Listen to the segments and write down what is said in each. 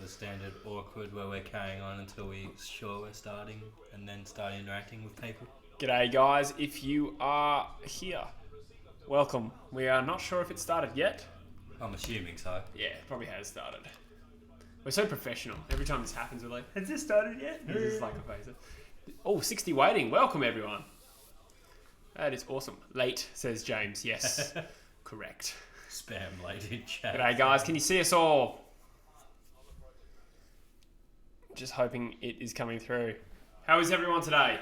the standard awkward where we're carrying on until we're sure we're starting and then start interacting with people. G'day guys, if you are here, welcome. We are not sure if it started yet. I'm assuming so. Yeah, it probably has started. We're so professional. Every time this happens, we're like, has this started yet? And it's just like a face. Oh, 60 waiting. Welcome everyone. That is awesome. Late, says James. Yes, correct. Spam late in chat. G'day guys, can you see us all? Just hoping it is coming through. How is everyone today?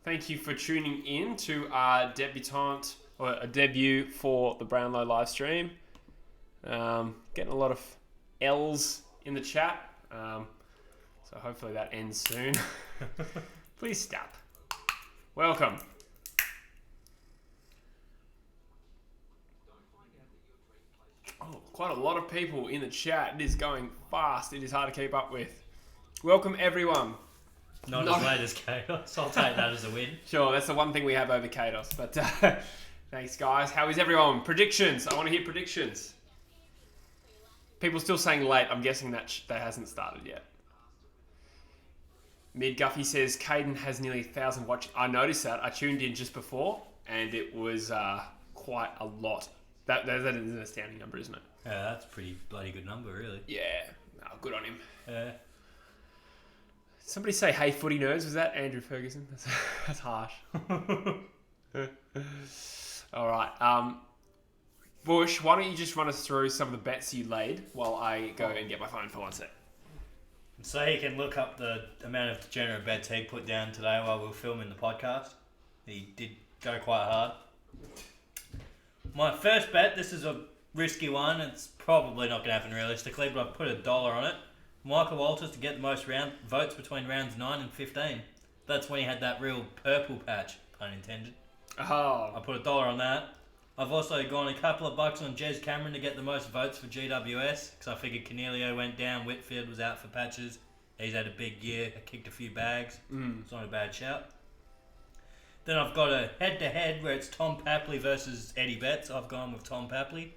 Thank you for tuning in to our debutante, or a debut for the Brownlow live stream. Getting a lot of L's in the chat, so hopefully that ends soon. Please stop. Welcome. Oh, quite a lot of people in the chat. It is going fast. It is hard to keep up with. Welcome everyone. Not as late as Chaos. I'll take that as a win. Sure, that's the one thing we have over Chaos. But thanks, guys. How is everyone? Predictions. I want to hear predictions. People still saying late. I'm guessing that hasn't started yet. Mid Guffey says Caden has nearly 1,000 watching. I noticed that. I tuned in just before, and it was quite a lot. That is an astounding number, isn't it? Yeah, that's a pretty bloody good number, really. Yeah. No, good on him. Yeah. Somebody say, hey, footy nerds. Was that Andrew Ferguson? That's harsh. All right. Bush, why don't you just run us through some of the bets you laid while I go and get my phone for one sec. So he can look up the amount of degenerate bets he put down today while we were filming the podcast. He did go quite hard. My first bet, this is a risky one. It's probably not going to happen realistically, but I've put $1 on it. Michael Walters to get the most votes between rounds 9 and 15. That's when he had that real purple patch, pun intended. Oh. I put $1 on that. I've also gone a couple of bucks on Jez Cameron to get the most votes for GWS, because I figured Cornelio went down, Whitfield was out for patches. He's had a big year, kicked a few bags. It's not a bad shout. Then I've got a head-to-head where it's Tom Papley versus Eddie Betts. I've gone with Tom Papley.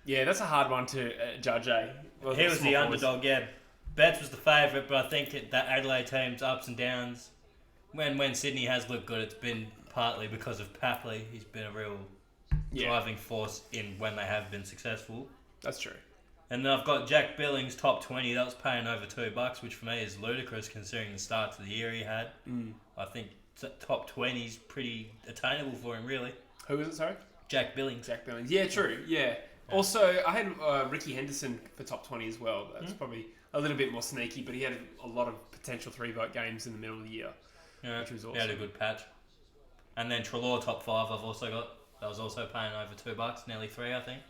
Yeah, that's a hard one to judge, eh? Well, he was the underdog, yeah. Betts was the favourite, but I think that Adelaide team's ups and downs, when Sydney has looked good, it's been partly because of Papley. He's been a real driving force in when they have been successful. That's true. And then I've got Jack Billings, top 20. That was paying over $2, which for me is ludicrous considering the start to the year he had. I think top 20 is pretty attainable for him, really. Who was it, sorry? Jack Billings. Jack Billings. Yeah, true. Yeah. Also, I had Ricky Henderson for top 20 as well. That's probably a little bit more sneaky, but he had a lot of potential 3-vote games in the middle of the year, which was awesome. He had a good patch. And then Treloar, top 5, I've also got. That was also paying over $2, nearly 3, I think.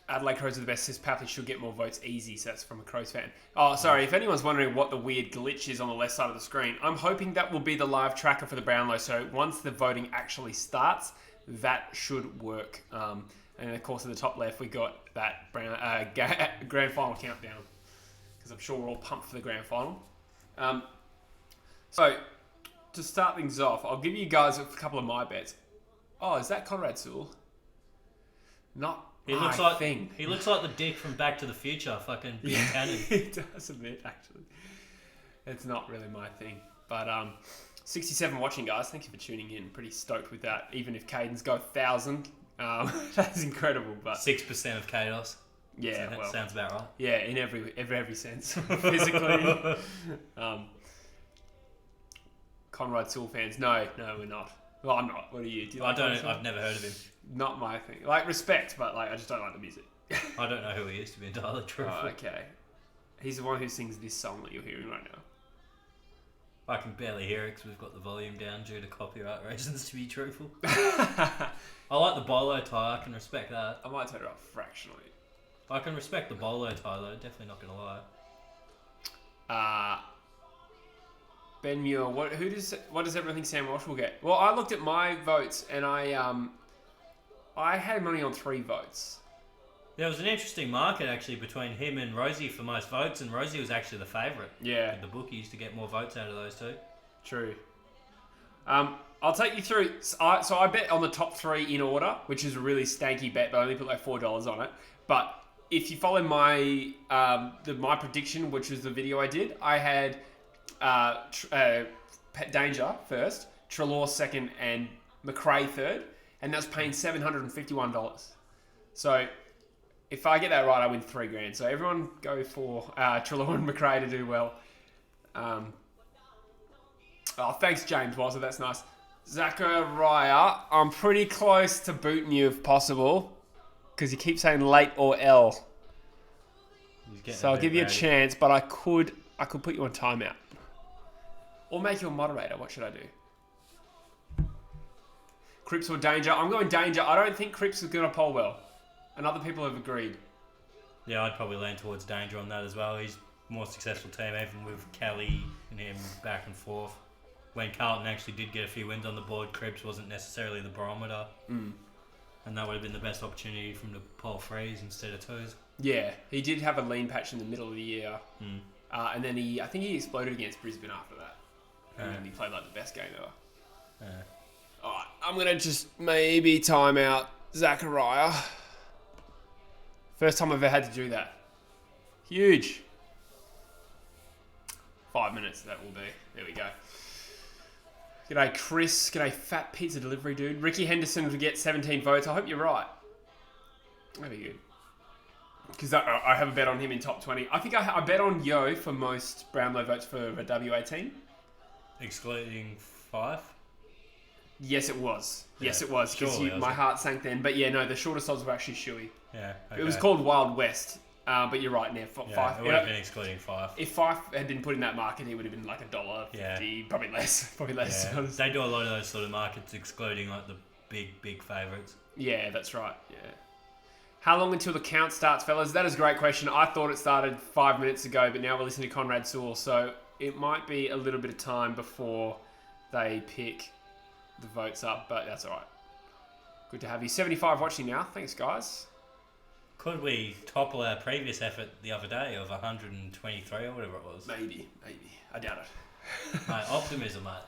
Adelaide Crows are the best. Says Papley should get more votes easy. So that's from a Crows fan. Oh, sorry. If anyone's wondering what the weird glitch is on the left side of the screen, I'm hoping that will be the live tracker for the Brownlow. So once the voting actually starts, that should work. And of course, at the top left, we got that grand final countdown, because I'm sure we're all pumped for the grand final. So to start things off, I'll give you guys a couple of my bets. Oh, is that Conrad Sewell? Not. He looks like the dick from Back to the Future, fucking being Cannon. He does a bit, actually. It's not really my thing. But 67 watching, guys. Thank you for tuning in. Pretty stoked with that. Even if Caden's go 1,000, that's incredible. But 6% of chaos. Yeah, so that sounds about right. Yeah, in every sense, physically. Conrad Sewell fans? No, we're not. Well, I'm not. What are you? Do you like I've never heard of him. Not my thing. Like, respect, but I just don't like the music. I don't know who he is, to be entirely truthful. Oh, okay. He's the one who sings this song that you're hearing right now. I can barely hear it because we've got the volume down due to copyright reasons, to be truthful. I like the bolo tie. I can respect that. I might turn it up fractionally. I can respect the bolo tie, though. Definitely not going to lie. Ben Muir, what does everyone think Sam Walsh will get? Well, I looked at my votes and I had money on 3 votes. There was an interesting market actually between him and Rosie for most votes, and Rosie was actually the favourite. Yeah. With the bookies to get more votes out of those two. True. I'll take you through. So I bet on the top 3 in order, which is a really stanky bet, but I only put like $4 on it. But if you follow my my prediction, which was the video I did, I had Danger first, Treloar second, and McRae third, and that's paying $751. So if I get that right, I win $3,000. So everyone go for Treloar and McRae to do well. Thanks, James Walter. That's nice. Zachariah, I'm pretty close to booting you if possible, because you keep saying late or L. So I'll give you a chance, but I could put you on timeout. Or make you a moderator. What should I do? Cripps or Danger? I'm going Danger. I don't think Cripps is going to poll well. And other people have agreed. Yeah, I'd probably lean towards Danger on that as well. He's a more successful team, even with Kelly and him back and forth. When Carlton actually did get a few wins on the board, Cripps wasn't necessarily the barometer. Mm. And that would have been the best opportunity for him to poll threes instead of twos. Yeah, he did have a lean patch in the middle of the year. Mm. And then I think he exploded against Brisbane after that. And he played like the best game ever. Alright, I'm going to just maybe time out Zachariah. First time I've ever had to do that. Huge. 5 minutes that will be. There we go. G'day Chris. G'day Fat Pizza Delivery Dude. Ricky Henderson would get 17 votes. I hope you're right. That'd be good. Because I have a bet on him in top 20. I think I bet on Yo for most Brownlow votes for a WA team. Excluding 5? Yes, it was. Yeah, yes, it was. Because my heart sank then. But yeah, no, the shortest odds were actually Shuey. Yeah, okay. It was called Wild West. But you're right, now. Five. It would have been excluding 5. If Fife had been put in that market, he would have been like $1.50. Yeah. Probably less. Probably less. Yeah. They do a lot of those sort of markets excluding like the big favourites. Yeah, that's right. Yeah. How long until the count starts, fellas? That is a great question. I thought it started 5 minutes ago, but now we're listening to Conrad Sewell, so it might be a little bit of time before they pick the votes up, but that's all right. Good to have you. 75 watching now. Thanks, guys. Could we topple our previous effort the other day of 123 or whatever it was? Maybe. I doubt it. Mate, optimism, mate.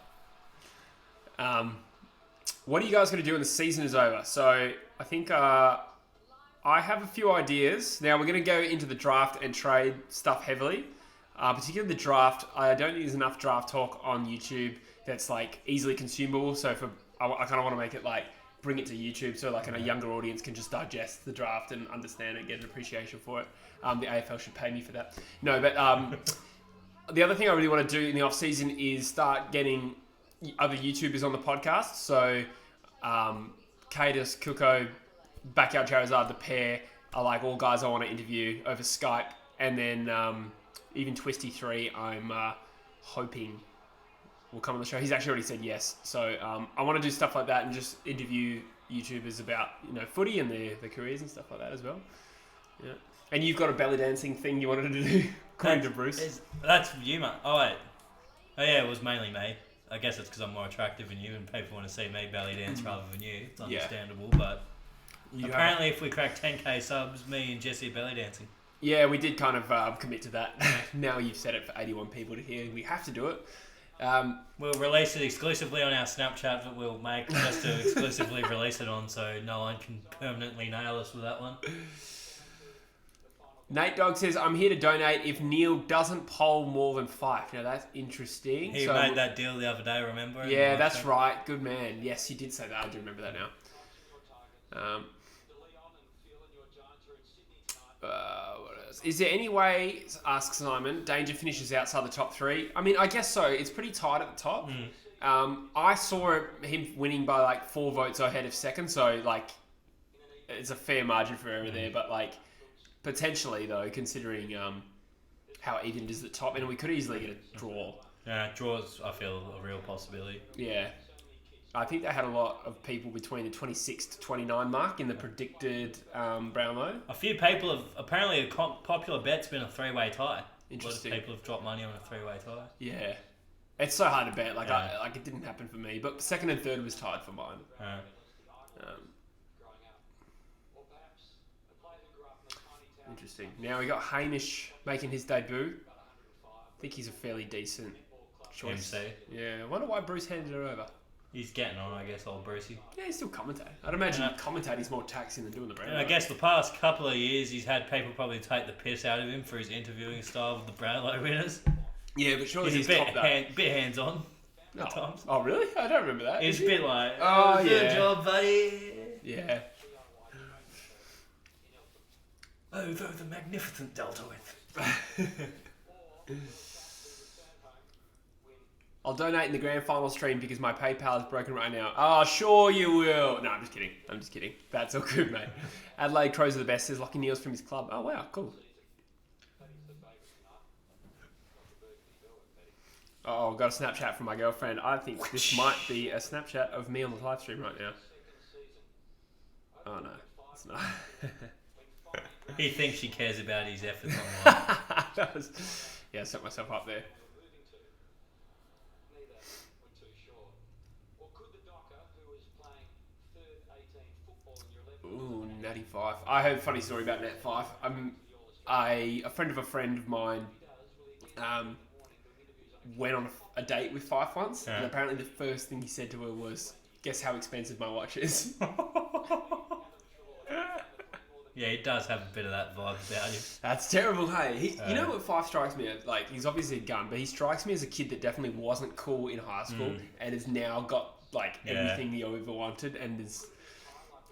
What are you guys going to do when the season is over? So I think I have a few ideas. Now we're going to go into the draft and trade stuff heavily. Particularly the draft. I don't think there's enough draft talk on YouTube that's like easily consumable. So I kind of want to make it like bring it to YouTube so like a younger audience can just digest the draft and understand it, get an appreciation for it. The AFL should pay me for that. No, but the other thing I really want to do in the off season is start getting other YouTubers on the podcast. So Cadis, Kuko, Backyard Charizard, the pair are like all guys I want to interview over Skype. And then even Twisty3, I'm hoping will come on the show. He's actually already said yes. So I want to do stuff like that and just interview YouTubers about footy and their careers and stuff like that as well. Yeah. And you've got a belly dancing thing you wanted to do, according to Bruce. That's you, mate. Oh, wait. Oh, yeah, it was mainly me. I guess it's because I'm more attractive than you and people want to see me belly dance rather than you. It's understandable, but apparently if we crack 10k subs, me and Jesse are belly dancing. Yeah, we did kind of commit to that. Now you've said it for 81 people to hear. We have to do it. We'll release it exclusively on our Snapchat that we'll make just to exclusively release it on so no one can permanently nail us with that one. Nate Dog says, I'm here to donate if Neil doesn't poll more than 5. Now, that's interesting. He made that deal the other day, remember? Yeah, that's right. Good man. Yes, he did say that. I do remember that now. What else? Is there any way, asks Simon, Danger finishes outside the top 3? I mean, I guess so. It's pretty tight at the top. I saw him winning by like 4 votes ahead of second, so like it's a fair margin for error there, but like potentially though, considering how even it is at the top, and we could easily get a draw. Yeah, draws, I feel, a real possibility. Yeah. I think they had a lot of people between the 26 to 29 mark in the predicted Brownlow. A few people have... Apparently, a popular bet's been a 3-way tie. Interesting. A lot of people have dropped money on a 3-way tie. Yeah. It's so hard to bet. Like, it didn't happen for me. But second and third was tied for mine. Interesting. Now we got Hamish making his debut. I think he's a fairly decent choice. MC. Yeah. I wonder why Bruce handed it over. He's getting on, I guess, old Brucey. Yeah, he's still commentating. I'd imagine commentating's more taxing than doing the Brownlow. And I guess the past couple of years, he's had people probably take the piss out of him for his interviewing style with the Brownlow winners. Yeah, but surely He's a bit hands-on at times. Oh, really? I don't remember that. He's a bit like, oh, good job, buddy. Yeah. Over the magnificent Delta width. I'll donate in the grand final stream because my PayPal is broken right now. Oh, sure you will. No, I'm just kidding. That's all good, mate. Adelaide Crows are the best, says Lockie Neals from his club. Oh, wow, cool. Oh, got a Snapchat from my girlfriend. I think this might be a Snapchat of me on the live stream right now. Oh, no. It's not. He thinks she cares about his efforts online. I set myself up there. Ooh, Natty Five. I heard a funny story about Nat Five. A friend of mine went on a date with Fife once, and apparently the first thing he said to her was, "Guess how expensive my watch is." Yeah, he does have a bit of that vibe about him. That's terrible, hey. You know what Fife strikes me as? Like, he's obviously a gun, but he strikes me as a kid that definitely wasn't cool in high school and has now got, like, everything he ever wanted and is...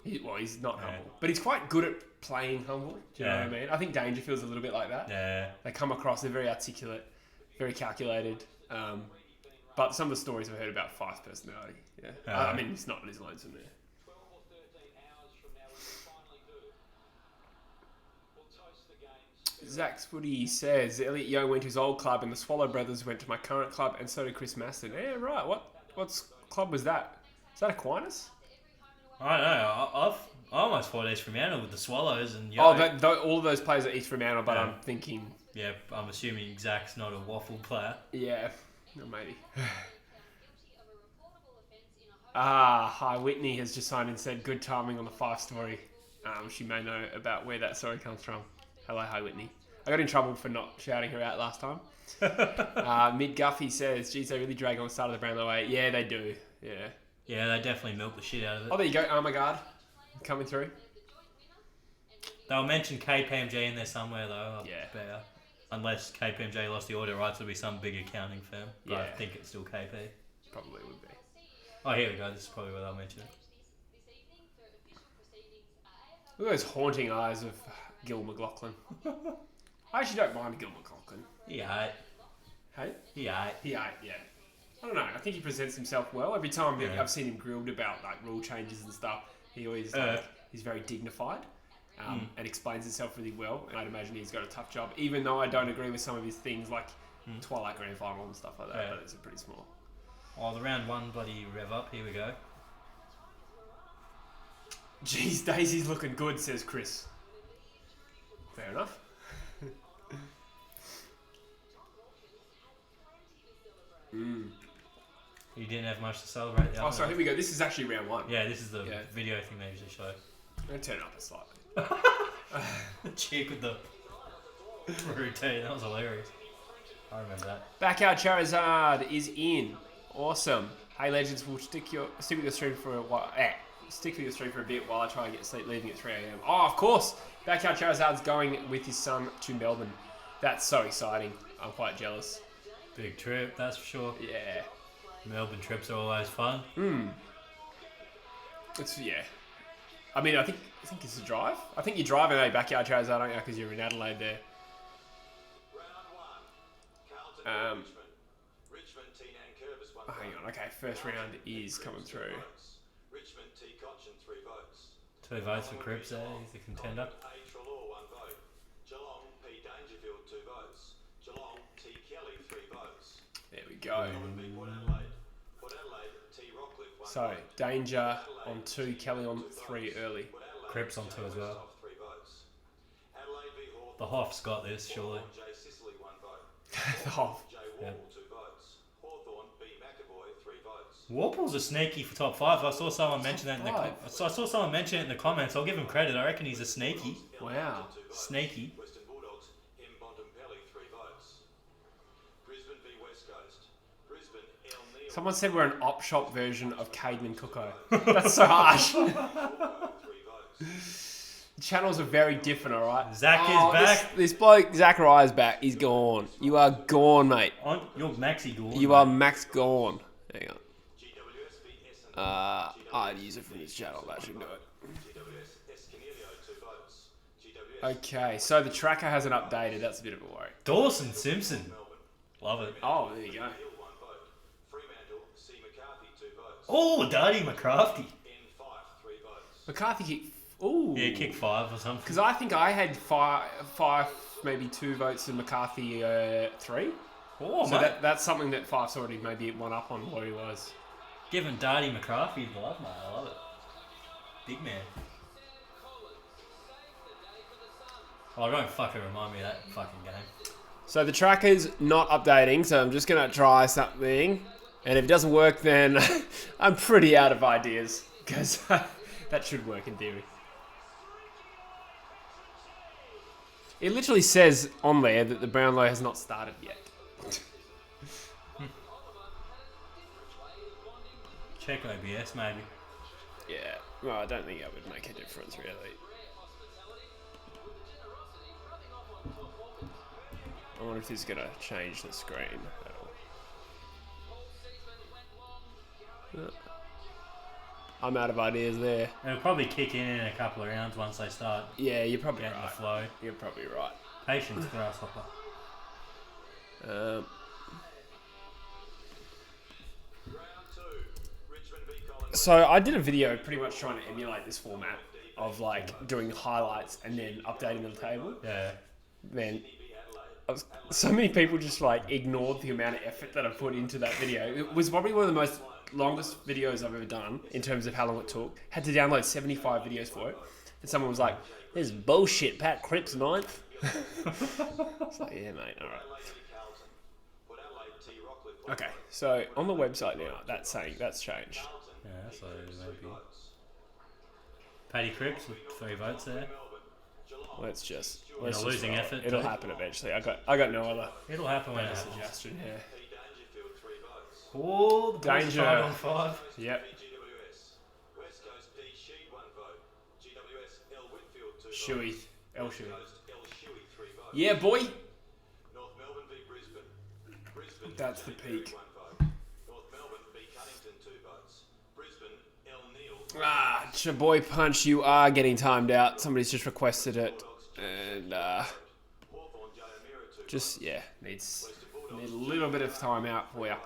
he's not humble. But he's quite good at playing humble. Do you know what I mean? I think Dangerfield's a little bit like that. Yeah. They come across, they're very articulate, very calculated. But some of the stories I've heard about Fife's personality. Yeah. I mean, it's not on his lonesome there. Zach's Footy says Elliot Yeo went to his old club and the Swallow brothers went to my current club and so did Chris Maston. Yeah, right. What club was that? Is that Aquinas? I don't know. I almost thought East Fremantle with the Swallows and Yeo. All of those players are East Fremantle, but I'm thinking... Yeah, I'm assuming Zach's not a waffle player. Yeah, maybe. Hi, Whitney has just signed and said, good timing on the Fife story. She may know about where that story comes from. Hello, hi, Whitney. I got in trouble for not shouting her out last time. Mid Guffey says, geez, they really drag on the start of the Brownlow 8. Yeah, they do. Yeah. Yeah, they definitely milk the shit out of it. Oh, there you go. Armour Guard coming through. They'll mention KPMG in there somewhere, though. Yeah. Unless KPMG lost the order rights, it'll be some big accounting firm. But I think it's still KP. Probably would be. Oh, here we go. This is probably where they'll mention it. Look at those haunting eyes of Gil McLaughlin. I actually don't mind Gil McLaughlin. He ate. Hey? He ate. Yeah. I don't know. I think he presents himself well. Every time I've seen him grilled about like rule changes and stuff, he always he's very dignified and explains himself really well. And I'd imagine he's got a tough job, even though I don't agree with some of his things like Twilight Grand Final and stuff like that. But it's pretty small. Oh, the round one bloody rev up. Here we go. Jeez, Daisy's looking good, says Chris. Fair enough. You didn't have much to celebrate. So here we go. This is actually round one. Yeah, this is the video thing they usually show. I'm going to turn it up a slightly. The chick with the routine. That was hilarious. I remember that. Backyard Charizard is in. Awesome. Hey, legends, we'll stick with your stream for a while. Stick with your stream for a bit while I try and get sleep, leaving at 3 a.m. Oh, of course. Backyard Charizard's going with his son to Melbourne. That's so exciting. I'm quite jealous. Big trip, that's for sure. Yeah. Melbourne trips are always fun. I mean, I think it's a drive. I think you're driving a Backyard Charizard, aren't you? Because you're in Adelaide there. Hang on. Okay, first round is coming through. 2 votes for Cripps there. He's the contender. There we go. So, Danger on 2, Kelly on 3 early. Cripps on 2 as well. The Hoff's got this, surely. The Hoff. Yeah. Warple's a sneaky for top 5. I saw someone mention that in the comments. I'll give him credit. I reckon he's a sneaky. Wow. Sneaky. Someone said we're an op shop version of Cademan Cooko. That's so harsh. The channels are very different, alright? Zach is back. This bloke, Zachariah's back. He's gone. You are gone, mate. You're Maxi gone. You are Max gone. Hang on. I'd use it from this channel. That should do it. Okay, so the tracker hasn't updated. That's a bit of a worry. Dawson Simpson. Love it. Oh, there you go. Oh, Daddy McCrafty. McCarthy kicked. Ooh. Yeah, kick 5 or something. Because I think I had five, maybe 2 votes, and McCarthy 3. Oh, so mate. that's something that Fife's already maybe one up on where he was. Giving Daddy McCrafty the love, mate. I love it. Big man. Oh, don't fucking remind me of that fucking game. So the tracker's not updating, so I'm just going to try something. And if it doesn't work, then I'm pretty out of ideas. Because that should work in theory. It literally says on there that the Brownlow has not started yet. Check OBS, maybe. Yeah, well, I don't think that would make a difference, really. I wonder if this is going to change the screen at all. I'm out of ideas there. It'll probably kick in a couple of rounds once they start Yeah, you're probably getting the right. flow. You're probably right. Patience, grasshopper. So I did a video pretty much trying to emulate this format of like doing highlights and then updating the table. Yeah. Man, so many people just like ignored the amount of effort that I put into that video. It was probably one of the most longest videos I've ever done in terms of how long it took. Had to download 75 videos for it. And someone was like, "This is bullshit, Pat Cripps 9th." It's like, yeah, mate, alright. Okay, so on the website now, that's changed. Yeah, so maybe. Paddy Cripps with 3 votes there. Let's just losing effort. It'll happen eventually. I got no other It'll happen when it happens. suggestion here. Oh, the Danger. on 5. Yep. Shuey. El Shuey. Yeah, boy. That's the peak. Ah, Chaboy Punch, you are getting timed out. Somebody's just requested it. And, just, yeah, need a little bit of time out for you.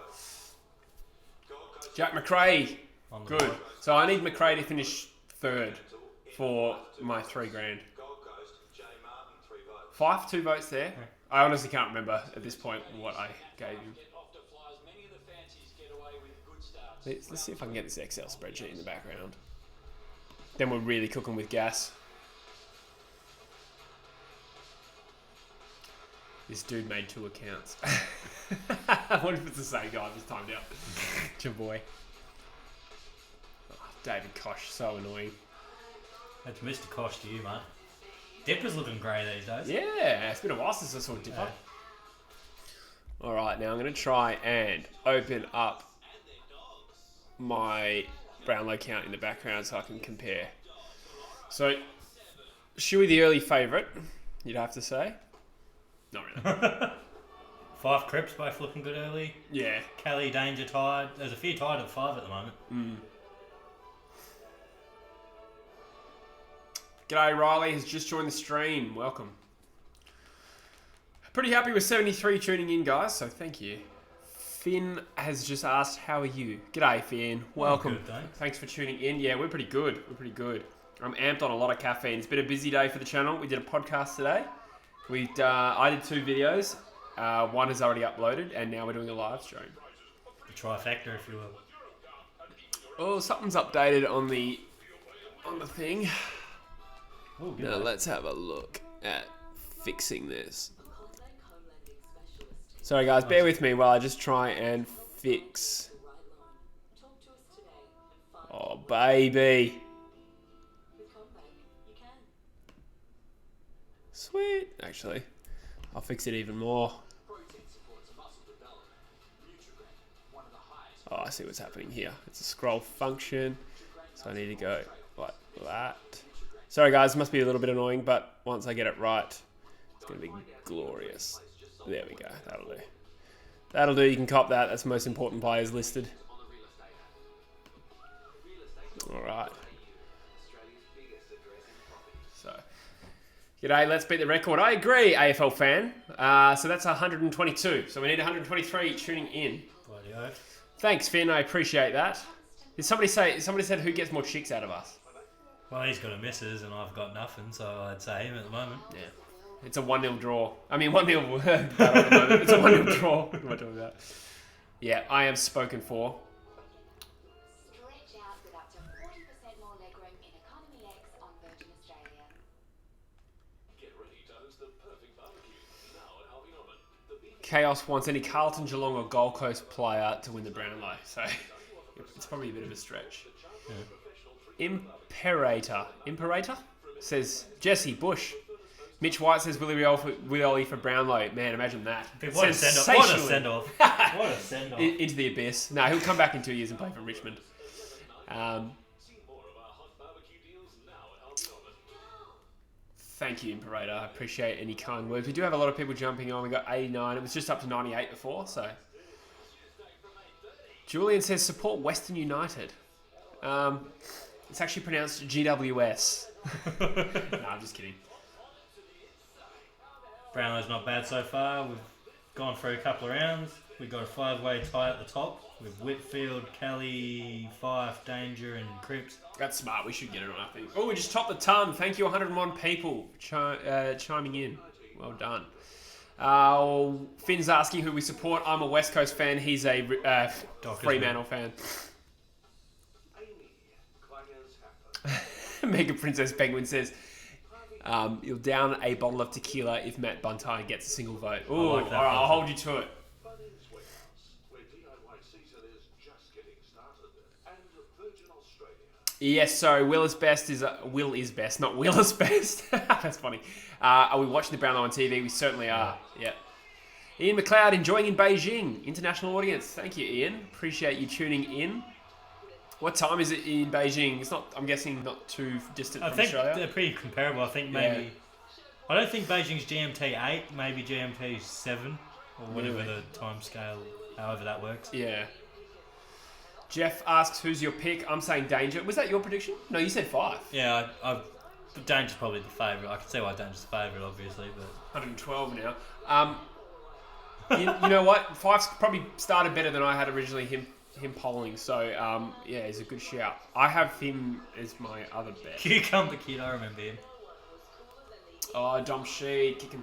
Jack McRae. Good. So I need McRae to finish 3rd for my $3,000. Fife, 2 votes there. I honestly can't remember at this point what I gave him. Let's see if I can get this Excel spreadsheet in the background. Then we're really cooking with gas. This dude made 2 accounts. I wonder if it's the same guy this timed out. Chaboy. Oh, David Kosh, so annoying. That's Mr. Kosh to you, mate. Dipper's looking grey these days. Yeah, it's been a while since I saw Dipper. Alright, now I'm going to try and open up my Brownlow count in the background so I can compare. So, Shuey the early favourite, you'd have to say. Not really. 5 Cripps both looking good early. Yeah. Kelly, Danger tied. There's a few tied at 5 at the moment. G'day, Riley has just joined the stream. Welcome. Pretty happy with 73 tuning in, guys, so thank you. Finn has just asked, how are you? G'day, Finn. Welcome. Good, thanks. Thanks for tuning in. Yeah, we're pretty good. I'm amped on a lot of caffeine. It's been a busy day for the channel. We did a podcast today. I did 2 videos. One is already uploaded, and now we're doing a live stream. The trifecta, if you will. Oh, something's updated on the thing. Oh, good. Now let's have a look at fixing this. Sorry guys, bear with me while I just try and fix. Oh baby. Sweet. Actually, I'll fix it even more. Oh, I see what's happening here. It's a scroll function. So I need to go like that. Sorry guys, it must be a little bit annoying, but once I get it right, it's going to be glorious. There we go. That'll do. That'll do. You can cop that. That's the most important players listed. All right. So, g'day. Let's beat the record. I agree, AFL fan. So that's 122. So we need 123 tuning in. Bloody oath. Thanks, Finn. I appreciate that. Did somebody said who gets more chicks out of us? Well, he's got a missus and I've got nothing, so I'd say him at the moment. Yeah. It's a 1-0 draw. I mean, 1-0 battle at the moment. It's a 1-0 draw. What am I talking about? Yeah, I am spoken for. Stretch out with up to 40% more legroom in Economy X on Virgin Australia. Get ready to host the perfect barbecue. Now at Harvey Norman, the beef Chaos wants any Carlton, Geelong or Gold Coast player to win the Brownlow. So it's probably a bit of a stretch. Yeah. Imperator says, Jesse Bush. Mitch White says, Willie for Brownlow. Man, imagine that. What a send-off. What a send-off. What a send-off. Into the abyss. No, he'll come back in 2 years and play for Richmond. Thank you, Imperator. I appreciate any kind words. We do have a lot of people jumping on. We got 89. It was just up to 98 before, so. Julian says, support Western United. It's actually pronounced GWS. No, I'm just kidding. Brownlow's not bad so far. We've gone through a couple of rounds. We've got a 5-way tie at the top with Whitfield, Kelly, Fife, Danger and Cripps. That's smart. We should get it on, I think. Oh, we just topped the ton. Thank you, 101 people chiming in. Well done. Finn's asking who we support. I'm a West Coast fan. He's a Fremantle fan. Mega Princess Penguin says, you'll down a bottle of tequila if Matt Buntai gets a single vote. Ooh, like that, all right, I'll hold you to it. Yes, so Will is best, not Will is best. That's funny. Are we watching the Brownlow on TV? We certainly are. Yeah. Ian McLeod enjoying in Beijing. International audience. Thank you, Ian. Appreciate you tuning in. What time is it in Beijing? It's not. I'm guessing not too distant from Australia. I think they're pretty comparable. I think maybe. Yeah. I don't think Beijing's GMT 8. Maybe GMT 7 or whatever the time scale. However that works. Yeah. Jeff asks, "Who's your pick?" I'm saying Danger. Was that your prediction? No, you said 5. Yeah, Danger's probably the favourite. I can see why Danger's the favourite, obviously, but 112 now. You know what? 5's probably started better than I had originally him polling. So yeah, he's a good shout. I have him as my other bet. Cucumber Kid, I remember him. Oh, Dom Sheed kicking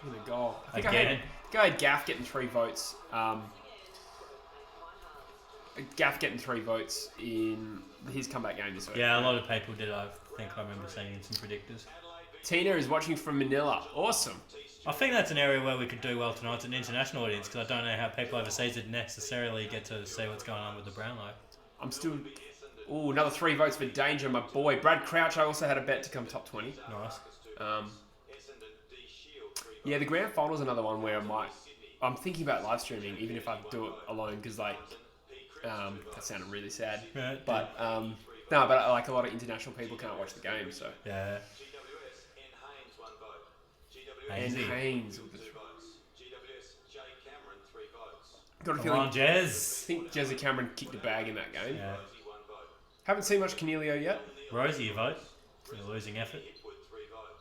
a goal. I had Gaff getting 3 votes. Gaff getting 3 votes in his comeback game this week. Yeah, a lot of people did. I think I remember seeing in some predictors. Tina is watching from Manila. Awesome. I think that's an area where we could do well tonight. It's an international audience because I don't know how people overseas would necessarily get to see what's going on with the Brownlow. I'm still... Ooh, another 3 votes for Danger, my boy. Brad Crouch, I also had a bet to come top 20. Nice. Yeah, the grand final's another one where I'm thinking about live streaming, even if I do it alone, because like... that sounded really sad. Yeah, but like a lot of international people can't watch the game, so... Yeah. And Haynes. Got a Come feeling. on, Jez. I think Jezza Cameron kicked the bag in that game. Yeah. Haven't seen much Cornelio yet. Rosie, you vote for the losing effort.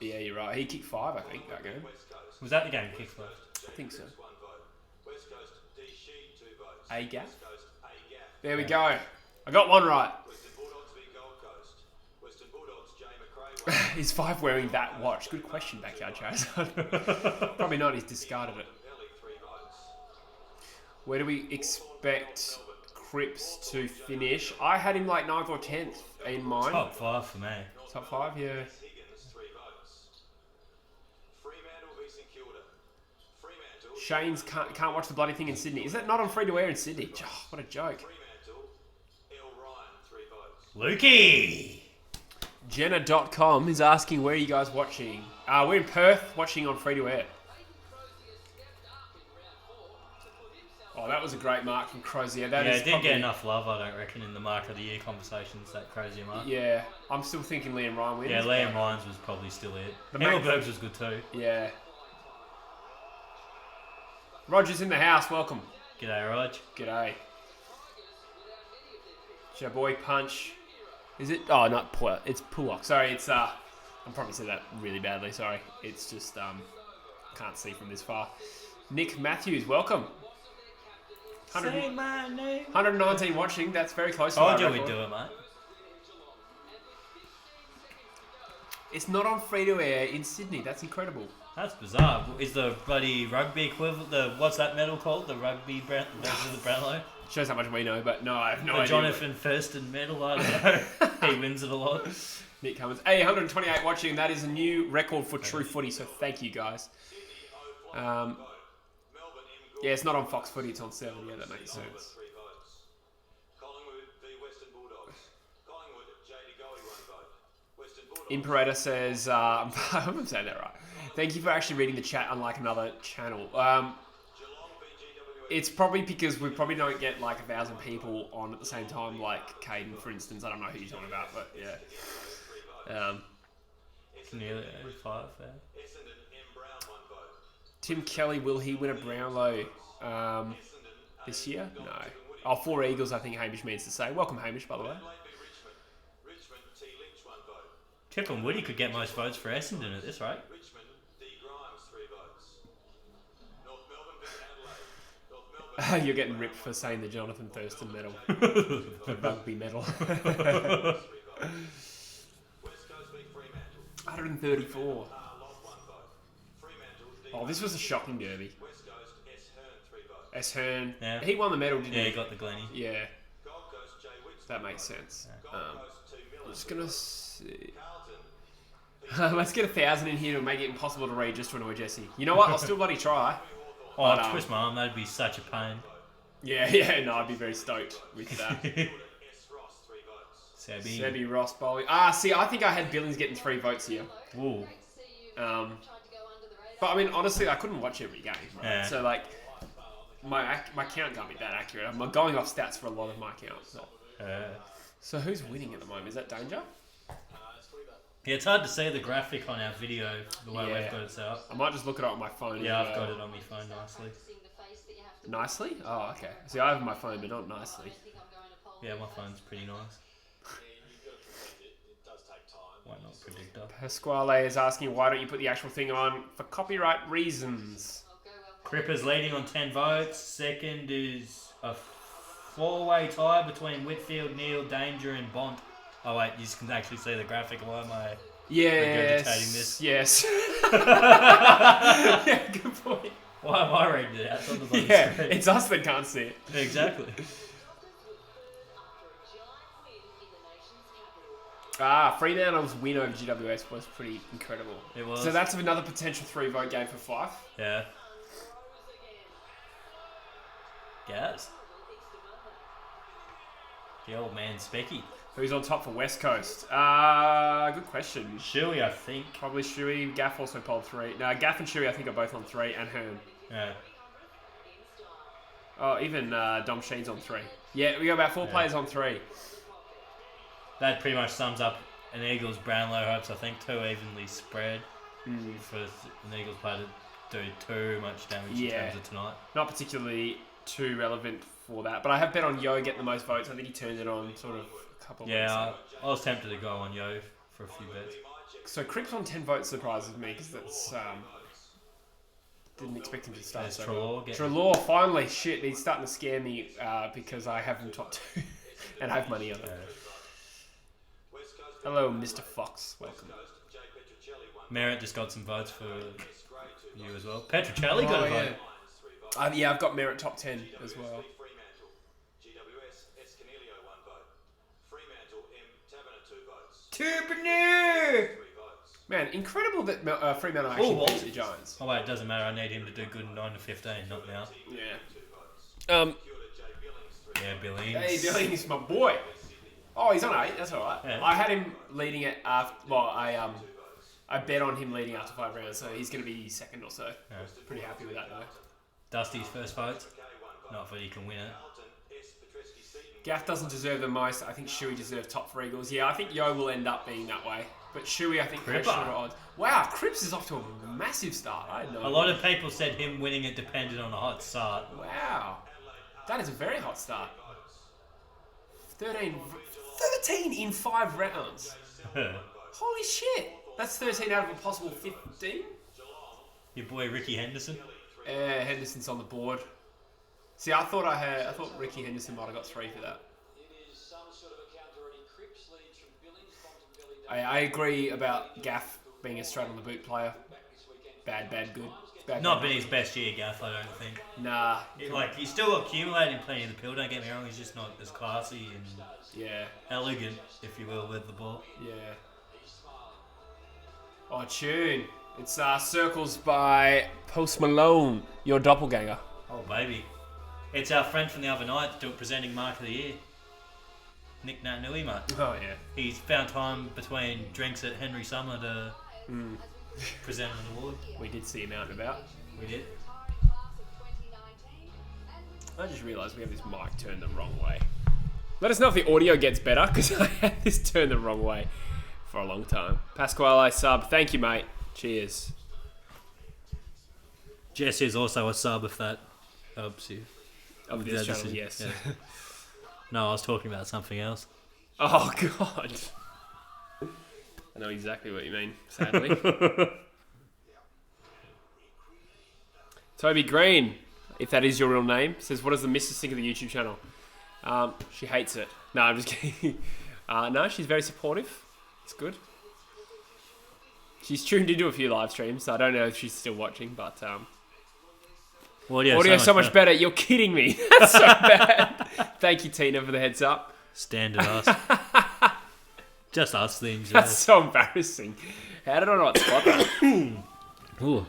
Yeah, you're right. He kicked 5, I think, that game. Was that the game he kicked first? I think so. A gap. There we go. I got one right. Is 5 wearing that watch? Good question, Backyard Chase. Probably not. He's discarded it. Where do we expect Cripps to finish? I had him like 9th or 10th in mind. Top 5 for me. Top 5, yeah. Shane's can't watch the bloody thing in Sydney. Is that not on free to air in Sydney? Oh, what a joke. Lukey! Jenna.com is asking where are you guys watching? We're in Perth watching on free to air. Oh, Oh, that was a great mark from Crozier. Yeah, it did get enough love, I don't reckon, in the Mark of the Year conversations, that Crozier mark. Yeah, I'm still thinking Liam Ryan wins. Yeah, Liam Ryan's was probably still it. The Himmelberg's was good too. Yeah. Roger's in the house. Welcome. G'day, Rog. G'day. It's your boy Punch. Is it? Oh, not Puak. It's Puak. Sorry, it's I probably said that really badly. Sorry. It's just can't see from this far. Nick Matthews, welcome. Say my name. 119 watching. That's very close. Told you we'd do it, mate. It's not on free to air in Sydney. That's incredible. That's bizarre. Is the bloody rugby equivalent, what's that medal called? The rugby version of the Brownlow? Shows how much we know, but no, I have no idea. The Jonathan Thurston medal, I don't know. He wins it a lot. Nick Cummins. Hey, 128 watching. That is a new record for True Footy, so thank you guys. Yeah, it's not on Fox Footy, it's on 7. Yeah, that makes sense. Imperator says, I hope I'm saying that right. Thank you for actually reading the chat, unlike another channel. It's probably because we probably don't get like 1,000 people on at the same time, like Caden, for instance. I don't know who you're talking about, but yeah. Nearly 5 there. Tim Kelly, will he win a Brownlow this year? No. Oh, 4 Eagles, I think Hamish means to say. Welcome, Hamish, by the way. Chip and Woody could get most votes for Essendon at this rate. You're getting ripped for saying the Jonathan Thurston medal. The rugby medal. 134. Oh, this was a shocking derby. S. Hearn. Yeah. He won the medal, didn't he? Yeah, he got the Glennie. Yeah. That makes sense. I'm just going to see. Let's get 1,000 in here to make it impossible to read just to annoy Jesse. You know what? I'll still bloody try. Oh, I'd twist my arm. That'd be such a pain. Yeah, no, I'd be very stoked with that. Sebi Ross bowling. See, I think I had Billings getting 3 votes here. Ooh. But I mean, honestly, I couldn't watch every game, right? Yeah. So like, my count can't be that accurate. I'm going off stats for a lot of my counts. So who's winning at the moment? Is that Danger? Yeah, it's hard to see the graphic on our video the way we've got it set up. I might just look it up on my phone. Yeah, I've got it on my phone nicely. Nicely? Oh, okay. See, I have my phone, but not nicely. Yeah, my phone's pretty nice. Why not predictor? Pasquale is asking, why don't you put the actual thing on for copyright reasons? Cripper's leading on 10 votes. Second is a 4-way tie between Whitfield, Neal, Danger and Bont. Oh wait, you can actually see the graphic. Why am I regurgitating this? Yes. Yeah, good point. Why am I reading it out on the bottom Yeah, screen? it's us that can't see it. Exactly. Fremantle's win over GWS was pretty incredible. It was. So that's another potential 3-vote game for Fife. Yeah. Gaz. The old man Specky. Who's on top for West Coast? Good question. Shuey, I think. Probably Shuey. Gaff also polled 3. No, Gaff and Shuey I think are both on 3, and Hearn. Yeah. Oh, even Dom Sheen's on 3. Yeah, we got about 4 players on 3. That pretty much sums up an Eagles Brownlow hopes, I think, 2 evenly spread for an Eagles player to do too much damage in terms of tonight. Not particularly too relevant for that, but I have bet on Yo getting the most votes. I think he turned it on sort of a couple of weeks ago. I was tempted to go on Yo for a few bets. So Cripps on 10 votes surprises me because that's didn't expect him to start. Treloar finally, shit, he's starting to scare me because I have him top 2 and I have money on it. Hello, Mr. Fox. Welcome. Merritt just got some votes for you as well. Petruccelli got a vote. I've got Merritt top 10 as well. Tupanew! Man, incredible that Fremantle actually beat the Giants. Oh wait, it doesn't matter. I need him to do good 9 to 15, not now. Yeah. Yeah, Billings. Hey, Billings, my boy. Oh, he's on 8. That's all right. Yeah. I had him leading it after. Well, I bet on him leading after 5 rounds, so he's going to be second or so. Yeah. Pretty happy with that though. Dusty's first votes. Not that he can win it. Gaff doesn't deserve the most. I think Shuey deserves top 3 goals. Yeah, I think Yo will end up being that way. But Shuey, I think, has Cripper. shorter odds. Wow, Cripps is off to a massive start. I know. A lot of people said him winning it depended on a hot start. Wow. That is a very hot start. 13 in 5 rounds. Holy shit. That's 13 out of a possible 15. Your boy Ricky Henderson. Henderson's on the board. See, I thought Ricky Henderson might have got 3 for that. I agree about Gaff being a straight on the boot player. Bad, good. Bad, Not been his best year, Gaff, I don't think. Nah. He's still accumulating plenty of the pill, don't get me wrong, he's just not as classy and elegant, if you will, with the ball. Yeah. Oh, tune. It's Circles by Post Malone, your doppelganger. Oh, baby. It's our friend from the other night presenting Mark of the Year. Nick Nat Nui, mate. Oh, yeah. He's found time between drinks at Henry Summer to present an award. We did see him out and about. We did. I just realised we have this mic turned the wrong way. Let us know if the audio gets better, because I had this turned the wrong way for a long time. Pasquale sub, thank you, mate. Cheers. Jess is also a sub, if that helps you. Of this channel, yes. Yeah. No, I was talking about something else. Oh, God. I know exactly what you mean, sadly. Toby Green, if that is your real name, says, what does the missus think of the YouTube channel? She hates it. No, I'm just kidding. No, she's very supportive. It's good. She's tuned into a few live streams, so I don't know if she's still watching, but... Audio so much better. You're kidding me. That's so bad. Thank you, Tina, for the heads up. Standard us. Just us things. That's so embarrassing. How did I not spot that? Ooh.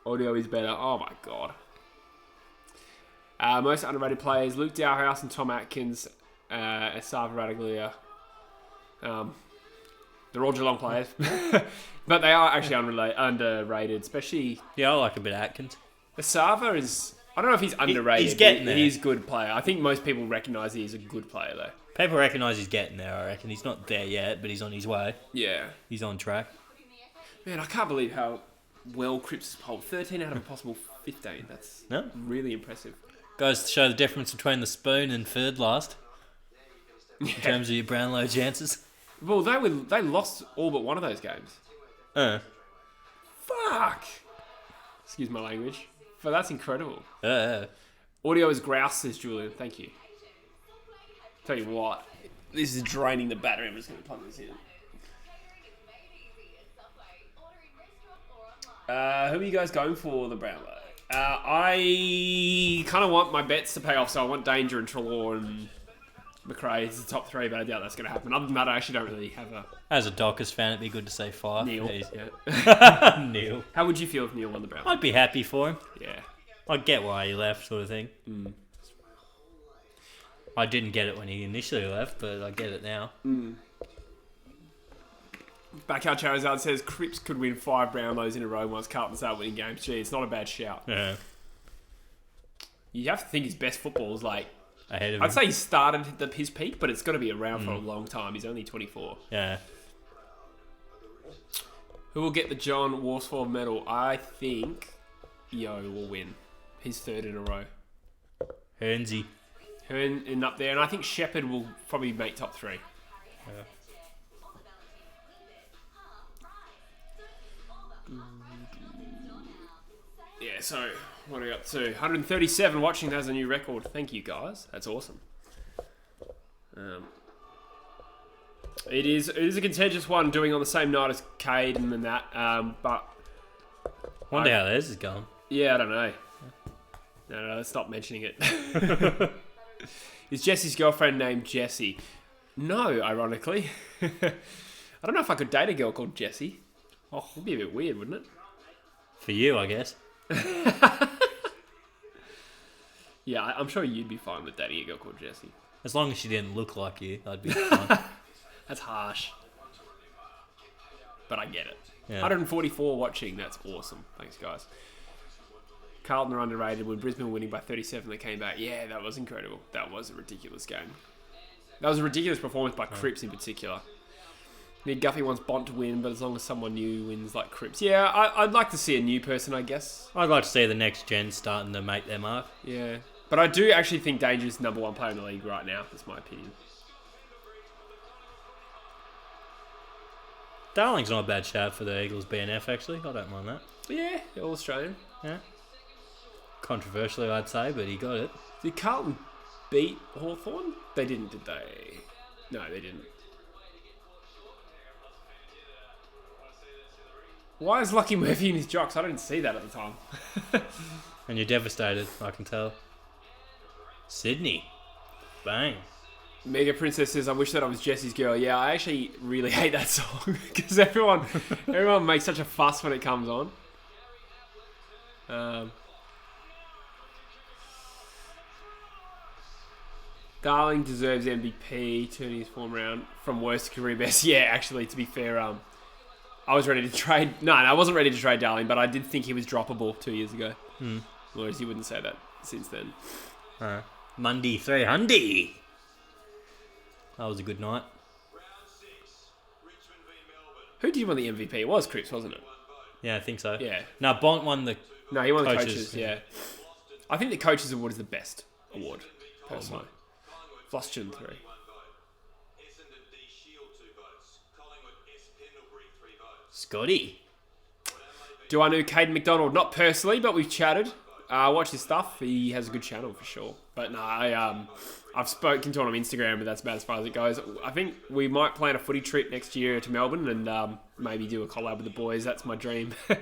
Audio is better. Oh, my God. Most underrated players, Luke Dowhouse and Tom Atkins, Asava Radaglia. They're all Geelong players. But they are actually underrated, especially... Yeah, I like a bit of Atkins. Asava is... I don't know if he's underrated. He's getting there. He's a good player. I think most people recognise he's a good player, though. People recognise he's getting there, I reckon. He's not there yet, but he's on his way. Yeah. He's on track. Man, I can't believe how well Cripps pulled 13 out of a possible 15. That's really impressive. Goes to show the difference between the spoon and third last. In terms of your Brownlow chances. Well, they lost all but one of those games. Fuck! Excuse my language. But that's incredible. Audio is grouse, says Julian. Thank you. Tell you what, this is draining the battery. I'm just going to plug this in. Who are you guys going for the Brownlow? I kind of want my bets to pay off, so I want Danger and Treloar and McRae as the top 3, but I doubt that's going to happen. Other than that, I actually don't really have a... As a Dockers fan, it'd be good to say 5. Neil. Yeah. Neil. How would you feel if Neil won the Brownlow? I'd be happy for him. Yeah. I'd get why he left, sort of thing. I didn't get it when he initially left, but I get it now. Backyard Charizard says Cripps could win 5 Brownlows in a row once Carlton start winning games. Gee, it's not a bad shout. Yeah. You have to think his best football is like... Ahead of him. I'd say he started his peak, but it's got to be around for a long time. He's only 24. Yeah. Who will get the John Worsfold medal? I think Yo will win. He's 3rd in a row. Hernsey. Hearn up there, and I think Shepherd will probably make top 3. Yeah, so what are we up to? 137 watching. That's a new record. Thank you, guys. That's awesome. It is a contentious one, doing on the same night as Cade and that. But Wonder how theirs is going. Yeah, I don't know. No, let's stop mentioning it. Is Jesse's girlfriend named Jessie? No, ironically. I don't know if I could date a girl called Jessie. Oh, it'd be a bit weird, wouldn't it? For you, I guess. Yeah, I'm sure you'd be fine with dating a girl called Jessie. As long as she didn't look like you, I'd be fine. That's harsh. But I get it. Yeah. 144 watching, that's awesome. Thanks, guys. Carlton are underrated. When Brisbane were winning by 37, they came back. Yeah, that was incredible. That was a ridiculous game. That was a ridiculous performance by Cripps in particular. Need Guffey wants Bont to win, but as long as someone new wins like Cripps. Yeah, I'd like to see a new person, I guess. I'd like to see the next gen starting to make their mark. Yeah. But I do actually think Danger's number one player in the league right now. That's my opinion. Darling's not a bad shout for the Eagles BNF, actually. I don't mind that. Yeah, all Australian. Yeah. Controversially, I'd say, but he got it. Did Carlton beat Hawthorn? They didn't, did they? No, they didn't. Why is Lucky Murphy in his jocks? I didn't see that at the time. And you're devastated, I can tell. Sydney. Bang. Mega Princess says, I wish that I was Jesse's girl. Yeah, I actually really hate that song because everyone makes such a fuss when it comes on. Darling deserves MVP, turning his form around from worst to career best. Yeah, actually, to be fair, I was ready to trade. No, I wasn't ready to trade Darling, but I did think he was droppable 2 years ago. Whereas you wouldn't say that since then. Monday 300. That was a good night. Who did you win the MVP? It was Cripps, wasn't it? Yeah, I think so. Yeah. No, Bont won the No, he won the Coaches, coaches. yeah. Yeah. I think the coaches award is the best award, personally. Floston 3. Scotty. Do I know Caden McDonald? Not personally, but we've chatted. Watch his stuff. He has a good channel for sure. But no, I've spoken to him on Instagram, but that's about as far as it goes. I think we might plan a footy trip next year to Melbourne and maybe do a collab with the boys. That's my dream. But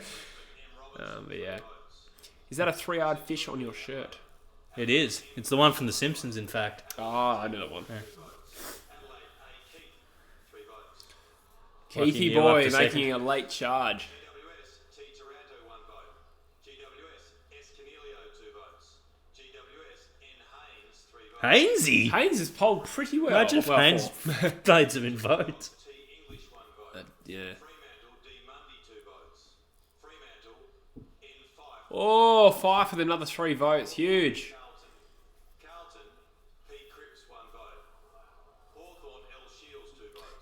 yeah. Is that a 3-yard fish on your shirt? It is. It's the one from The Simpsons, in fact. Oh, I know that one. Yeah. Keithy you up boy to making second. a late charge. Hainsey? Haynes has polled pretty well. Imagine if Well, Haynes played some in votes. yeah. Oh, 5 with another 3 votes. Huge.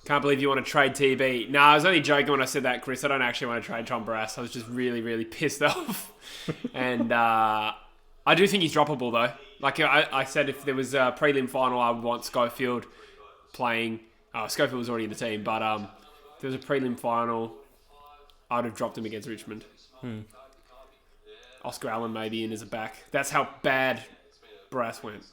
Can't believe you want to trade TB. No, I was only joking when I said that, Chris. I don't actually want to trade Tom Barras. I was just really, really pissed off. And I do think he's droppable, though. Like I said, if there was a prelim final, I would want Schofield playing. Schofield was already in the team, but if there was a prelim final, I'd have dropped him against Richmond. Oscar Allen maybe in as a back. That's how bad Barras went.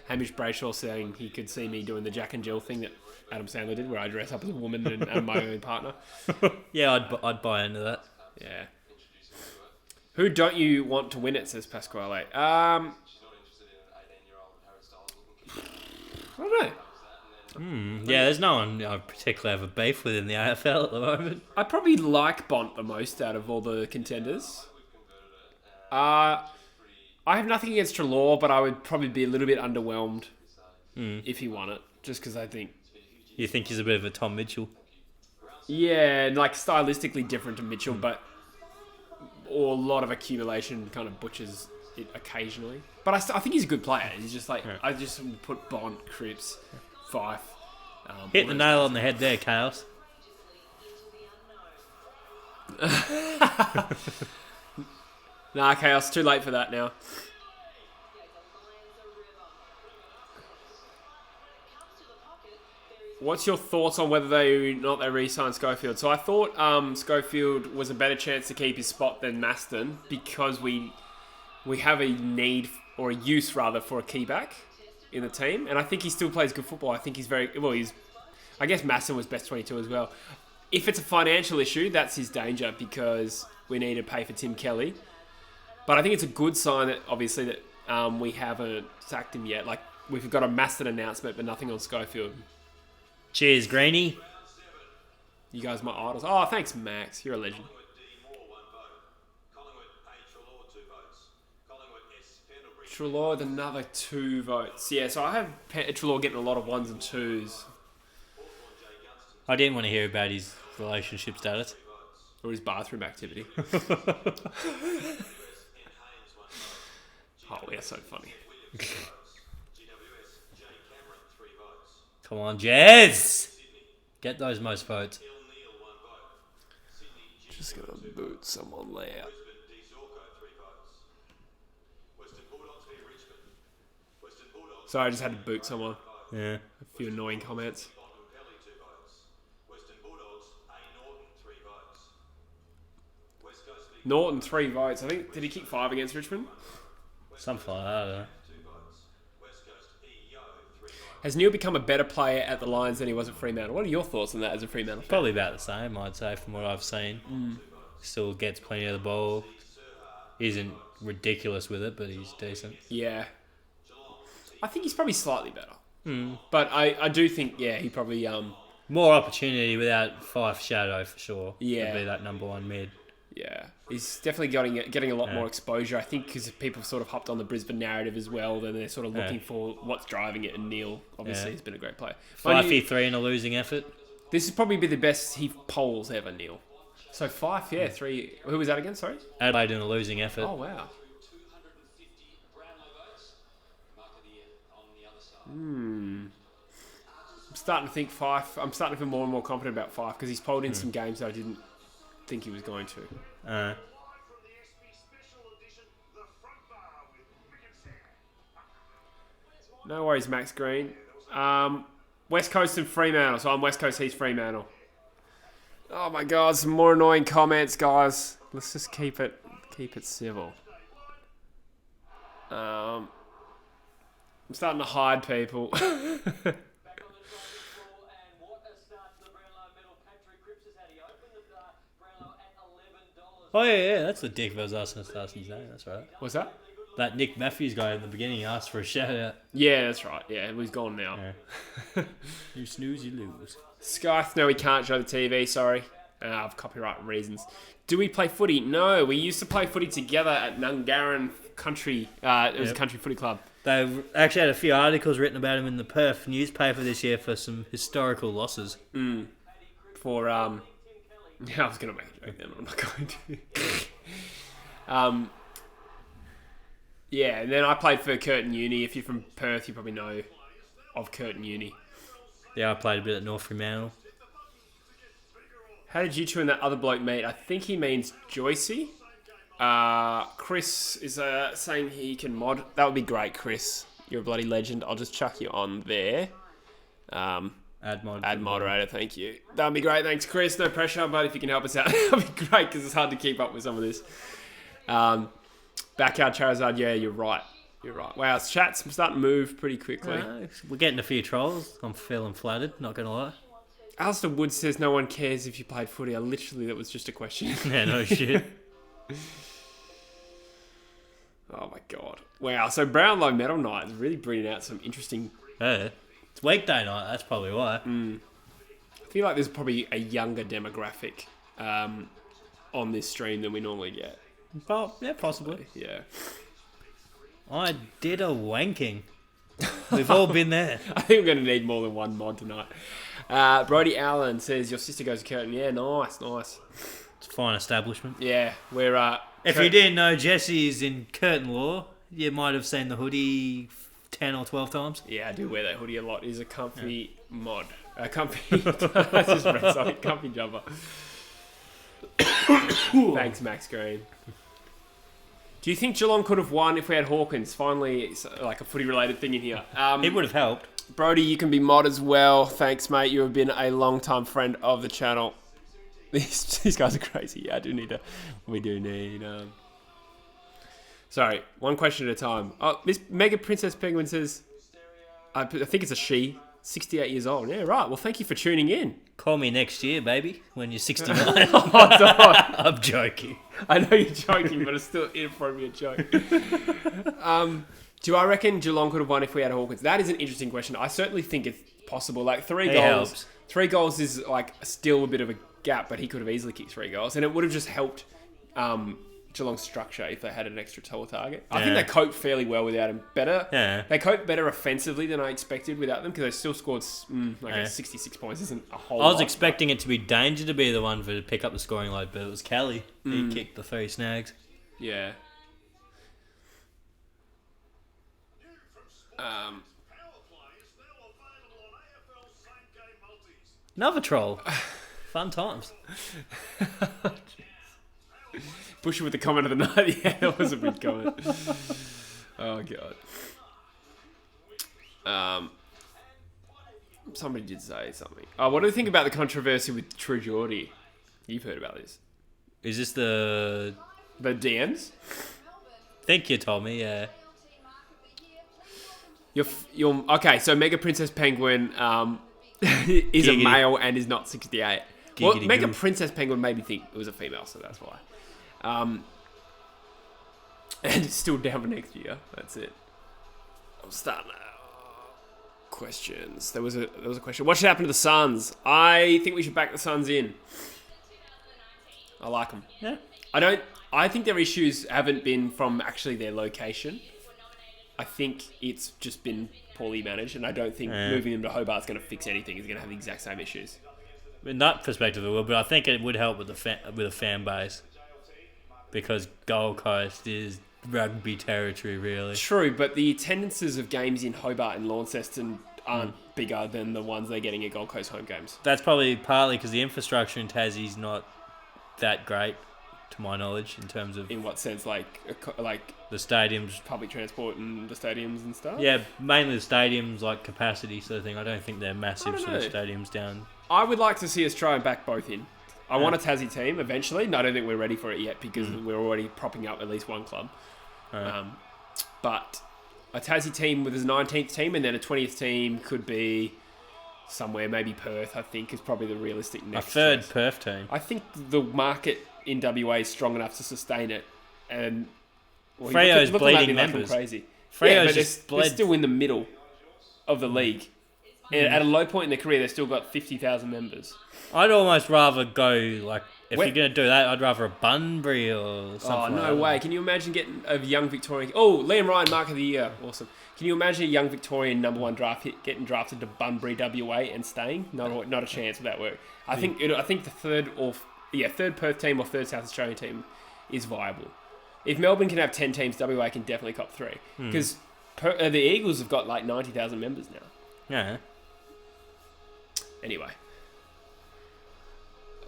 Hamish Brayshaw saying he could see me doing the Jack and Jill thing that Adam Sandler did, where I dress up as a woman and am my own partner. Yeah, I'd buy into that. Yeah. Who don't you want to win it, says Pasquale. I don't know. Yeah, there's no one I particularly have a beef with in the AFL at the moment. I probably like Bont the most out of all the contenders. I have nothing against Treloar, but I would probably be a little bit underwhelmed if he won it, just because I think... You think he's a bit of a Tom Mitchell? Yeah, like stylistically different to Mitchell, but or a lot of accumulation kind of butchers it occasionally. But I think he's a good player. He's just like, I just would put Bont, Cripps, Fife. Hit the nail on the head there, Chaos. Nah, Chaos, too late for that now. What's your thoughts on whether they re-signed Schofield? So I thought Schofield was a better chance to keep his spot than Maston because we have a need, or a use rather, for a key back in the team. And I think he still plays good football. I think he's I guess Maston was best 22 as well. If it's a financial issue, that's his danger because we need to pay for Tim Kelly. But I think it's a good sign that, obviously, that we haven't sacked him yet. Like, we've got a Maston announcement, but nothing on Schofield. Cheers, Greenie. You guys are my idols. Oh, thanks, Max. You're a legend. Treloar with another 2 votes. Yeah, so I have Treloar getting a lot of 1s and 2s. I didn't want to hear about his relationship status. Or his bathroom activity. Oh, yeah, so funny. Come on, Jez! Get those most votes. Just gonna boot someone there. Sorry, I just had to boot someone. Yeah. A few annoying comments. Norton, 3 votes. I think, did he kick 5 against Richmond? Something like that, I don't know. Has Neil become a better player at the Lions than he was at Fremantle? What are your thoughts on that as a Fremantle fan? Probably about the same, I'd say, from what I've seen. Still gets plenty of the ball. Isn't ridiculous with it, but he's decent. Yeah. I think he's probably slightly better. But I do think, yeah, he probably... More opportunity without Fife Shadow, for sure. Yeah. To be that number 1 mid. Yeah, he's definitely getting a lot more exposure. I think because people have sort of hopped on the Brisbane narrative as well. Then they're sort of looking for what's driving it. And Neil, obviously, has been a great player. 5-3 in a losing effort. This is probably be the best he polls ever, Neil. So 5, 3. Who was that again? Sorry. Adelaide in a losing effort. Oh wow. I'm starting to think Fife. I'm starting to feel more and more confident about Fife because he's polled in some games that I didn't think he was going to. No worries, Max Green. West Coast and Fremantle. So I'm West Coast, he's Fremantle. Oh my God, some more annoying comments, guys. Let's just keep it civil. I'm starting to hide people. Oh, yeah, that's the dick that was asking us to ask his name, that's right. What's that? That Nick Matthews guy in the beginning asked for a shout-out. Yeah, that's right. Yeah, he's gone now. Yeah. You snooze, you lose. Skyth, no, we can't show the TV, sorry. Of copyright reasons. Do we play footy? No, we used to play footy together at Nungaran Country. It was a country footy club. They actually had a few articles written about him in the Perth newspaper this year for some historical losses. For, yeah, I was going to make a joke then, I'm not going to. Yeah, and then I played for Curtin Uni. If you're from Perth, you probably know of Curtin Uni. Yeah, I played a bit at North Fremantle. How did you two and that other bloke meet? I think he means Joycey. Chris is saying he can mod. That would be great, Chris. You're a bloody legend. I'll just chuck you on there. Add moderator, thank you. That would be great. Thanks, Chris. No pressure, but if you can help us out, that would be great because it's hard to keep up with some of this. Backyard Charizard, yeah, you're right. You're right. Wow, chat's starting to move pretty quickly. We're getting a few trolls. I'm feeling flattered, not going to lie. Alistair Wood says no one cares if you played footy. That was just a question. Yeah, no shit. Oh my God. Wow, so Brownlow Medal Night is really bringing out some interesting... Yeah. It's weekday night, that's probably why. I feel like there's probably a younger demographic on this stream than we normally get. Well, yeah, possibly. Yeah. I did a wanking. We've all been there. I think we're going to need more than one mod tonight. Brody Allen says, your sister goes to Curtin. Yeah, nice. It's a fine establishment. Yeah, we're... If you didn't know Jesse is in Curtin Law, you might have seen the hoodie 10 or 12 times. Yeah, I do wear that hoodie a lot. It is a comfy mod. A comfy... That's just red, sorry. Comfy jumper. Thanks, Max Green. Do you think Geelong could have won if we had Hawkins? Finally, it's like a footy-related thing in here. It would have helped. Brody, you can be mod as well. Thanks, mate. You have been a long-time friend of the channel. These guys are crazy. Yeah, we do need... Sorry, one question at a time. Oh, Miss Mega Princess Penguin says... I think it's a she. 68 years old. Yeah, right. Well, thank you for tuning in. Call me next year, baby, when you're 69. Oh, God. I'm joking. I know you're joking, but it's still an inappropriate joke. Do I reckon Geelong could have won if we had Hawkins? That is an interesting question. I certainly think it's possible. Like, 3 goals. Helps. 3 goals is, like, still a bit of a gap, but he could have easily kicked 3 goals. And it would have just helped Geelong's structure if they had an extra taller target. I think they coped fairly well without him. They coped better offensively than I expected without them because they still scored 66 points. Isn't a whole lot. I was expecting it to be Danger to be the one to pick up the scoring load, but it was Kelly. He kicked the 3 snags. Yeah. Another troll. Fun times. Bushy with the comment of the night. Yeah, that was a big comment. Oh, God. Somebody did say something. Oh, what do you think about the controversy with True Geordie? You've heard about this. Is this the DMs? I think you told me, yeah. You're okay, so Mega Princess Penguin is a male and is not 68. Well, Mega Princess Penguin made me think it was a female, so that's why. And it's still down for next year. That's it. I'm starting questions. There was a question. What should happen to the Suns? I think we should back the Suns in. I like them. Yeah. I think their issues haven't been from actually their location. I think it's just been poorly managed, and I don't think moving them to Hobart's going to fix anything. It's going to have the exact same issues. In that perspective, it will, but I think it would help with a fan base because Gold Coast is rugby territory, really. True, but the attendances of games in Hobart and Launceston aren't bigger than the ones they're getting at Gold Coast home games. That's probably partly because the infrastructure in Tassie's not that great, to my knowledge, in terms of... In what sense? Like the stadiums, public transport and the stadiums and stuff? Yeah, mainly the stadiums, like capacity sort of thing. I don't think they're massive sort of stadiums down. I would like to see us try and back both in. I want a Tassie team eventually. No, I don't think we're ready for it yet because we're already propping up at least one club. But a Tassie team with a 19th team and then a 20th team could be somewhere, maybe Perth, I think, is probably the realistic next A third choice. Perth team. I think the market in WA is strong enough to sustain it. And Freo's bleeding members. Crazy. Freo's they're still in the middle of the league. And at a low point in their career, they've still got 50,000 members. I'd almost rather go, like, if you're going to do that, I'd rather a Bunbury or something. Oh, no way. Can you imagine getting a young Victorian... Oh, Liam Ryan, Mark of the Year. Awesome. Can you imagine a young Victorian number 1 draft getting drafted to Bunbury, WA and staying? Not a chance with that work. I think the third Perth team or third South Australian team is viable. If Melbourne can have 10 teams, WA can definitely cop 3. Because the Eagles have got like 90,000 members now. Yeah. Anyway.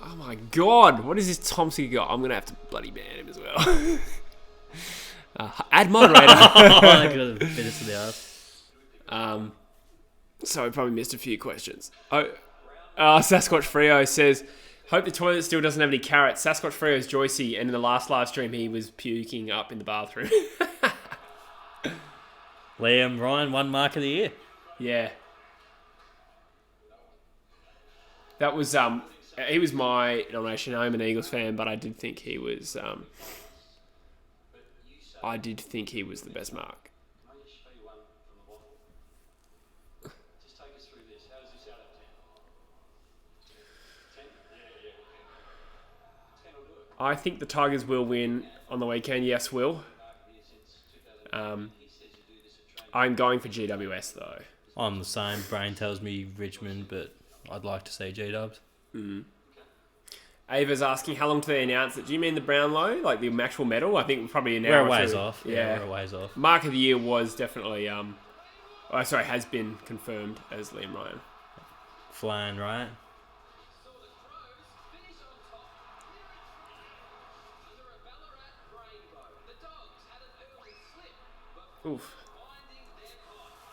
Oh my God, what is this Thompson got? I'm going to have to bloody ban him as well. Add moderator. Bit us in the arse. So I probably missed a few questions. Sasquatch Freo says, hope the toilet still doesn't have any carrots. Sasquatch Freo's Joycey, and in the last live stream he was puking up in the bathroom. Liam Ryan, 1 mark of the year. Yeah. That was... he was my nomination. I'm an Eagles fan, but I did think he was... the best mark. I think the Tigers will win on the weekend. Yes, will. I'm going for GWS, though. I'm the same. Brain tells me Richmond, but I'd like to see G-Dubs. Ava's asking, how long do they announce it? Do you mean the Brownlow? Like the actual medal? I think probably an hour We're or a ways two. off. Yeah, we're a ways off. Mark of the Year was definitely... has been confirmed as Liam Ryan. Flan, right? Oof.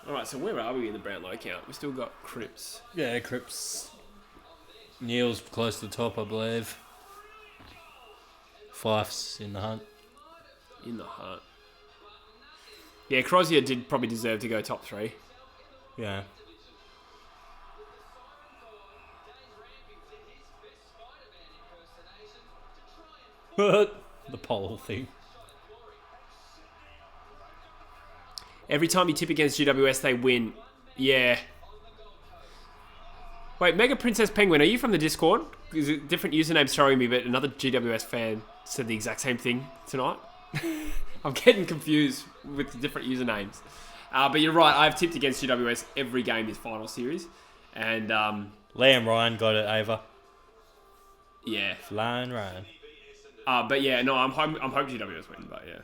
Alright, so where are we in the Brownlow count? We've still got Cripps. Yeah, Cripps. Neil's close to the top, I believe. Fife's in the hunt. Yeah, Crozier did probably deserve to go top 3. Yeah. The poll thing. Every time you tip against GWS, they win. Yeah. Wait, Mega Princess Penguin, are you from the Discord? Because a different username showing me, but another GWS fan said the exact same thing tonight. I'm getting confused with the different usernames. But you're right, I've tipped against GWS every game this final series. And, Liam Ryan got it, Ava. yeah. Flying Ryan. But yeah, no, I'm hoping GWS win, but yeah.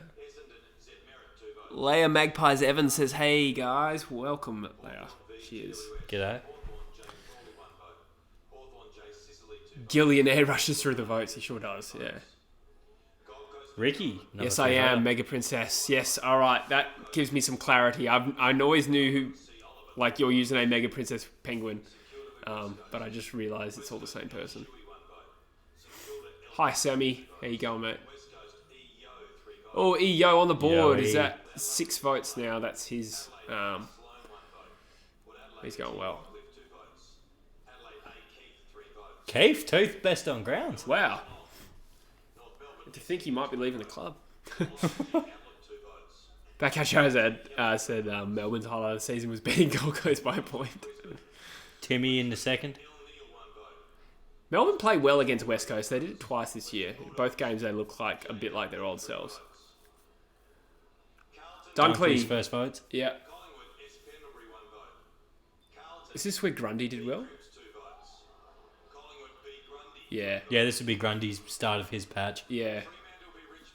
Leia Magpies Evans says, hey guys, welcome, Leia. Cheers. G'day. Gillionaire rushes through the votes, he sure does, yeah. Ricky. Yes, I am, Mega Princess. Yes, alright, that gives me some clarity. I always knew who, like your username, Mega Princess Penguin, but I just realised it's all the same person. Hi, Sammy. How you going, mate? Oh, EYO on the board. Yo, Is that 6 votes now? That's his. He's going well. Keith Tooth, best on grounds. Wow. To think he might be leaving the club. Backout Shazad said Melbourne's highlight of the season was beating Gold Coast by a point. Timmy in the second. Melbourne play well against West Coast. They did it twice this year. Both games they look like a bit like their old selves. Dunkley's Dunkley. first votes. Yeah. Is this where Grundy did well? Yeah. Yeah, this would be Grundy's start of his patch. Yeah.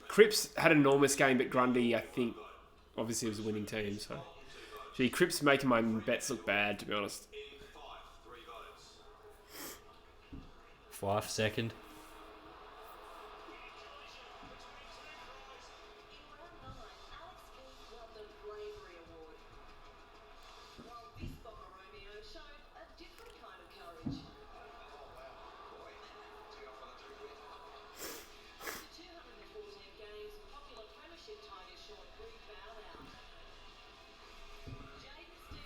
Cripps had an enormous game, but Grundy, I think, obviously was a winning team. So, gee, Cripps making my bets look bad, to be honest. Fife second.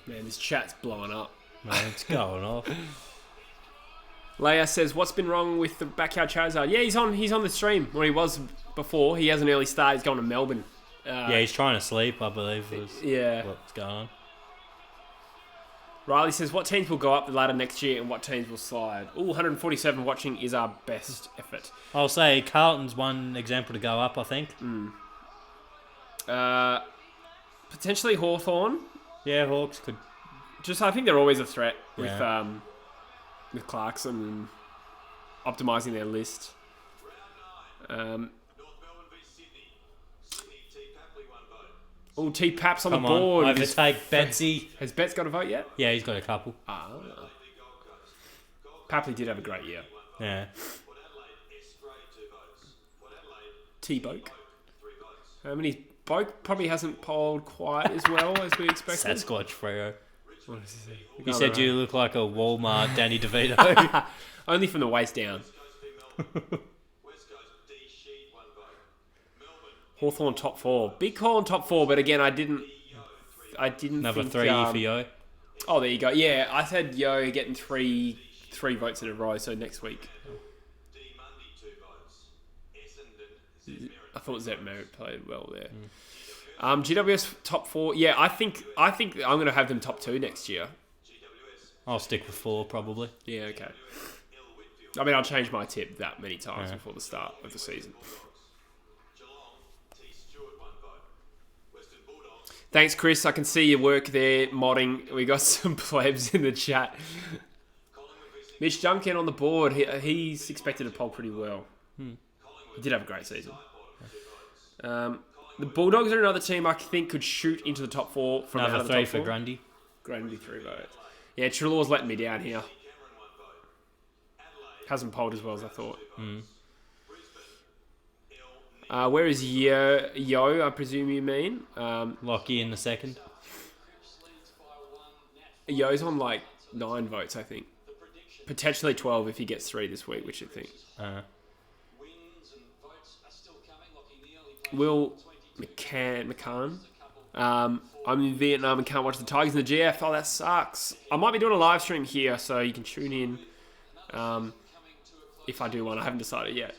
Man, this chat's blowing up. Man, it's going off. Leia says, "What's been wrong with the backyard Charizard?" Yeah, he's on the stream where he was before. He has an early start. He's going to Melbourne. Yeah, he's trying to sleep, I believe. Yeah. What's going on? Riley says, "What teams will go up the ladder next year and what teams will slide?" Ooh, 147 watching is our best effort. I'll say Carlton's one example to go up, I think. Potentially Hawthorn. Yeah, Hawks could. Just, I think they're always a threat Yeah. with Clarkson and optimising their list. Oh, T Paps on Come the on, board. overtake Betsy. Has Betts got a vote yet? Yeah, he's got a couple. Papley did have a great year. Yeah. T-Boke. How many? Boke probably hasn't polled quite as well as we expected. Sasquatch Freo. What is he? You said you look like a Walmart Danny DeVito. Only from the waist down. Hawthorn top 4. Big call on top 4, but again, I didn't Another think, 3 for Yo. Oh, there you go. Yeah, I said Yo getting three votes in a row, so next week. I thought Zep Merritt played well there. GWS top 4. Yeah, I think I'm going to have them top 2 next year. I'll stick with 4 probably. Yeah, okay. I mean, I'll change my tip that many times before the start of the season. Thanks, Chris. I can see your work there, modding. We got some plebs in the chat. Mitch Duncan on the board. He's expected to poll pretty well. He did have a great season. The Bulldogs are another team I think could shoot into the top 4 from out Another of the 3 top for 4. Grundy. Grundy 3 votes. Yeah, Treloar's letting me down here. Hasn't polled as well as I thought. Where is Yo? I presume you mean. Lockie in the second. Yo's on like 9 votes, I think. Potentially 12 if he gets 3 this week, which I think. Will McCann. I'm in Vietnam and can't watch the Tigers in the GF. Oh, that sucks. I might be doing a live stream here, so you can tune in if I do one. I haven't decided yet.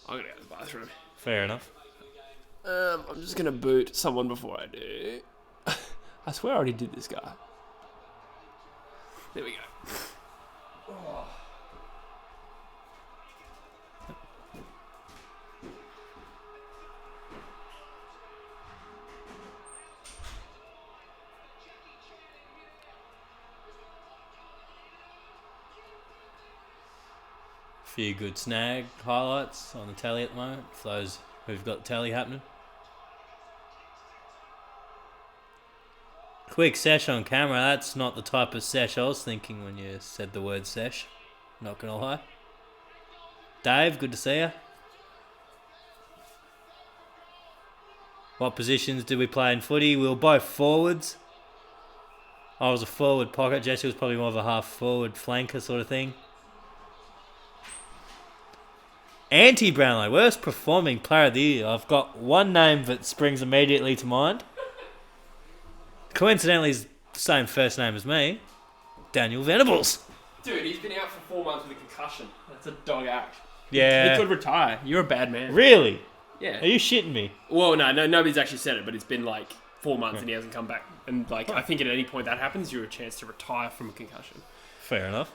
I'm going to go to the bathroom. Fair enough. I'm just going to boot someone before I do. I swear I already did this guy. There we go. Few good snag highlights on the tally at the moment for those who've got the tally happening. Quick sesh on camera. That's not the type of sesh I was thinking when you said the word sesh. Not gonna lie. Dave, good to see you. What positions did we play in footy? We were both forwards. I was a forward pocket. Jesse was probably more of a half forward flanker sort of thing. Anti-Brownlow, worst performing player of the year. I've got one name that springs immediately to mind. Coincidentally, he's the same first name as me. Daniel Venables. Dude, he's been out for 4 months with a concussion. That's a dog act. Yeah. He could retire. You're a bad man. Really? Yeah. Are you shitting me? Well, no, nobody's actually said it, but it's been like 4 months and he hasn't come back. And like, I think at any point that happens, you're a chance to retire from a concussion. Fair enough.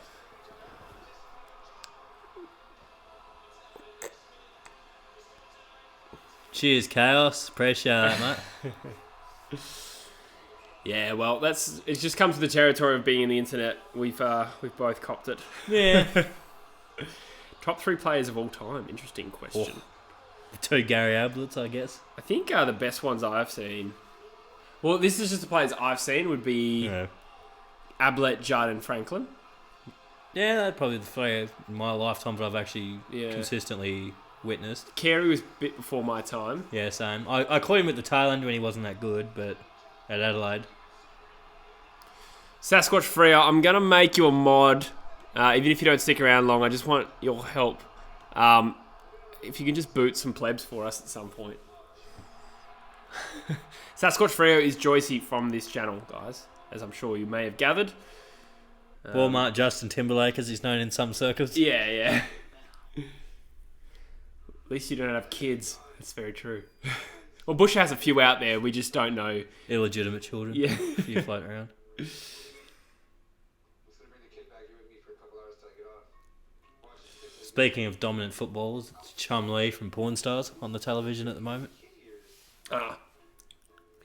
Cheers, Chaos. Appreciate that, mate. Yeah, well, it just comes to the territory of being in the internet. We've both copped it. Yeah. Top 3 players of all time. Interesting question. The 2 Gary Ablets, I guess. I think the best ones I've seen. Well, this is just the players I've seen would be Ablett, Judd, and Franklin. Yeah, that's probably the 3 in my lifetime that I've actually consistently witnessed. Carey was a bit before my time. Yeah, same. I caught him at the tail end when he wasn't that good, but at Adelaide. Sasquatch Freo, I'm going to make you a mod. Even if you don't stick around long, I just want your help. If you can just boot some plebs for us at some point. Sasquatch Freo is Joycey from this channel, guys, as I'm sure you may have gathered. Walmart Justin Timberlake, as he's known in some circles. Yeah. At least you don't have kids. That's very true. Well, Bush has a few out there. We just don't know. Illegitimate children. Yeah. A few floating around. Speaking of dominant footballers, it's Chum Lee from Porn Stars on the television at the moment.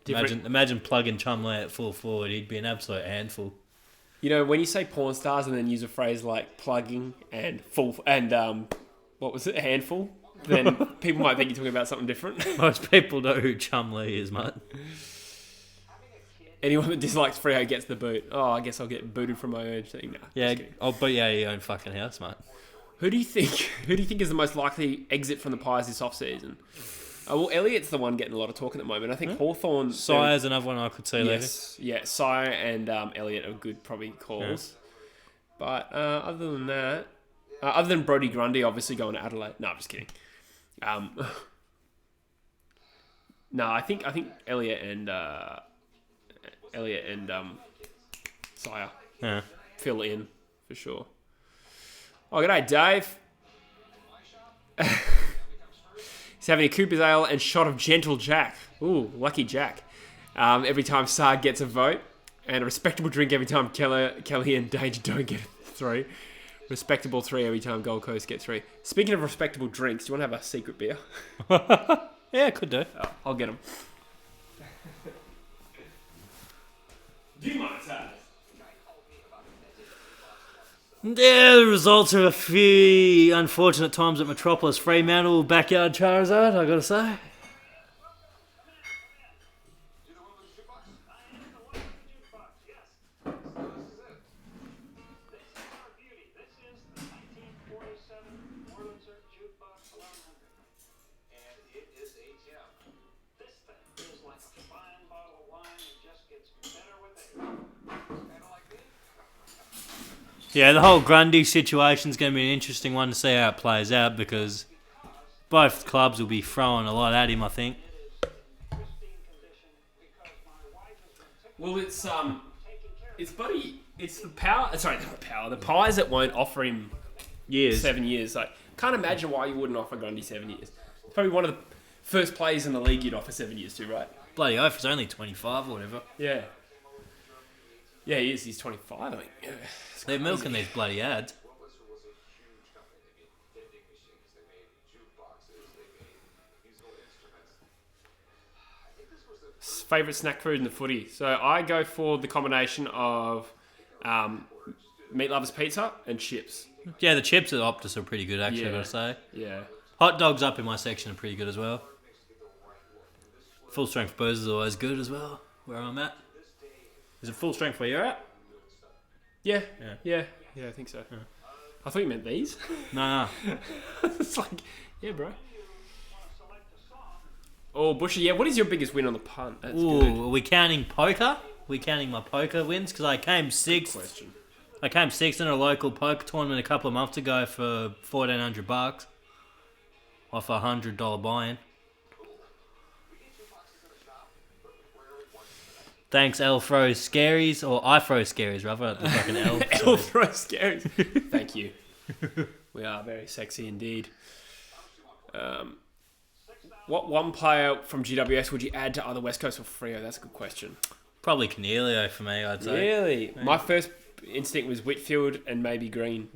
Imagine plugging Chum Lee at full forward. He'd be an absolute handful. You know, when you say porn stars and then use a phrase like plugging and what was it, handful, then people might think you're talking about something different. Most people know who Chum Lee is, mate. Anyone that dislikes Freo gets the boot. Oh, I guess I'll get booted from my own thing now. Yeah, I'll boot you out of your own fucking house, mate. Who do you think is the most likely exit from the Pies this off-season? Well, Elliott's the one getting a lot of talk at the moment. I think Hawthorn... Sire's another one I could see leaving. Yeah, Sire and Elliott are good probably calls. Yeah. But other than that... other than Brodie Grundy obviously going to Adelaide. No, I'm just kidding. No, I think Elliott and Sire fill in for sure. Oh, g'day, Dave. He's having a Cooper's Ale and shot of Gentle Jack. Ooh, lucky Jack. Every time Sard gets a vote. And a respectable drink every time Kelly and Danger don't get 3. Respectable 3 every time Gold Coast get 3. Speaking of respectable drinks, do you want to have a secret beer? Yeah, could do. Oh, I'll get them. Demonetized. Yeah, the results of a few unfortunate times at Metropolis Fremantle backyard Charizard, I gotta say. Yeah, the whole Grundy situation's going to be an interesting one to see how it plays out because both clubs will be throwing a lot at him, I think. Well, it's the power. Sorry, the power. The Pies that won't offer him 7 years. Like, can't imagine why you wouldn't offer Grundy 7 years. It's probably one of the first players in the league you'd offer 7 years to, right? Bloody oath, he's only 25 or whatever. Yeah. Yeah, he is. He's 25, I think. Yeah. They're milking these bloody ads. Favourite snack food in the footy. So I go for the combination of Meat Lovers Pizza and chips. Yeah, the chips at Optus are pretty good, actually, Yeah. I've got to say. Yeah. Hot dogs up in my section are pretty good as well. Full strength burgers is always good as well, where I'm at. Is it full strength where you're at? Yeah. Yeah, I think so. I thought you meant these. Nah. It's like, yeah, bro. Oh, Bushy, yeah, what is your biggest win on the punt? That's Ooh, good. are we counting poker? We counting my poker wins? Because I came sixth. Question. I came sixth in a local poker tournament a couple of months ago for $1,400 off a $100 buy-in. Thanks, L Throws Scaries, or I Throw Scaries, rather. It's like an L. L throw scares. Thank you. We are very sexy indeed. What one player from GWS would you add to either West Coast or Freo? That's a good question. Probably Cornelio for me, I'd say. Really? My first instinct was Whitfield and maybe Green.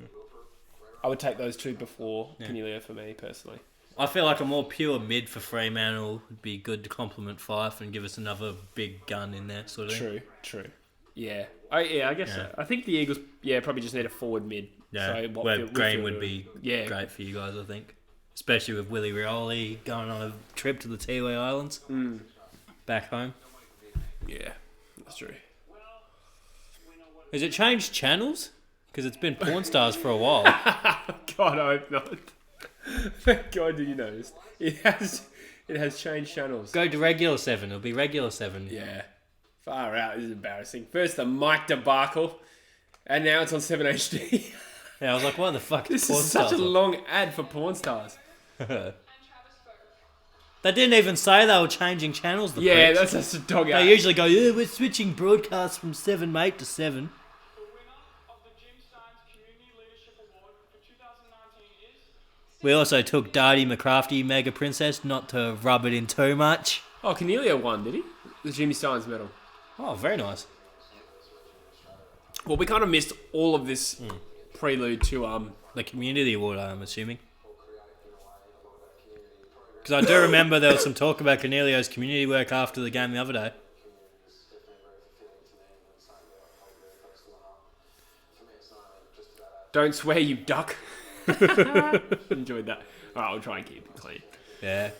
I would take those two before Cornelio for me, personally. I feel like a more pure mid for Fremantle would be good to complement Fife and give us another big gun in there, sort of thing. True. Yeah. I guess so. I think the Eagles, probably just need a forward mid. Yeah, So where Green would be Yeah. great for you guys, I think. Especially with Willie Rioli going on a trip to the Tiwi Islands. Back home. Yeah, that's true. Has it changed channels? Because it's been Porn Stars for a while. God, I hope not. Thank God, did you notice? It has changed channels. Go to regular 7. It'll be regular 7. Yeah. Far out. This is embarrassing. First the Mike debacle, and now it's on 7HD. Yeah, I was like, what the fuck This Porn is such Stars a on? long ad for Porn Stars. They didn't even say they were changing channels. The Yeah, pricks. that's just a dog out. They usually go, yeah, we're switching broadcasts from 7 mate to 7. The winner of the Jim Steins Community Leadership Award for 2019 is... We also took Darty McCrafty Mega Princess, not to rub it in too much. Oh, Cornelio won, did he? The Jimmy Steins medal. Oh, very nice. Well, we kind of missed all of this prelude to The community award, I'm assuming. Because I do remember there was some talk about Cornelio's community work after the game the other day. Don't swear, you duck. Enjoyed that. All right, I'll try and keep it clean. Yeah.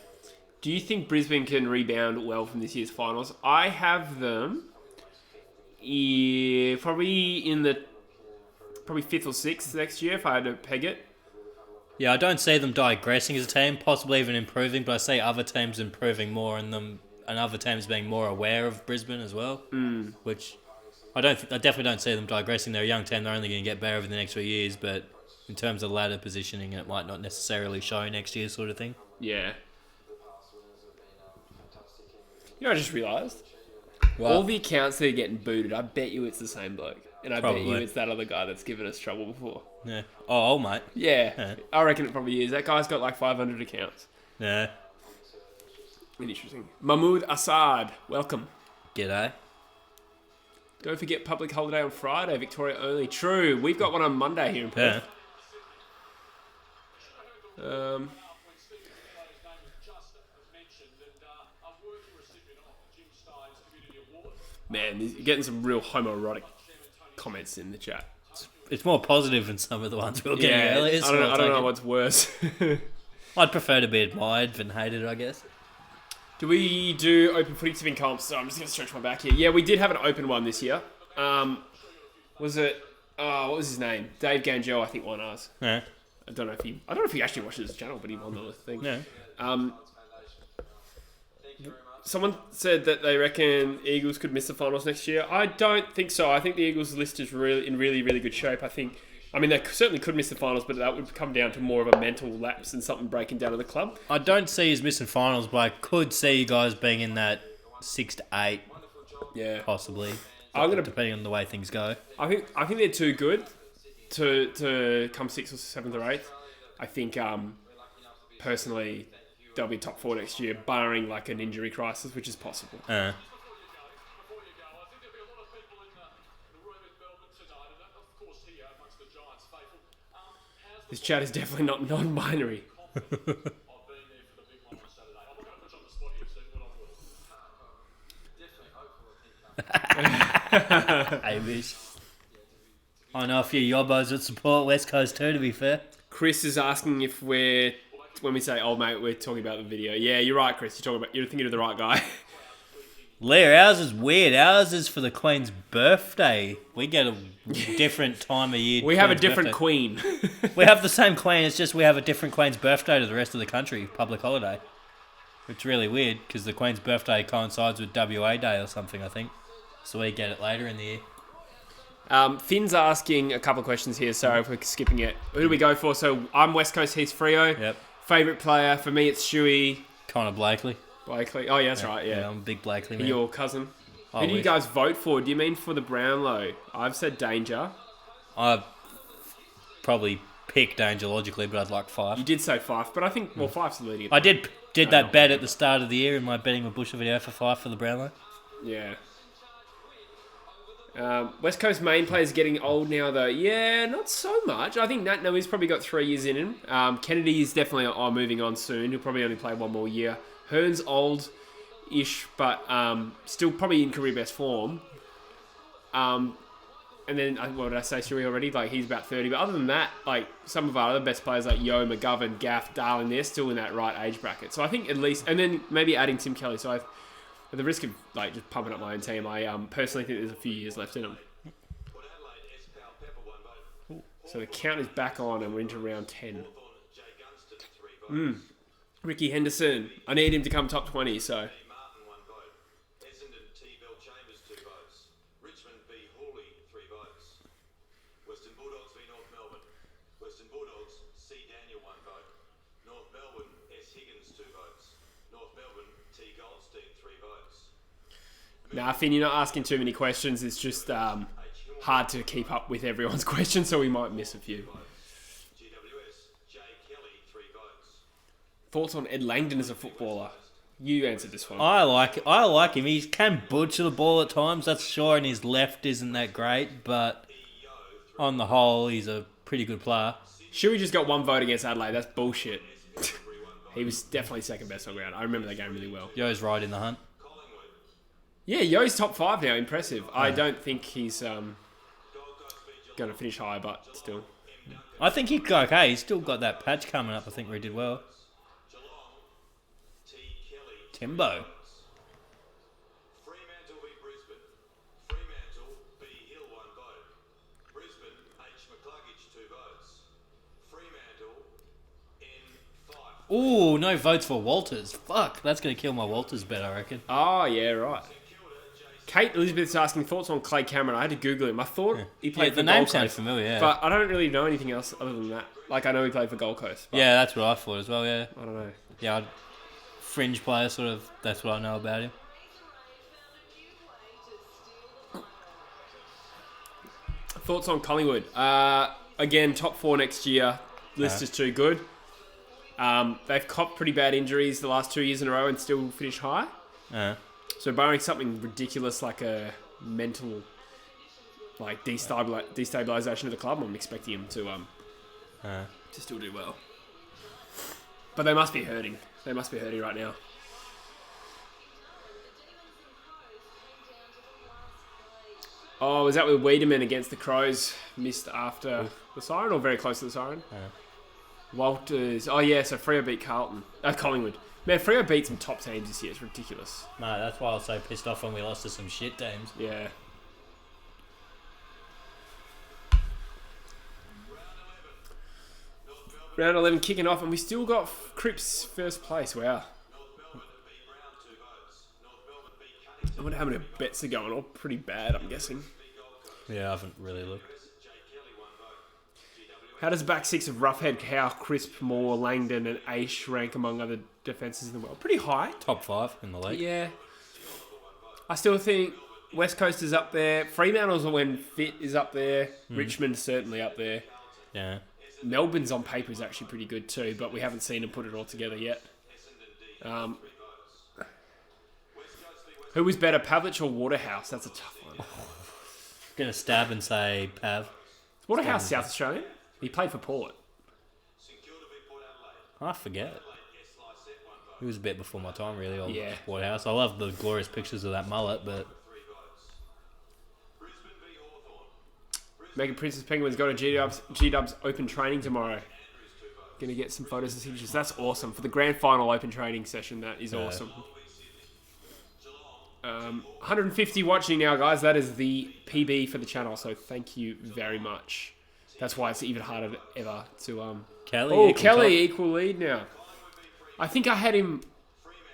Do you think Brisbane can rebound well from this year's finals? I have them probably in the 5th or 6th next year if I had to peg it. Yeah, I don't see them digressing as a team, possibly even improving, but I see other teams improving more and other teams being more aware of Brisbane as well. Which I definitely don't see them digressing. They're a young team, they're only going to get better over the next few years, but in terms of ladder positioning, it might not necessarily show next year sort of thing. Yeah. You know, I just realised What? all the accounts that are getting booted, I bet you it's the same bloke. And I bet you Probably. it's that other guy that's given us trouble before. Yeah. Oh, old mate. Yeah, Yeah. I reckon it probably is. That guy's got like 500 accounts. Yeah. Interesting. Mahmoud Assad, welcome. G'day. Don't forget public holiday on Friday, Victoria only. True, we've got one on Monday here in Yeah. Perth. Man, you're getting some real homoerotic comments in the chat. It's more positive than some of the ones we were getting earlier. I don't know what's worse. I'd prefer to be admired than hated, I guess. Do we do open footy tipping comps? So I'm just going to stretch my back here. Yeah, we did have an open one this year. Was it... what was his name? Dave Gangel, I think, won ours. Yeah. I don't know if he actually watches the channel, but he won the thing. Yeah. Someone said that they reckon Eagles could miss the finals next year. I don't think so. I think the Eagles list is really good shape. I mean, they certainly could miss the finals, but that would come down to more of a mental lapse than something breaking down of the club. I don't see us missing finals, but I could see you guys being in that 6 to 8, Yeah. possibly. Depending on the way things go. I think they're too good to come 6th or 7th or 8th. I think personally they'll be top 4 next year, barring like an injury crisis, which is possible. This chat is definitely not non-binary. Amish. I know a few yobbos that support West Coast too, to be fair. Chris is asking if when we say old mate, we're talking about the video. Yeah, you're right, Chris. You're thinking of the right guy. Leah, ours is weird. Ours is for the Queen's birthday. We get a different time of year. We have a Queen's different birthday. queen. We have the same Queen, it's just we have a different Queen's birthday to the rest of the country, public holiday. It's really weird, because the Queen's birthday coincides with WA Day or something, I think. So we get it later in the year. Finn's asking a couple of questions here. Sorry if we're skipping it. Who do we go for? So I'm West Coast, he's Freo. Yep. Favourite player, for me it's Shuey. Connor Blakely. Blakely. Oh, yeah, that's right, yeah. I'm a big Blakely man. Your cousin. I Who do you wish. guys vote for? Do you mean for the Brownlow? I've said Danger. I'd probably pick Danger logically, but I'd like Fife. You did say Fife, but I think, well, Fife's the leading. I did that bet at the start of the year in my Betting with Busher video for Fife for the Brownlow. Yeah. West Coast main players getting old now, though. Yeah, not so much. I think Nat Noe's probably got 3 years in him. Kennedy is definitely moving on soon. He'll probably only play 1 more year. Hearn's old-ish, but still probably in career best form. And then, what did I say, Shuey already? Like, he's about 30. But other than that, like, some of our other best players like Yo, McGovern, Gaff, Darling, they're still in that right age bracket. So I think at least... And then maybe adding Tim Kelly. So at the risk of, like, just pumping up my own team, I personally think there's a few years left in them. So the count is back on and we're into round 10. Ricky Henderson. I need him to come top 20, so... Nah, Finn, you're not asking too many questions. It's just hard to keep up with everyone's questions, so we might miss a few. Thoughts on Ed Langdon as a footballer? You answered this one. I like him. He can butcher the ball at times, that's sure, and his left isn't that great, but on the whole, he's a pretty good player. Shuey just got 1 vote against Adelaide. That's bullshit. He was definitely second best on ground. I remember that game really well. Yo's right in the hunt. Yeah, Yo's top 5 now. Impressive. I don't think he's going to finish high, but still. I think he'd go okay. He's still got that patch coming up, I think, where he did well. Timbo. Fremantle v Brisbane. Fremantle B Hill 1 vote. Brisbane H McCluggage 2 votes. Fremantle N 5. Ooh, no votes for Walters. Fuck, that's going to kill my Walters bet, I reckon. Oh, yeah, right. Kate Elizabeth's asking thoughts on Clay Cameron. I had to Google him. I thought he played for the name Gold sounds Coast, familiar, yeah. but I don't really know anything else other than that. Like, I know he played for Gold Coast. But Yeah, that's what I thought as well, yeah. I don't know. Yeah, fringe player, sort of. That's what I know about him. Thoughts on Collingwood? Again, top 4 next year. List is too good. They've copped pretty bad injuries the last 2 years in a row and still finish high. So barring something ridiculous like a mental, like destabilization of the club, I'm expecting him to still do well. But they must be hurting. They must be hurting right now. Oh, was that with Wiedemann against the Crows? Missed after the siren or very close to the siren? Walters. Oh, yeah, so Freo beat Collingwood. Man, Freo beat some top teams this year. It's ridiculous. No, that's why I was so pissed off when we lost to some shit teams. Yeah. Round 11 kicking off, and we still got Cripps first place. Wow. I wonder how many bets are going on. Pretty bad, I'm guessing. Yeah, I haven't really looked. How does back six of Roughhead, Howe, Crisp, Moore, Langdon, and Aish rank among other defences in the world? Pretty high. Top 5 in the league. Yeah. I still think West Coast is up there. Fremantle's when fit is up there. Richmond's certainly up there. Yeah. Melbourne's on paper is actually pretty good too, but we haven't seen them put it all together yet. Who was better, Pavlich or Waterhouse? That's a tough one. Gonna stab and say Pav. Waterhouse South Australian? He played for Port. I forget. He was a bit before my time, really, old Yeah. Waterhouse. I love the glorious pictures of that mullet, but... Megan Princess Penguin's got a G-Dubs open training tomorrow. Going to get some photos and signatures. That's awesome. For the grand final open training session, that is awesome. 150 watching now, guys. That is the PB for the channel, so thank you very much. That's why it's even harder than ever to... Kelly. Oh, Kelly, equal lead now. I think I had him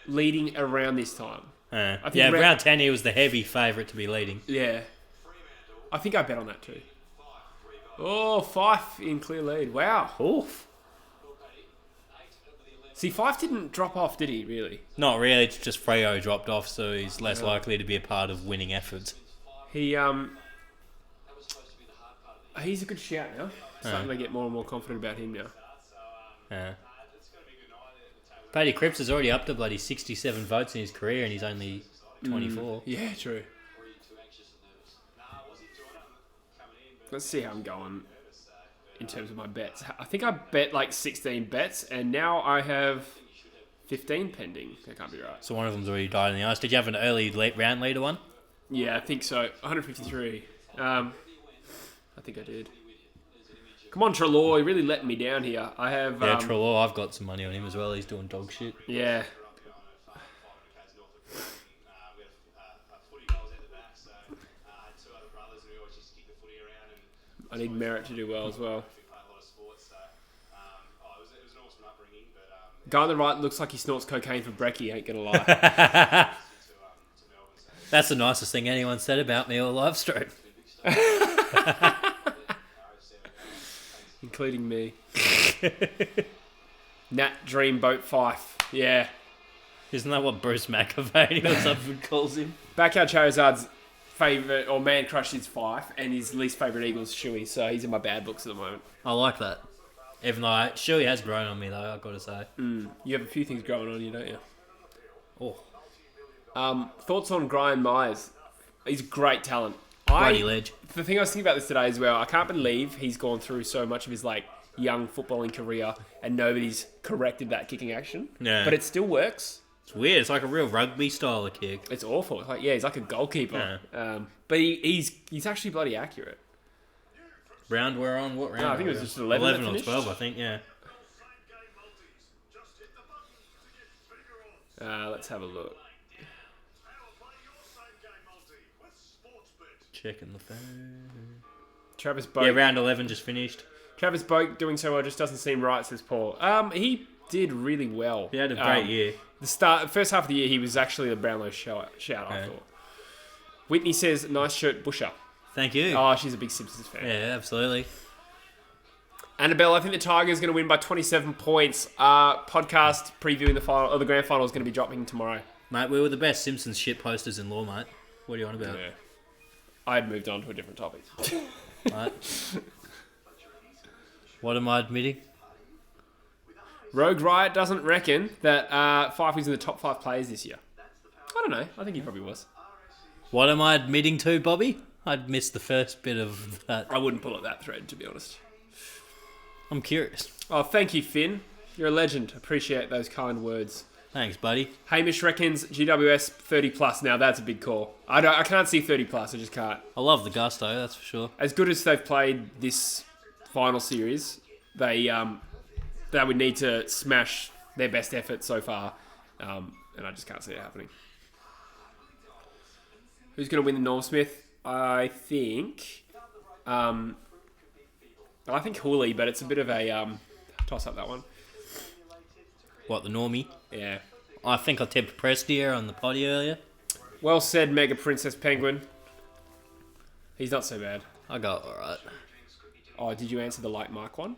leading around this time. I think Yeah, round 10 he was the heavy favourite to be leading. Yeah. I think I bet on that too. Oh, Fife in clear lead. Wow. Oof. See, Fife didn't drop off, did he, really? Not really, it's just Freo dropped off, so he's less likely to be a part of winning efforts. He's a good shout now. Starting to get more and more confident about him now. Yeah. Paddy Cripps is already up to bloody 67 votes in his career and he's only 24. Yeah, true. Let's see how I'm going in terms of my bets. I think I bet like 16 bets and now I have 15 pending. That can't be right. So one of them's already died in the ice. Did you have an early round leader one? Yeah, I think so. 153. I think I did. Come on, Treloar, really letting me down here. I have... Yeah, Treloar, I've got some money on him as well. He's doing dog shit. Yeah. I need Merritt to do well as well. Guy on the right looks like he snorts cocaine for brekkie, ain't gonna lie. That's the nicest thing anyone said about me all live stream. Including me. Nat Dreamboat Fife. Yeah. Isn't that what Bruce McAvaney or something calls him? Backyard Charizard's favourite, or man crush is Fife, and his least favourite Eagle's Shuey, so he's in my bad books at the moment. I like that. Even though Shuey has grown on me though, I've got to say. You have a few things growing on you, don't you? Oh. Thoughts on Brian Myers? He's a great talent. Bloody ledge. The thing I was thinking about this today as well, I can't believe he's gone through so much of his young footballing career and nobody's corrected that kicking action. Yeah. But it still works. It's weird. It's like a real rugby style of kick. It's awful. He's like a goalkeeper. Yeah. But he's actually bloody accurate. Round we're on? What round? No, I think it was just 11 that or finished. 12, I think, yeah. Let's have a look. Checking the phone. Travis Boak. Yeah, round 11 just finished. Travis Boak doing so well just doesn't seem right, says Paul. He did really well. He had a great year. The first half of the year, he was actually the Brownlow shout, I thought. Whitney says, nice shirt, Busher. Thank you. Oh, she's a big Simpsons fan. Yeah, absolutely. Annabelle, I think the Tigers are going to win by 27 points. Podcast previewing the final, or the grand final is going to be dropping tomorrow. Mate, we were the best Simpsons shit posters in law, mate. What are you on about? Yeah. I had moved on to a different topic. Mate. What am I admitting? Rogue Riot doesn't reckon that Fife was in the top 5 players this year. I don't know. I think he probably was. What am I admitting to, Bobby? I'd missed the first bit of that. I wouldn't pull up that thread, to be honest. I'm curious. Oh, thank you, Finn. You're a legend. Appreciate those kind words. Thanks, buddy. Hamish reckons GWS 30 plus. Now that's a big call. I can't see 30 plus. I just can't. I love the gusto, that's for sure. As good as they've played this final series, they would need to smash their best effort so far, and I just can't see it happening. Who's going to win the Norm Smith? I think Hooley, but it's a bit of a toss up, that one. What, the normie? Yeah. I think I tipped Prestia on the potty earlier. Well said, Mega Princess Penguin. He's not so bad. I got alright. Oh, did you answer the like Mike one?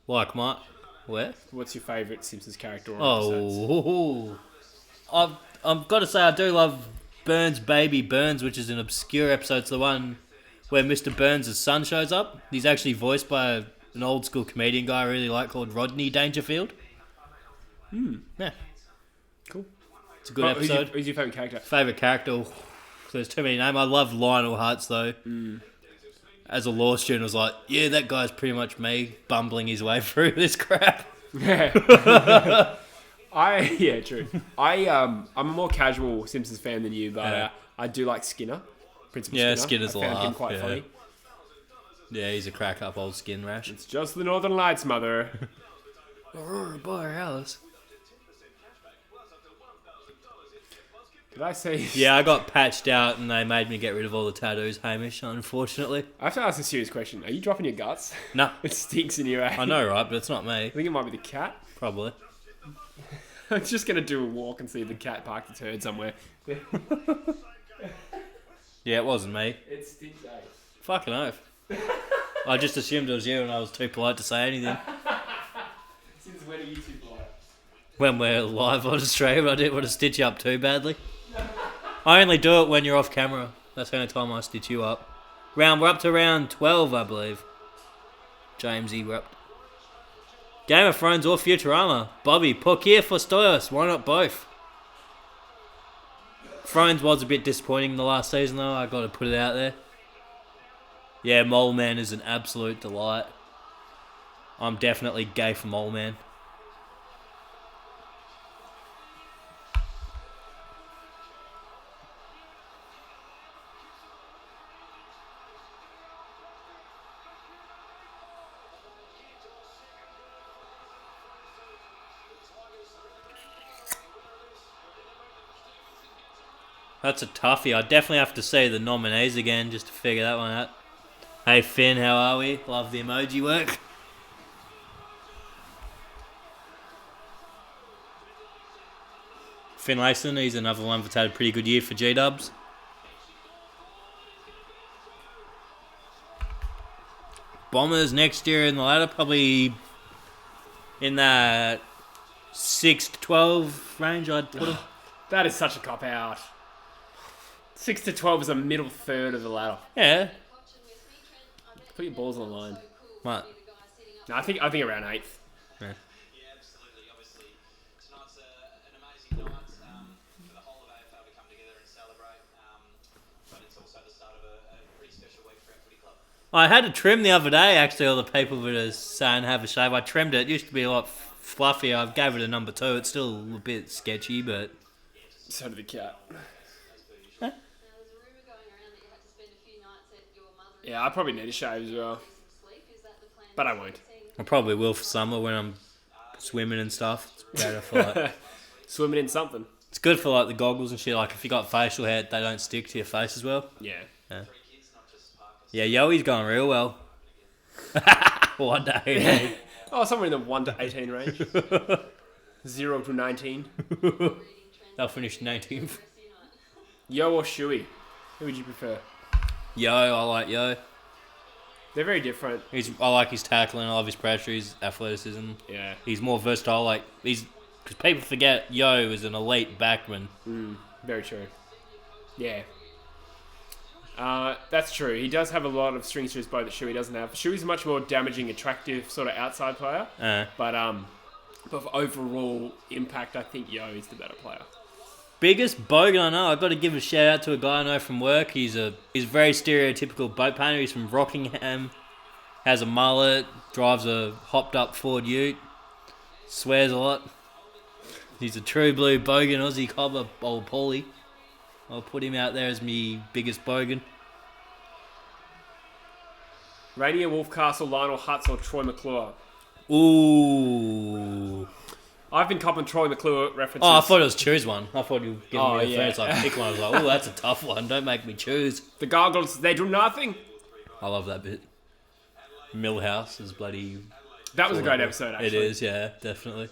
Like Mike? Where? What's your favourite Simpsons character on episodes? I've got to say I do love Burns' Baby Burns, which is an obscure episode. It's the one where Mr. Burns' son shows up. He's actually voiced by an old school comedian guy I really like called Rodney Dangerfield. Yeah. Cool. It's a good episode. Who's your favourite character? Favourite character? There's too many names. I love Lionel Hutz though. As a law student, I was like, yeah, that guy's pretty much me, bumbling his way through this crap. Yeah. Yeah, true. I'm a more casual Simpsons fan than you, but I do like Skinner. Principal Yeah, Skinner. Skinner's I found him laugh, quite yeah. funny. Yeah, he's a crack up old skin rash. It's just the Northern Lights, mother. Aurora Borealis. Did I say... Yeah, I got patched out and they made me get rid of all the tattoos, Hamish, unfortunately. I have to ask a serious question. Are you dropping your guts? No. It stinks in your eye. I know, right? But it's not me. I think it might be the cat. Probably. I'm just going to do a walk and see if the cat parked its herd somewhere. Yeah, it wasn't me. It stinks, eh? Fucking oath. I just assumed it was you and I was too polite to say anything. Since when are you too polite? When we're live on Australia, I didn't want to stitch you up too badly. I only do it when you're off camera. That's the only time I stitch you up. We're up to round 12, I believe. Jamesy, we're up. Game of Thrones or Futurama? Bobby, por qué Fostoyos? Why not both? Thrones was a bit disappointing in the last season, though. I got to put it out there. Yeah, Mole Man is an absolute delight. I'm definitely gay for Mole Man. That's a toughie. I definitely have to see the nominees again just to figure that one out. Hey Finn, how are we? Love the emoji work. Finlayson, he's another one that's had a pretty good year for G-Dubs. Bombers next year in the ladder, probably in that 6 to 12 range, I'd put them. That is such a cop-out. 6 to 12 is a middle third of the ladder. Yeah. Put your balls on the line. What? No, I think around 8th. Yeah. Yeah, absolutely. Obviously, tonight's an amazing night for the whole of AFL to come together and celebrate. But it's also the start of a pretty special week for our footy club. I had a trim the other day, actually, all the people that are saying have a shave. I trimmed it. It used to be a lot fluffy. I gave it a number 2. It's still a bit sketchy, but... So did the cat. Yeah, I probably need a shave as well. But I won't. I probably will for summer when I'm swimming and stuff. It's better for like... Swimming in something. It's good for like the goggles and shit. Like if you got facial hair, they don't stick to your face as well. Yeah. Yeah, Yoey's going real well. 1 to 18. Oh, somewhere in the 1 to 18 range. 0 to 19. They'll finish 19th. Yo or Shuey? Who would you prefer? Yo, I like Yo. They're very different. I like his tackling. I love his pressure, his athleticism. Yeah. He's more versatile. Like because people forget Yo is an elite backman. Very true. Yeah. That's true. He does have a lot of strings to his bow that Shuey doesn't have. Shuey's a much more damaging, attractive sort of outside player. But for overall impact, I think Yo is the better player. Biggest bogan I know. I've got to give a shout out to a guy I know from work. He's very stereotypical boat painter. He's from Rockingham. Has a mullet. Drives a hopped up Ford Ute. Swears a lot. He's a true blue bogan Aussie cobbler, old Paulie. I'll put him out there as me biggest bogan. Rainier, Wolfcastle, Lionel Hutz, or Troy McClure? Ooh. I've been copping Troy McClure references. Oh, I thought it was choose one. I thought you were giving me a yeah. first like pick one. I was like, oh, that's a tough one. Don't make me choose. The goggles, they do nothing. I love that bit. Millhouse is bloody... That was a great episode, actually. It is, yeah, definitely.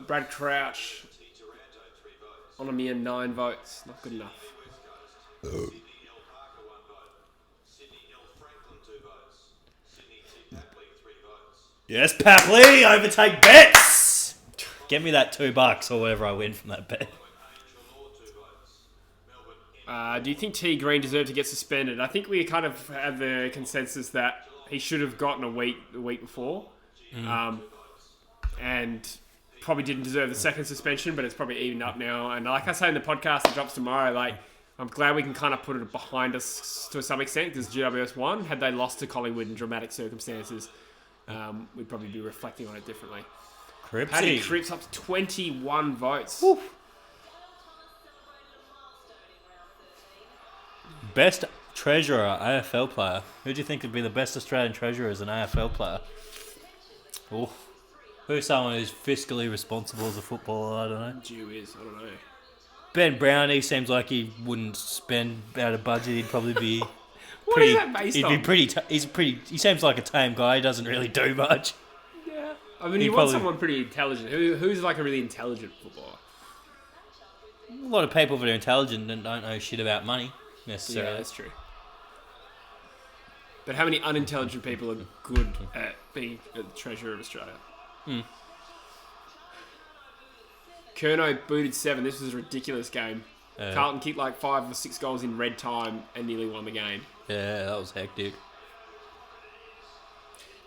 Brad Crouch on a mere 9 votes. Not good enough. Sydney L. Parker 1 vote. Sydney L. Franklin 2 votes. Sydney T. Papley 3 votes. Yes, Papley, overtake bets. Get me that $2 or whatever I win from that bet. Angel Law 2 votes. Melbourne Do you think T. Green deserved to get suspended? I think we kind of have the consensus that he should have gotten a week the week before. And probably didn't deserve the second suspension, but it's probably even up now. And like I say in the podcast that drops tomorrow, like I'm glad we can kind of put it behind us to some extent because GWS won. Had they lost to Collingwood in dramatic circumstances, we'd probably be reflecting on it differently. Paddy Cripps up to 21 votes. Woo. Best Treasurer, AFL player. Who do you think would be the best Australian treasurer as an AFL player? Oh, who's someone who's fiscally responsible as a footballer? I don't know. I don't know. Ben Brown, he seems like he wouldn't spend out of budget. He'd probably be What pretty. is that based He'd on? be pretty. He's pretty. He seems like a tame guy. He doesn't really do much. Yeah. I mean, He you want probably- someone pretty intelligent. Who's like a really intelligent footballer? A lot of people that are intelligent and don't know shit about money necessarily. Yeah, that's true. But how many unintelligent people are good at being the treasurer of Australia? Kerno booted 7. This was a ridiculous game. Carlton kicked like 5 or 6 goals in red time and nearly won the game. Yeah, that was hectic.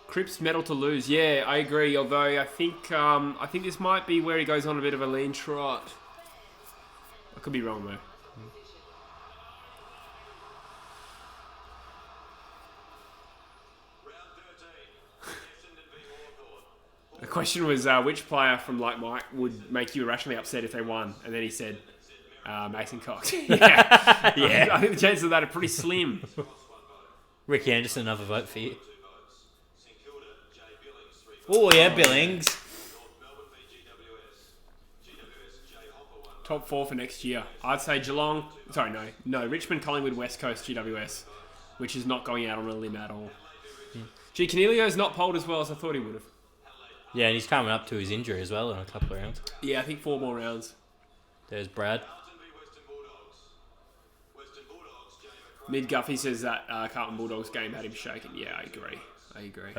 Cripps medal to lose. Yeah, I agree. Although I think this might be where he goes on a bit of a lean trot. I could be wrong though. The question was which player from like Mike would make you irrationally upset if they won, and then he said Mason Cox. Yeah, Yeah. I think the chances of that are pretty slim. Ricky Anderson, another vote for you. Oh yeah, Billings. Top 4 for next year. I'd say Geelong. Sorry, no. Richmond, Collingwood, West Coast, GWS, which is not going out on a limb at all. Gee, Canelio's not polled as well as I thought he would have. Yeah, and he's coming up to his injury as well in a couple of rounds. Yeah, I think 4 more rounds. There's Brad. Mid Guffey says that Carlton Bulldogs game had him shaken. Yeah, I agree.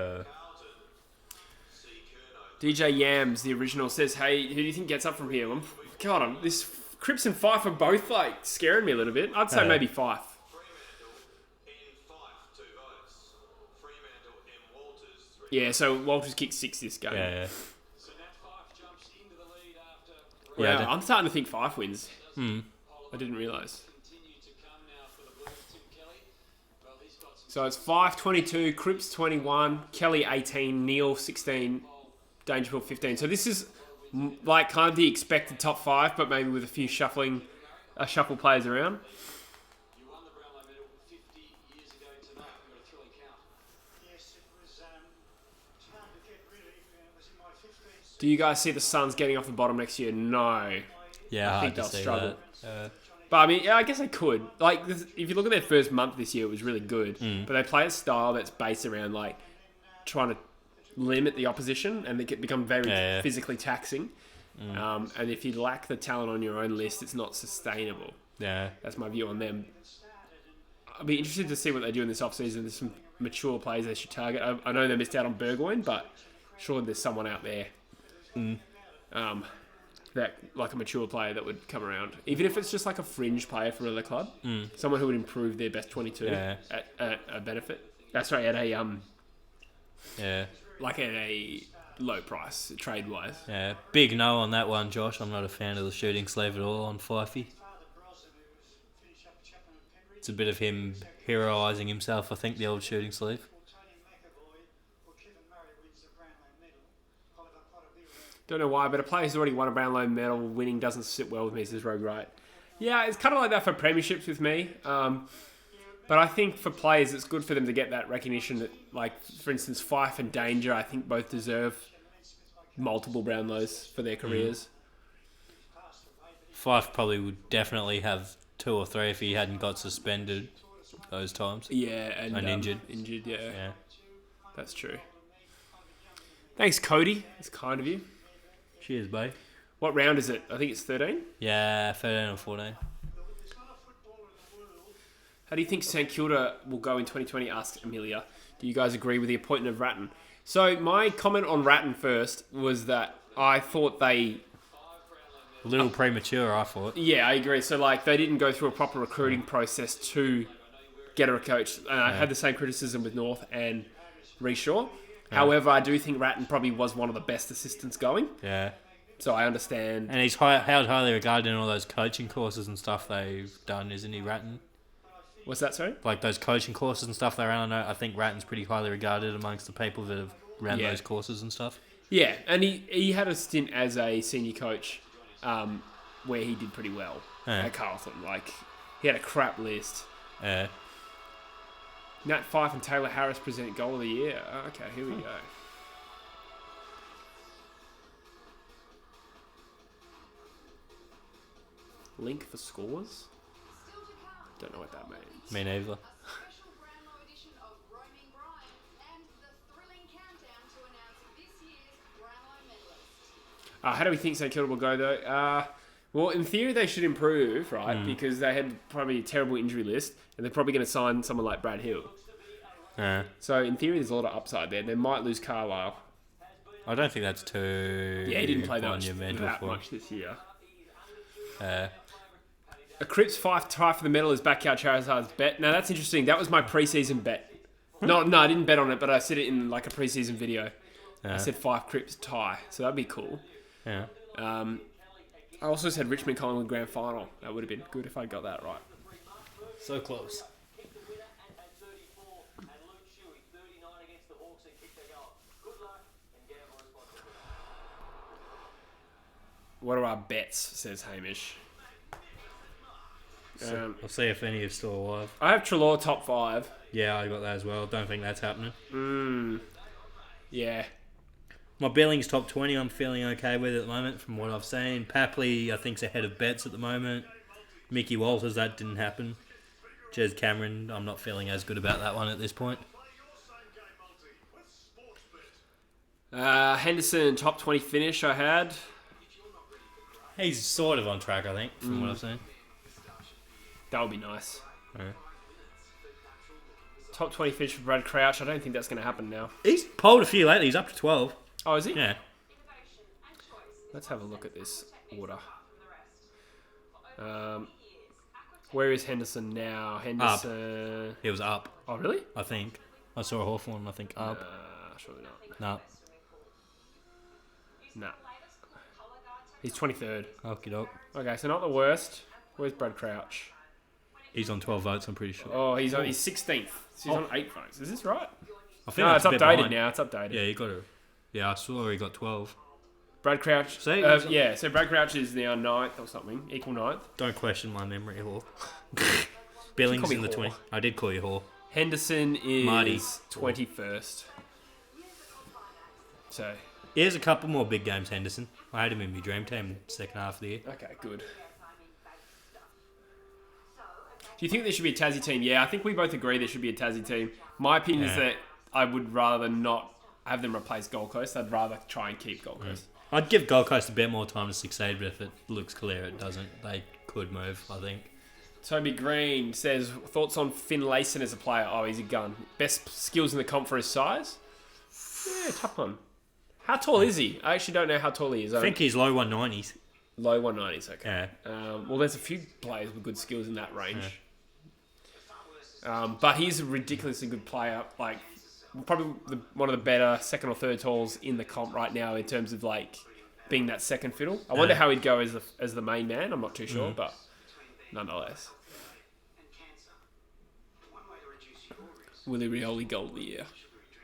DJ Yams, the original, says, "Hey, who do you think gets up from here?" This Cripps and Fife are both like scaring me a little bit. I'd say maybe Fife. Yeah, so Walters kicked 6 this game. Yeah. So Nat Fyfe jumps into the lead after Yeah, Yeah, I'm starting to think Fife wins. Hmm. I didn't realise. continue to come now for the Blues. Tim Kelly. Well, he's got some So it's Fife 22, Cripps 21, Kelly 18, Neil 16, Dangerfield 15. So this is like kind of the expected top 5, but maybe with a few shuffle players around. You won the Brownlow Medal 50 years ago tonight. You've got a thrilling count. Yes, it was hard to get really. It was in my 15th. Do you guys see the Suns getting off the bottom next year? No. Yeah, I hard think to they'll see struggle. that. But I mean, yeah, I guess they could. Like, if you look at their first month this year, it was really good. But they play a style that's based around like trying to limit the opposition, and they can become very physically taxing. And if you lack the talent on your own list, it's not sustainable. Yeah. That's my view on them. I'll be interested to see what they do in this offseason. There's some mature players they should target. I know they missed out on Burgoyne, but surely there's someone out there that like a mature player that would come around. Even if it's just like a fringe player for another club. Someone who would improve their best 22 at a benefit. That's right, at a like at a low price, trade-wise. Yeah. Big no on that one, Josh. I'm not a fan of the shooting sleeve at all on Fifey. It's a bit of him heroising himself, I think, the old shooting sleeve. Don't know why, but a player who's already won a Brownlow Medal, winning doesn't sit well with me, says Rogue Wright. Yeah, it's kind of like that for premierships with me. But I think for players, it's good for them to get that recognition that, like, for instance, Fife and Danger, I think both deserve multiple Brownlows for their careers. Fife probably would definitely have 2 or 3 if he hadn't got suspended those times. Yeah, and injured. Injured, yeah. Yeah. That's true. Thanks, Cody. It's kind of you. Cheers, babe. What round is it? I think it's 13. Yeah, 13 or 14. How do you think St Kilda will go in 2020? Asked Amelia. Do you guys agree with the appointment of Ratton? So my comment on Ratton first was that I thought they... A little premature, I thought. Yeah, I agree. So like they didn't go through a proper recruiting process to get a coach. And I had the same criticism with North and Reshaw. However, I do think Ratton probably was one of the best assistants going. Yeah. So I understand. And he's held highly regarded in all those coaching courses and stuff they've done, isn't he, Ratton? What's that, sorry? Like those coaching courses and stuff they ran, I think Ratton's pretty highly regarded amongst the people that have ran those courses and stuff. Yeah, and he had a stint as a senior coach where he did pretty well at Carlton. Like, he had a crap list. Nat Fyfe and Taylor Harris present goal of the year. Okay, here we go. Link for scores? Don't know what that means. Me neither. Special Brownlow edition of Roaming Brian and the thrilling countdown to announce this year's Brownlow medalist. How do we think St Kilda will go, though? Well, in theory, they should improve, right? Because they had probably a terrible injury list, and they're probably going to sign someone like Brad Hill. So, in theory, there's a lot of upside there. They might lose Carlisle. I don't think that's too... Yeah, he didn't play that monumental much this year. A Cripps Fife try for the medal is backyard Charizard's bet. Now, that's interesting. That was my preseason bet. No, I didn't bet on it, but I said it in like a preseason video. I said Fife Cripps tie, so that'd be cool. Yeah. I also said Richmond Collingwood grand final. That would have been good if I got that right. So close. What are our bets, says Hamish. I'll see if any are still alive. I have Treloar top 5. Yeah, I got that as well. Don't think that's happening. Yeah. My Billings top 20, I'm feeling okay with at the moment from what I've seen. Papley, I think's ahead of Betts at the moment. Mickey Walters, that didn't happen. Jez Cameron, I'm not feeling as good about that one at this point. Henderson top 20 finish I had. He's sort of on track, I think, from what I've seen. That would be nice. Yeah. Top 20 finish for Brad Crouch. I don't think that's going to happen now. He's polled a few lately. He's up to 12. Oh, is he? Yeah. Let's have a look at this order. Where is Henderson now? Henderson... He was up, Oh, really? I think. I saw a Hawthorn, I think, up. Surely not. No. Nah. He's 23rd. Okie doke. Okay, so not the worst. Where's Brad Crouch? He's on 12 votes, I'm pretty sure. Oh, he's 16th. So he's on 8 votes. Is this right? I think No, that's it's a bit updated behind. now. It's updated. Yeah, you got to. Yeah, I saw he got 12. Brad Crouch. See? Yeah, so Brad Crouch is now 9th or something. Equal 9th. Don't question my memory, Hall. You Billings call me in the Hall. 20. I did call you Hall. Henderson is Marty. 21st. So, Here's a couple more big games, Henderson. I had him in my dream team second half of the year. okay, good. Do you think there should be a Tassie team? Yeah, I think we both agree there should be a Tassie team. My opinion is that I would rather not have them replace Gold Coast. I'd rather try and keep Gold Coast. I'd give Gold Coast a bit more time to succeed, but if it looks clear it doesn't, they could move, I think. Toby Green says, thoughts on Finlayson as a player? Oh, he's a gun. Best skills in the comp for his size? Yeah, tough one. How tall is he? I actually don't know how tall he is. I think he's low 190s. Low 190s, okay. Yeah. Well, there's a few players with good skills in that range. But he's a ridiculously good player. Like, probably one of the better second or third talls in the comp right now in terms of, like, being that second fiddle. I wonder how he'd go as the main man. I'm not too sure, but nonetheless. Willie Rioli goal of the year.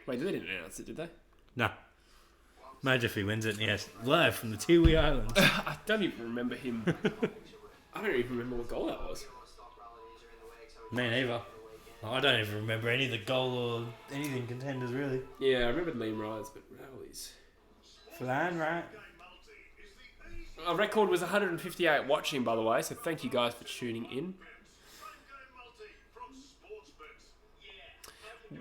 Wait, they didn't announce it, did they? No. Imagine if he wins it, yes. Live from the Tiwi Islands. I don't even remember him. I don't even remember what goal that was. Me neither. I don't even remember any of the goal or anything contenders, really. Yeah, I remember Liam Rise, but Rowley's. Flan, right? Our record was 158 watching, by the way, so thank you guys for tuning in.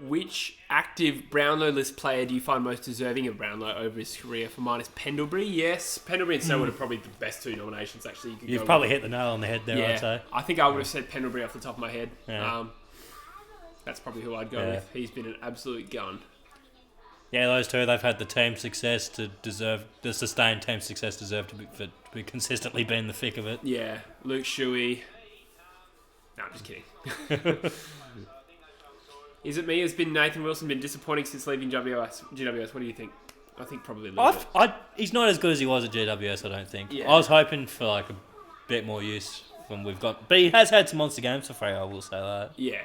Which active Brownlow list player do you find most deserving of Brownlow over his career? For mine is Pendlebury, yes. Pendlebury and Selwood are probably the best two nominations, actually. You could You've go probably with. hit the nail on the head there, Yeah, I'd say. I think I would have said Pendlebury off the top of my head. Yeah. That's probably who I'd go with. He's been an absolute gun. Yeah, those two, they've had the team success to deserve, the sustained team success deserved to be consistently be in the thick of it. Yeah, Luke Shuey. No, I'm just kidding. Is it me? Has been Nathan Wilson been disappointing since leaving GWS? What do you think? I think probably a little bit. He's not as good as he was at GWS, I don't think. Yeah. I was hoping for like a bit more use when we've got... But he has had some monster games for Freo, I will say that. Yeah.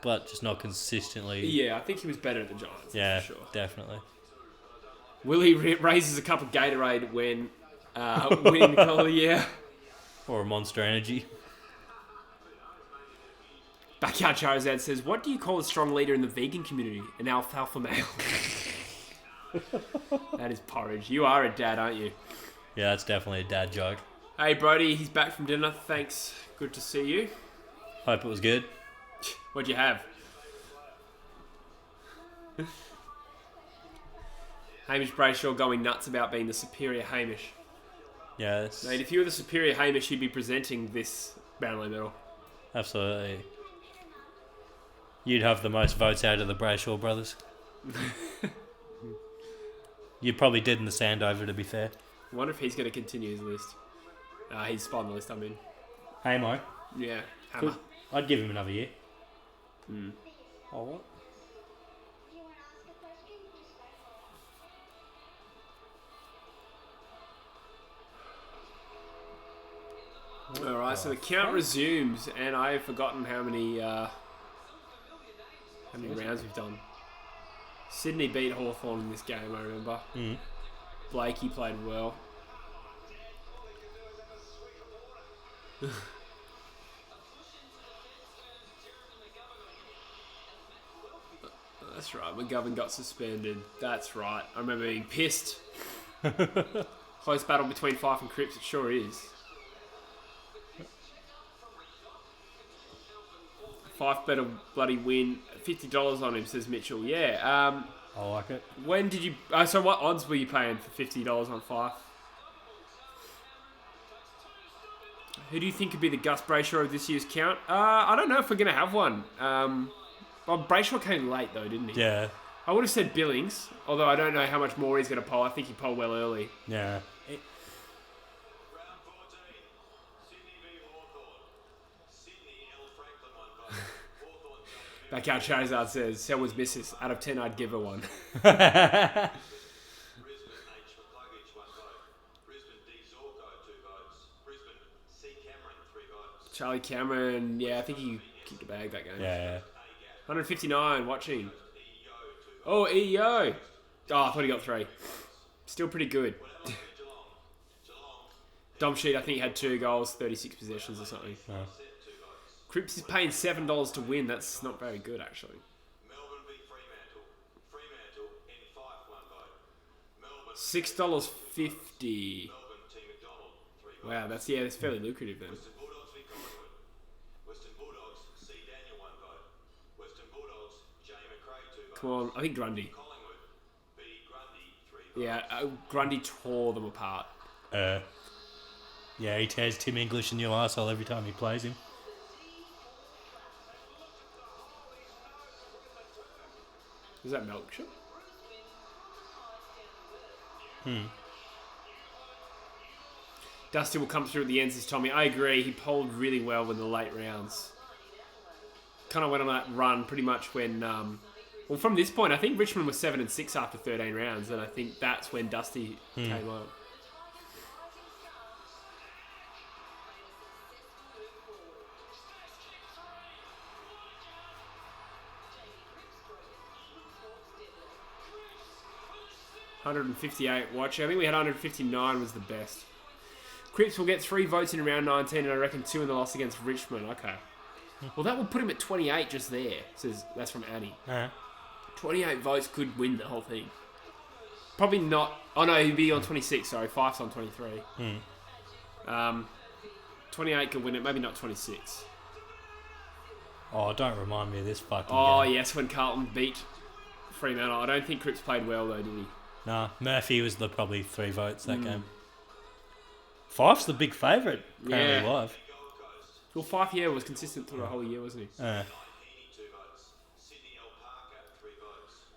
But just not consistently. Yeah, I think he was better at the Giants. Yeah, for sure. definitely. Willie raises a cup of Gatorade when winning the goal of the year. Or a Monster Energy. Backyard Charizard says, what do you call a strong leader in the vegan community? An alfalfa male. That is porridge. You are a dad, aren't you? Yeah, that's definitely a dad joke. Hey, Brody, he's back from dinner. Thanks. Good to see you. Hope it was good. What'd you have? Hamish Brayshaw going nuts about being the superior Hamish. Yeah, Mate, if you were the superior Hamish, you'd be presenting this Brownlow Medal. absolutely. You'd have the most votes out of the Brayshaw brothers. You probably did in the Sandover, to be fair. I wonder if he's going to continue his list. He's spot on the list I'm in. Hey, Mo. Yeah, hammer. I'd give him another year. Hmm. Oh, what? Alright, so the count resumes, and I have forgotten how many rounds we've done. Sydney beat Hawthorn in this game, I remember. Mm. Blakey played well. That's right, McGovern got suspended. That's right. I remember being pissed. Close battle between Fife and Cripps, it sure is. Fife better bloody win. $50 on him, says Mitchell. Yeah. I like it. When did you... so what odds were you paying for $50 on Fife? Who do you think could be the Gus Brayshaw of this year's count? I don't know if we're going to have one. Well, Brayshaw came late, though, didn't he? Yeah. I would have said Billings, although I don't know how much more he's going to poll. I think he polled well early. Yeah. Round 14, Sydney v Hawthorn. Sydney, L. Franklin won vote. Hawthorn, Backyard Charizard says, Selwyn's missus. Out of 10, I'd give her one. Brisbane, H. McCluggage won vote. Brisbane, D. Zorko 2 votes. Brisbane, C. Cameron 3 votes. Charlie Cameron, yeah, I think he kicked the bag that game. Yeah. 159 watching. Oh, EO. Oh, I thought he got 3. Still pretty good. Dom Sheet, I think he had 2 goals, 36 possessions or something. Oh. Cripps is paying $7 to win. That's not very good, actually. Melbourne v Fremantle. Fremantle, N. Fife won vote. Melbourne, $6.50. Melbourne, T. McDonald 3 votes. Wow, that's fairly lucrative then. Western Bulldogs v Collingwood. Western Bulldogs, C. Daniel 1 vote. Western Bulldogs, J. McRae 2 votes. Come on, I think Grundy. Collingwood, B. Grundy 3 votes. Yeah, Grundy tore them apart. Yeah, he tears Tim English in your arsehole every time he plays him. Is that Melksham? Dusty will come through at the end, says Tommy. I agree, he polled really well in the late rounds. Kind of went on that run pretty much when... well, from this point, I think Richmond was 7-6 after 13 rounds, and I think that's when Dusty came up. $158 watch. I think we had 159 was the best. Cripps will get 3 votes in round 19 and I reckon 2 in the loss against Richmond. Okay. Well, that will put him at 28 just there. Says that's from Annie. 28 votes could win the whole thing. Probably not. Oh no, he'd be on 26. Sorry, Fife's on 23. 28 could win it. Maybe not 26. Oh, don't remind me of this fucking Oh game. yes, when Carlton beat Fremantle. I don't think Cripps played well though, did he? Nah, Murphy was the probably 3 votes that game. Fife's the big favourite, apparently Yeah. live. Well, Fife, was consistent through the whole year, wasn't he? Heaney 2 votes. Sydney L. Parker 3 votes.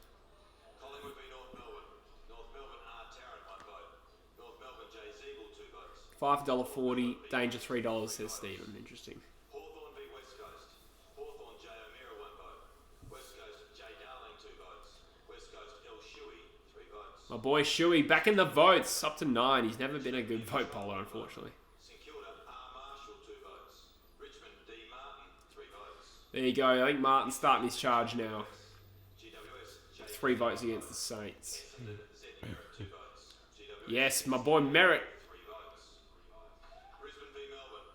Collingwood v North Melbourne. North Melbourne R. Tarrant 1 vote. North Melbourne J. Ziebel 2 votes. $5.40, danger $3, says Stephen. Interesting. Hawthorn v West Coast. Hawthorn J. O'Meara 1 vote. West Coast J. Darling 2 votes. West Coast L. Shuey 3 votes. My boy Shuey back in the votes, up to 9. He's never been a good vote poller, unfortunately. St Kilda R. Marshall 2 votes. Richmond D. Martin 3 votes. There you go. I think Martin's starting his charge now. GWS J. 3 votes against the Saints. Z. Merritt 2 votes. GWS Yes, my boy Merritt. 3 votes. Brisbane v Melbourne.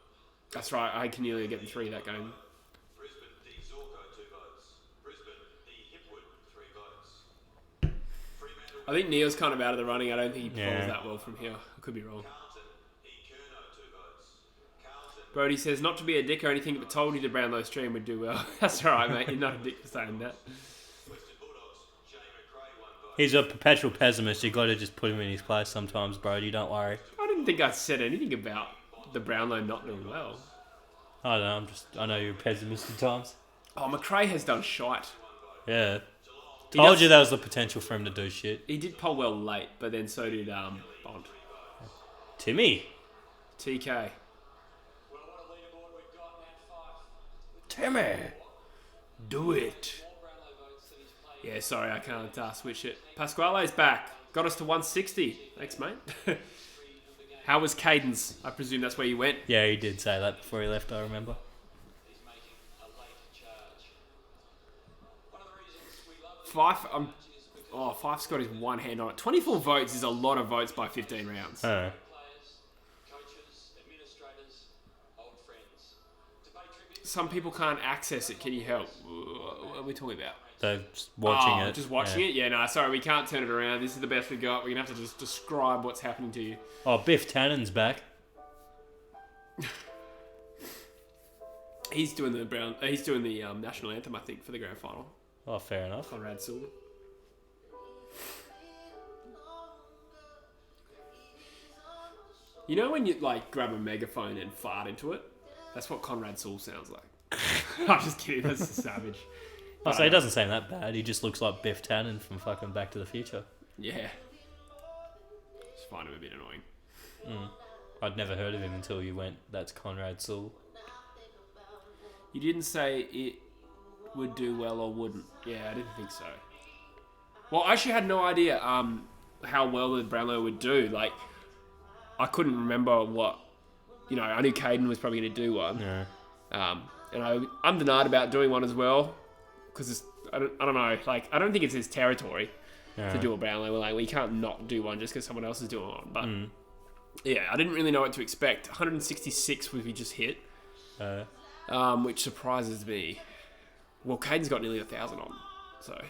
That's right. I had Cornelia getting 3 that game. Brisbane D. I think Neil's kind of out of the running. I don't think he performs that well from here. I could be wrong. Brody says, not to be a dick or anything, but told you the Brownlow stream would do well. That's all right, mate. You're not a dick for saying that. He's a perpetual pessimist. You got to just put him in his place sometimes, Brody. Don't worry. I didn't think I said anything about the Brownlow not doing well. I don't know. I know you're a pessimist at times. Oh, McRae has done shite. Yeah. Told you there was the potential for him to do shit. He did poll well late, but then so did Bond. Timmy. TK. Timmy. Do it. Yeah, sorry, I can't switch it. Pasquale's back. Got us to 160. Thanks, mate. How was Cadence? I presume that's where you went. Yeah, he did say that before he left, I remember. Fife's got his one hand on it. 24 votes is a lot of votes by 15 rounds. Some people can't access it. Can you help? What are we talking about? They're just watching it. Just watching it? Yeah, no, sorry, we can't turn it around. This is the best we got. We're going to have to just describe what's happening to you. Oh, Biff Tannen's back. He's doing the national anthem, I think, for the grand final. Oh, fair enough. Conrad Silver. You know when you grab a megaphone and fart into it? That's what Conrad Sewell sounds like. I'm just kidding. That's a savage. So he doesn't sound that bad. He just looks like Biff Tannen from fucking Back to the Future. Yeah. Just find him a bit annoying. I'd never heard of him until you went, that's Conrad Sewell. You didn't say it would do well or wouldn't. Yeah, I didn't think so. Well, I actually had no idea how well the Brownlow would do. I couldn't remember what... I knew Caden was probably going to do one. Yeah. And I'm denied about doing one as well. Because I don't know. I don't think it's his territory to do a Brownlow. We can't not do one just because someone else is doing one. But yeah, I didn't really know what to expect. 166 we just hit. Which surprises me. Well, Caden's got nearly 1,000 on. So.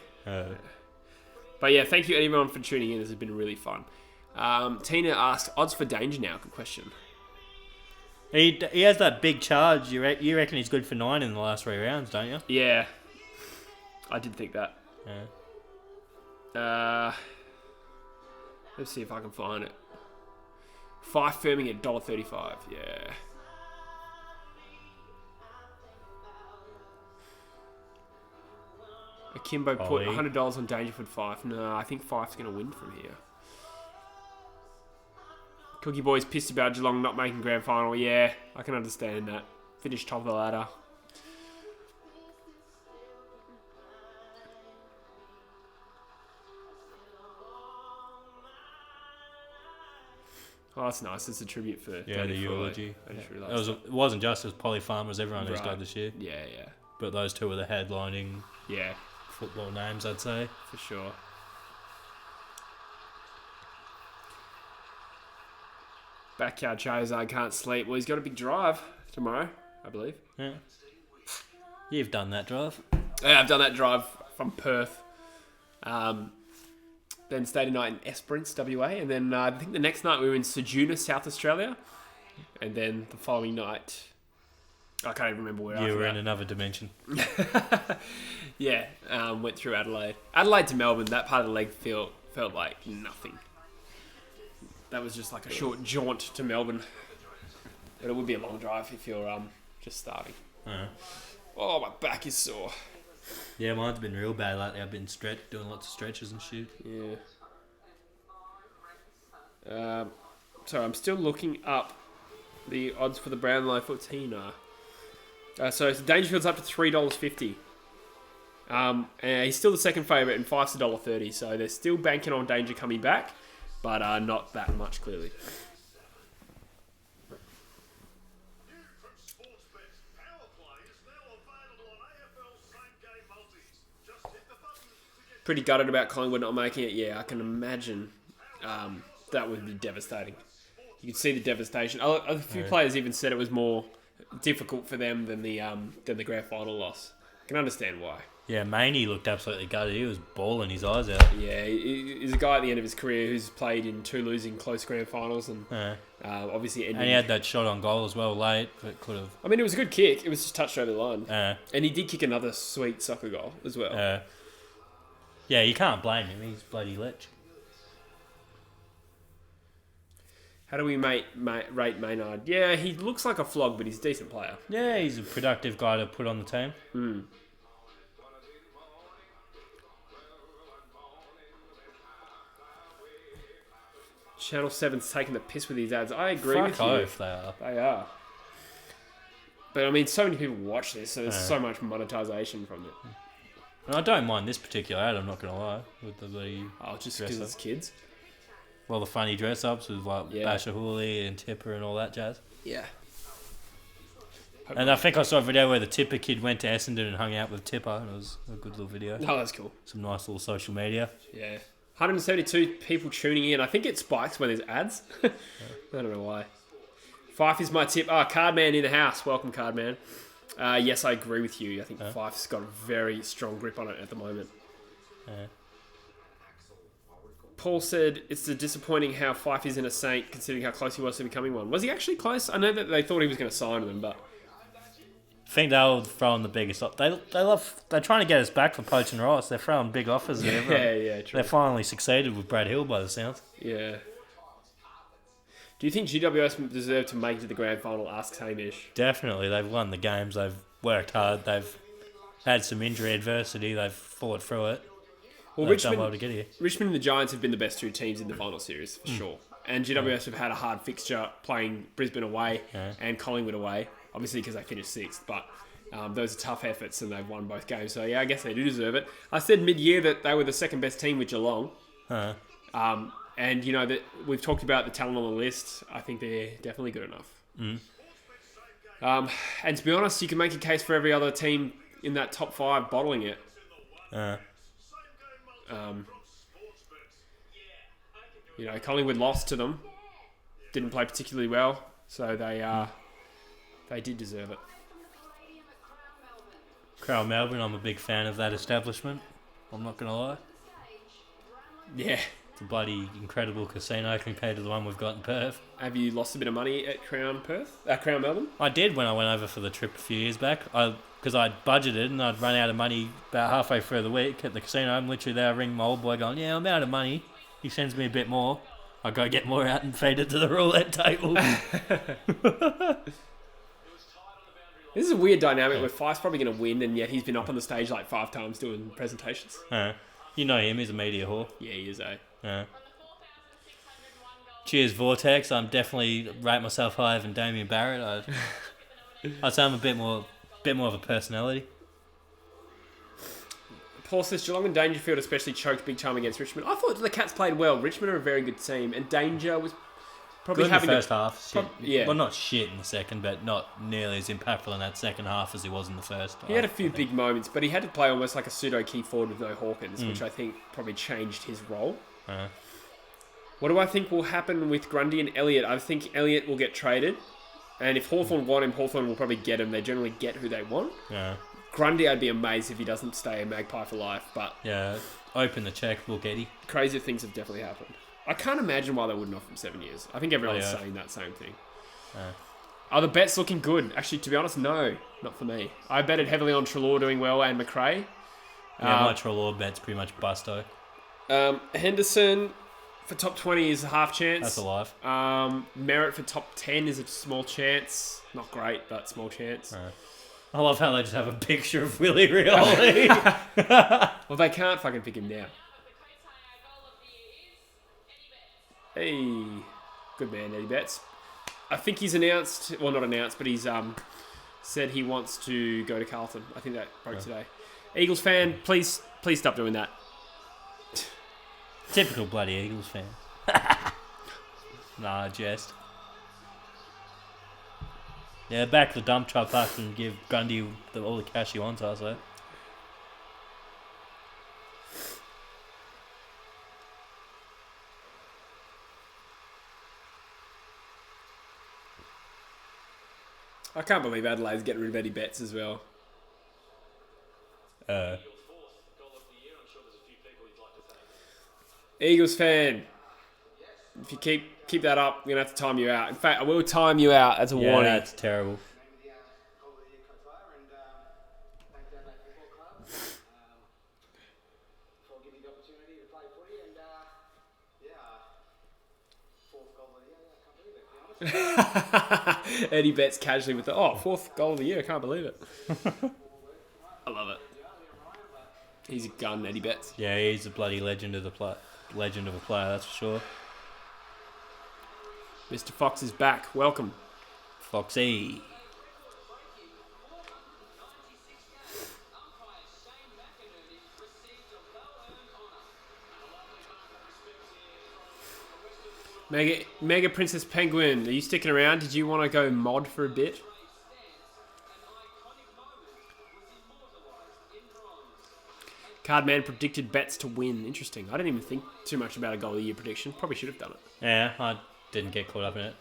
But yeah, thank you everyone for tuning in. This has been really fun. Tina asks, odds for danger now? Good question. He has that big charge. You reckon he's good for 9 in the last 3 rounds, don't you? Yeah. I did think that. Yeah. Let's see if I can find it. Fife firming at $1.35. Yeah. Akimbo put $100 on Dangerfoot Fife. No, I think Fife's going to win from here. Cookie Boy's pissed about Geelong not making grand final. Yeah, I can understand that. Finished top of the ladder. Oh, that's nice. It's a tribute for the eulogy. I just realised it wasn't just as Polly Farmers, everyone who's done this year. Yeah. But those two were the headlining football names, I'd say. For sure. Backyard Charizard can't sleep. Well, he's got a big drive tomorrow, I believe. Yeah. You've done that drive. Yeah, I've done that drive from Perth. Then stayed a night in Esperance, WA. And then I think the next night we were in Ceduna, South Australia. And then the following night, I can't even remember where you were in another dimension. Yeah, went through Adelaide. Adelaide to Melbourne, that part of the leg felt like nothing. That was just like a short jaunt to Melbourne. But it would be a long drive if you're just starting. Oh, my back is sore. Yeah, mine's been real bad lately. I've been doing lots of stretches and shit. Yeah. So I'm still looking up the odds for the Brownlow for Tina. So Dangerfield's up to $3.50. And he's still the second favourite and Fife's $1.30. So they're still banking on Danger coming back. But not that much, clearly. Pretty gutted about Collingwood not making it. Yeah, I can imagine that would be devastating. You could see the devastation. A few players even said it was more difficult for them than the grand final loss. I can understand why. Yeah, Maney looked absolutely gutted. He was bawling his eyes out. Yeah, he's a guy at the end of his career who's played in 2 losing close grand finals and obviously ended. And he had that shot on goal as well late, but could have. I mean, it was a good kick. It was just touched over the line. And he did kick another sweet soccer goal as well. Yeah, you can't blame him. He's bloody lech. How do we rate Maynard? Yeah, he looks like a flog, but he's a decent player. Yeah, he's a productive guy to put on the team. Channel 7's taking the piss with these ads. I agree Fuck with you. off, they are. They are. But I mean, so many people watch this, so there's so much monetization from it. And I don't mind this particular ad, I'm not going to lie. With the Just because it's kids? Well, the funny dress-ups with like Basher Hooley and Tipper and all that jazz. Yeah. And I think I saw a video where the Tipper kid went to Essendon and hung out with Tipper, and it was a good little video. Oh, that's cool. Some nice little social media. Yeah. 172 people tuning in. I think it spikes when there's ads. I don't know why. Fife is my tip. Cardman in the house. Welcome, Cardman. Yes, I agree with you. I think Fife's got a very strong grip on it at the moment. Paul said it's disappointing how Fife isn't a Saint considering how close he was to becoming one. Was he actually close? I know that they thought he was going to sign them, but... I think they'll throw in the biggest... They're trying to get us back for Poach and Ross. They're throwing big offers at everyone. Yeah, true. They finally succeeded with Brad Hill by the sounds. Yeah. Do you think GWS deserve to make it to the grand final? Asks Hamish. Definitely. They've won the games. They've worked hard. They've had some injury adversity. They've fought through it. Well, They've done well to get here. Richmond and the Giants have been the best 2 teams in the final series, for sure. And GWS have had a hard fixture playing Brisbane away and Collingwood away, obviously because they finished 6th. But those are tough efforts and they've won both games. So, yeah, I guess they do deserve it. I said mid-year that they were the second best team with Geelong. And, you know, that we've talked about the talent on the list. I think they're definitely good enough. And to be honest, you can make a case for every other team in that top 5 bottling it. You know, Collingwood lost to them. Didn't play particularly well. So they did deserve it. Crown Melbourne, I'm a big fan of that establishment. I'm not going to lie. Yeah. It's a bloody incredible casino compared to the one we've got in Perth. Have you lost a bit of money at Crown Melbourne? I did when I went over for the trip a few years back. Because I'd budgeted and I'd run out of money about halfway through the week at the casino. I'm literally there ringing my old boy going, yeah, I'm out of money. He sends me a bit more. I go get more out and feed it to the roulette table. This is a weird dynamic where Fife's probably going to win and yet he's been up on the stage like 5 times doing presentations. You know him, he's a media whore. Yeah, he is, Cheers, Vortex. I'm definitely rate myself higher than Damien Barrett. I'd say I'm a bit more of a personality. Paul says Geelong and Dangerfield especially choked big time against Richmond. I thought the Cats played well. Richmond are a very good team, and Danger was probably good having in the first half. Shit. Yeah. Well, not shit in the second, but not nearly as impactful in that second half as he was in the first. He had a few big moments, but he had to play almost like a pseudo key forward with no Hawkins, which I think probably changed his role. What do I think will happen with Grundy and Elliott? I think Elliott will get traded, and if Hawthorn want him, Hawthorn will probably get him. They generally get who they want. Grundy, I'd be amazed if he doesn't stay a Magpie for life, but... Yeah, open the checkbook, Eddie. Crazier things have definitely happened. I can't imagine why they wouldn't offer him 7 years. I think everyone's saying that same thing. Are the bets looking good? Actually, to be honest, no. Not for me. I betted heavily on Treloar doing well and McRae. Yeah, my Treloar bet's pretty much busto. Henderson for top 20 is a half chance. That's alive. Merritt for top 10 is a small chance. Not great, but small chance. I love how they just have a picture of Willie Rioli. Well, they can't fucking pick him now. Hey, good man, Eddie Betts. I think he's announced, well, not announced, but he's said he wants to go to Carlton. I think that broke today. Eagles fan, please stop doing that. Typical bloody Eagles fan. Nah, jest. Yeah, back to the dump truck park and give Grundy all the cash he wants, I say. I can't believe Adelaide's getting rid of Eddie Betts as well. Eagles fan, if you keep that up, we're going to have to time you out. In fact, I will time you out as a Yeah, warning. that's terrible. named the Goal of the Year qualifier and thank the AFL Football Club for giving me the opportunity to play footy and fourth goal of the year. I can't believe it, to be honest. Eddie Betts casually with the fourth goal of the year. I can't believe it. I love it. He's a gun, Eddie Betts. Yeah, he's a bloody legend of a player, that's for sure. Mr. Fox is back. Welcome. Foxy. Mega Princess Penguin, are you sticking around? Did you want to go mod for a bit? Cardman predicted Betts to win. Interesting. I didn't even think too much about a goal of the year prediction. Probably should have done it. Yeah, I didn't get caught up in it.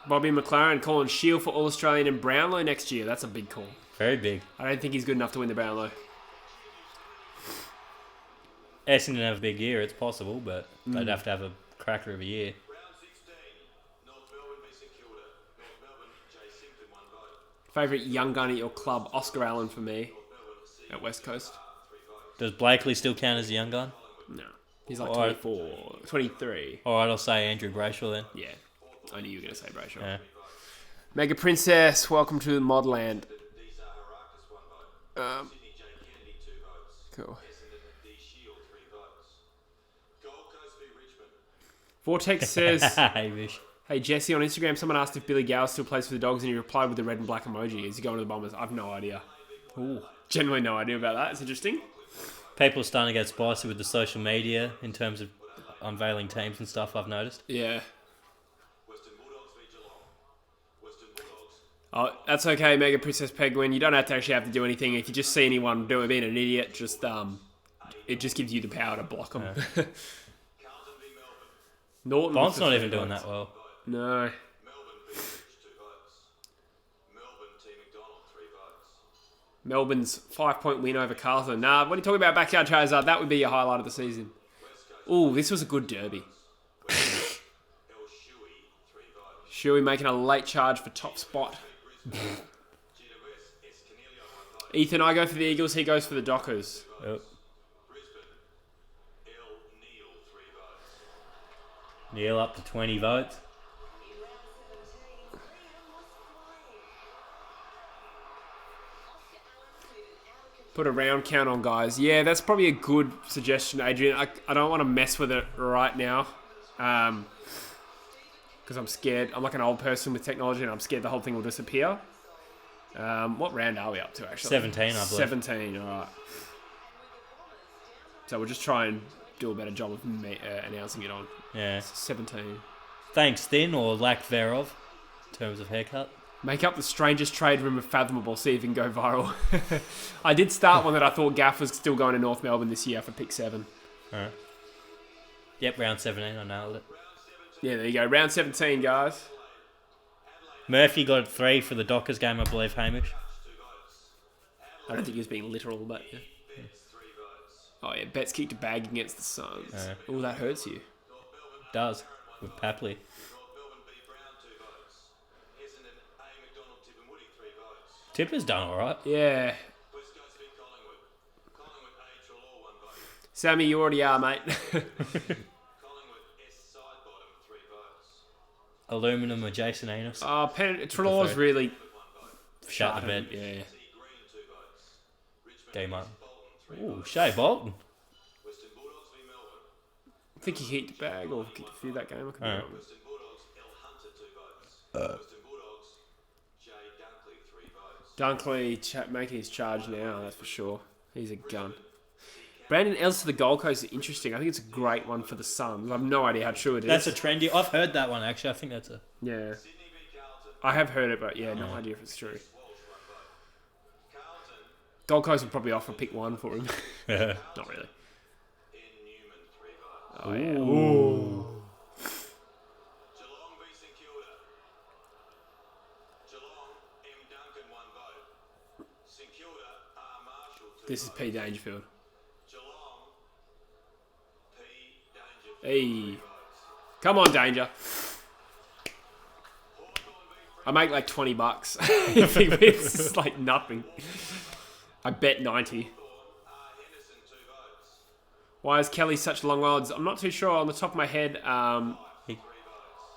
Bobby McLaren calling Shield for All-Australian and Brownlow next year. That's a big call. Very big. I don't think he's good enough to win the Brownlow. Essendon didn't have a big year. It's possible, but they'd have to have a cracker of a year. Favourite young gun at your club? Oscar Allen for me at West Coast. Does Blakely still count as a young gun? No. He's like Alright. 24, 23. Alright, I'll say Andrew Brayshaw then. Yeah. I knew you were going to say Brayshaw. Yeah. Mega Princess, welcome to Modland. Cool. Vortex says, Hey, Vish. hey Jesse, on Instagram someone asked if Billy Gow still plays for the Dogs and he replied with the red and black emoji. Is he going to the Bombers? I've no idea. Ooh. Genuinely no idea about that. It's interesting. People are starting to get spicy with the social media in terms of unveiling teams and stuff, I've noticed. Yeah. Oh, that's okay, Mega Princess Penguin. You don't have to actually have to do anything. If you just see anyone being an idiot, just it just gives you the power to block them. Yeah. Norton Bond's with the not even 3 doing votes. that well. No. Melbourne's 5-point win over Carlton. Nah, what are you talking about, Backyard Charizard? That would be your highlight of the season. Ooh, this was a good derby. Shuey making a late charge for top spot. Ethan, I go for the Eagles, he goes for the Dockers. Yep. Neil up to 20 votes. Put a round count on, guys. Yeah, that's probably a good suggestion, Adrian. I don't want to mess with it right now. Because I'm scared. I'm like an old person with technology and I'm scared the whole thing will disappear. What round are we up to, actually? 17, I believe. 17, all right. So we'll just try and do a better job of announcing it on. Yeah. 17. Thanks, thin or lack thereof, in terms of haircut. Make up the strangest trade rumour fathomable. See if it can go viral. I did start one that I thought Gaff was still going to North Melbourne this year for pick 7. Alright. Yep, round 17, I nailed it. Yeah, there you go. Round 17, guys. Murphy got 3 for the Dockers game, I believe, Hamish. I don't think he was being literal, but yeah. Oh yeah, Betts kicked a bag against the Suns. Oh, that hurts you. Does, with Papley. Tipper's done alright. Yeah. Sammy, you already are, mate. Aluminum or Jason Enos. Trelaw's really Shut the bed. Yeah. D Martin. Ooh, Shea Bolton. I think he kicked a bag or kicked a few that game. I could be Alright. wrong. Dunkley making his charge now, that's for sure. He's a gun. Brandon Ellis to the Gold Coast is interesting. I think it's a great one for the Suns. I have no idea how true it is. That's a trendy. I've heard that one actually. I think that's a. Yeah. I have heard it, but yeah, no idea if it's true. Gold Coast would probably offer pick 1 for him. Not really. Oh, yeah. Ooh. This is P. Dangerfield. Geelong, P. Dangerfield. Hey. Come on, Danger. I make like $20 if he wins. It's like nothing. I bet 90. Henderson, 2 votes. Why is Kelly such long odds? I'm not too sure. On the top of my head,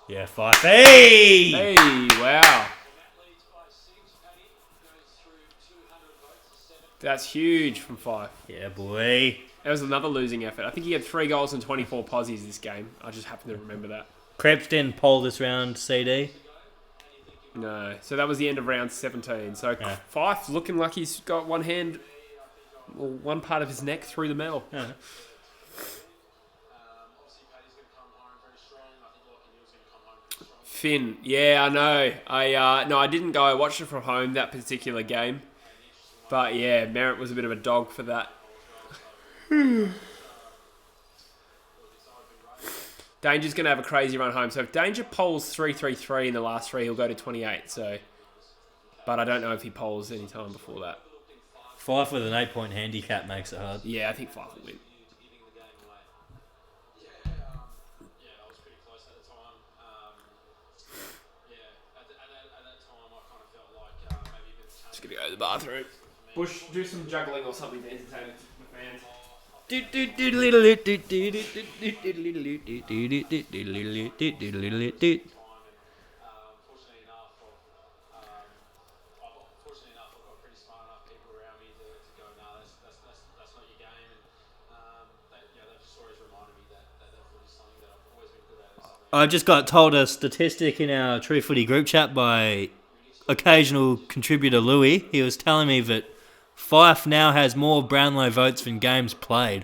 Yeah, 5. Hey! hey, wow. That leads by 6. Paddy goes through 200 votes to 7. That's huge from 5. Yeah, boy. That was another losing effort. I think he had 3 goals and 24 posies this game. I just happen to remember that. Krebs didn't poll this round, CD. No. So that was the end of round 17. So Yeah. Fife looking like he's got one hand, or one part of his neck through the medal. Yeah. Obviously, Paddy's going to come home very strong. I think Lockie Neal's going to come home pretty strong. Finn, yeah, I know. I didn't go. I watched it from home that particular game, but yeah, Merritt was a bit of a dog for that. Danger's going to have a crazy run home. So if Danger polls 3-3-3 in the last 3, he'll go to 28. So, but I don't know if he polls any time before that. 5 with an 8-point handicap makes it hard. Yeah, I think Fife will win. Giving the game away. Yeah, I was pretty close at the time. At that time, I kind of felt like maybe a bit of Just going to go to the bathroom. Bush, do some juggling or something to entertain the fans. Fortunately enough, I've got pretty smart enough people around me to go, no, that's not your game, and they've just always reminded me that footy's something that I've always been good at. It's something I just got told a statistic in our True Footy group chat by occasional contributor Louis. He was telling me that Fife now has more Brownlow votes than games played.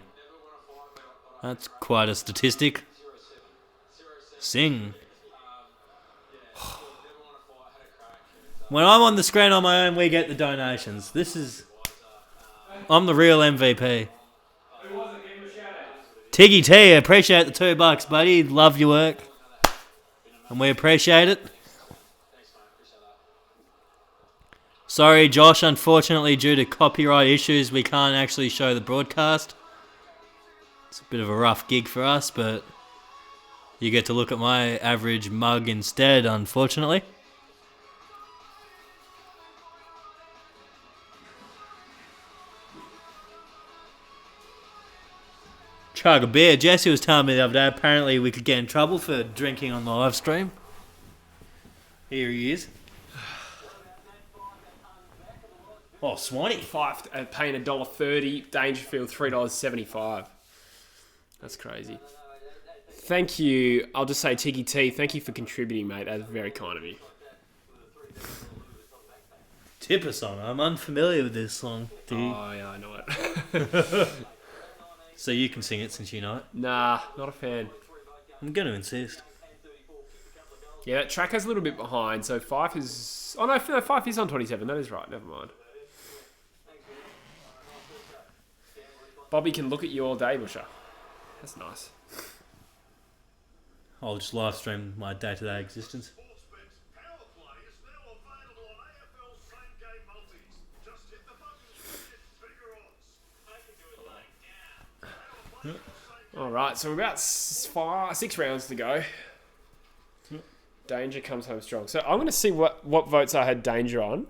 That's quite a statistic. Sing. When I'm on the screen on my own, we get the donations. I'm the real MVP. Tiggy T, appreciate the $2, buddy. Love your work. And we appreciate it. Sorry, Josh, unfortunately, due to copyright issues, we can't actually show the broadcast. It's a bit of a rough gig for us, but you get to look at my average mug instead, unfortunately. Chug a beer. Jesse was telling me the other day, apparently we could get in trouble for drinking on the live stream. Here he is. Oh, Swanee. Fife paying $1.30. Dangerfield $3.75. That's crazy. Thank you. I'll just say Tiggy T. Thank you for contributing, mate. That's very kind of you. Tipper song. I'm unfamiliar with this song. Do you? Oh yeah, I know it. So you can sing it since you know it. Nah, not a fan. I'm going to insist. Yeah, that track is a little bit behind. So Fife is. Oh no, Fife is on 27. That is right. Never mind. Bobby can look at you all day, Busher. That's nice. I'll just live stream my day-to-day existence. Sportsbet's Power Play is now available on AFL Same Game Multis. Just hit the buttons to get bigger odds. I can do it like now. All right, so we're about 6 rounds to go. Danger comes home strong. So I'm going to see what votes I had Danger on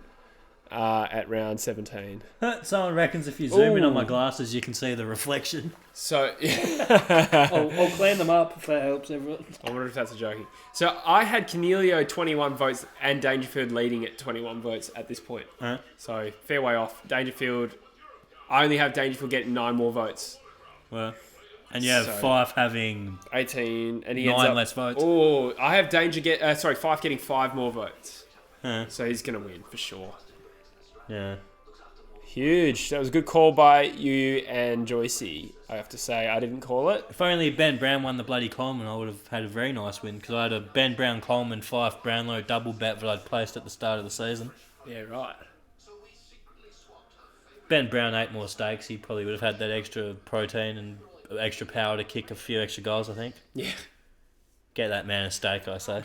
at round 17. Someone reckons if you zoom in on my Ooh. glasses, you can see the reflection. So I'll clean them up if that helps everyone. I wonder if that's a joking. So I had Cornelio 21 votes and Dangerfield leading at 21 votes at this point. Huh? So fair way off. Dangerfield, I only have Dangerfield getting 9 more votes. Well, and you have So- Fife having 18, and he 9 ends up. less votes. Oh, I have Fife getting 5 more votes. Huh. So he's gonna win for sure. Yeah. Huge. That was a good call by you and Joycey. I have to say, I didn't call it. If only Ben Brown won the bloody Coleman, I would have had a very nice win because I had a Ben Brown Coleman Fife Brownlow double bet that I'd placed at the start of the season. Yeah, right. Ben Brown 8 more stakes. He probably would have had that extra protein and extra power to kick a few extra goals, I think. Yeah. Get that man a steak, I say.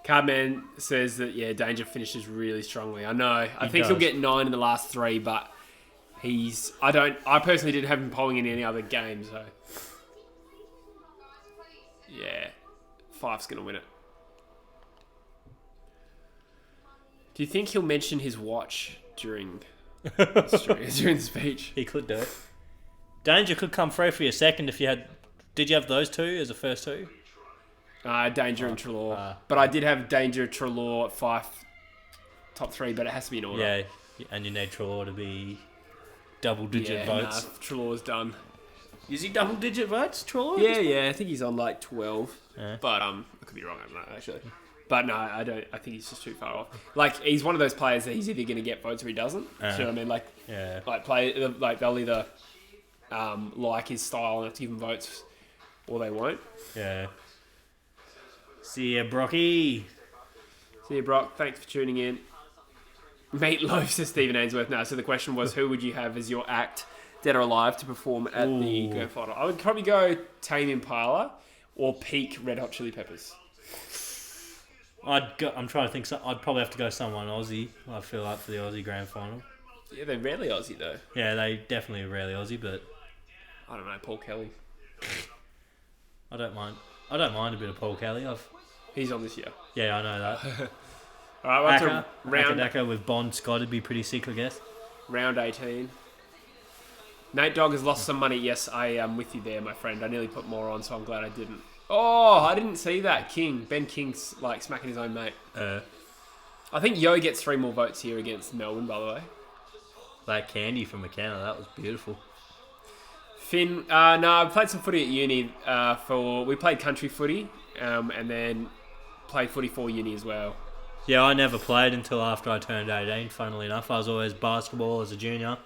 Cardman says that, Danger finishes really strongly. I know. I think he'll does. get 9 in the last 3, but I personally didn't have him polling in any other game, so. Yeah. Fife's going to win it. Do you think he'll mention his watch during the speech? He could do it. Danger could come through for your second if you had... Did you have those two as the first two? Danger and Treloar. But I did have Danger, Treloar, Fife, top 3, but it has to be in order. Yeah, and you need Treloar to be double-digit votes. Treloar's done. Is he double-digit votes, Treloar? Yeah, I think he's on like 12. Yeah. But I could be wrong on that, actually. But no, I don't. I think he's just too far off. Like, he's one of those players that he's either going to get votes or he doesn't. Do you know what I mean? Like, they'll either like his style and give him votes, or they won't. Yeah. See ya, Brocky. See you, Brock. Thanks for tuning in. Meatloaf, says Stephen Ainsworth. Now, so the question was, who would you have as your act, dead or alive, to perform at the Grand Final? I would probably go Tame Impala or peak Red Hot Chili Peppers. I'm trying to think. I'd probably have to go someone Aussie. I feel like for the Aussie Grand Final. Yeah, they're rarely Aussie though. Yeah, they definitely are rarely Aussie, but I don't know, Paul Kelly. I don't mind. I don't mind a bit of Paul Kelly. He's on this year. Yeah, I know that. All right, what's a round? Aka with Bond Scott would be pretty sick, I guess. Round 18. Nate Dogg has lost some money. Yes, I am with you there, my friend. I nearly put more on, so I'm glad I didn't. Oh, I didn't see that. Ben King's like smacking his own mate. I think Yo gets 3 more votes here against Melbourne, by the way. That candy from McKenna, that was beautiful. Finn, I played some footy at uni. We played country footy, and then played footy for uni as well. Yeah, I never played until after I turned 18, funnily enough. I was always basketball as a junior.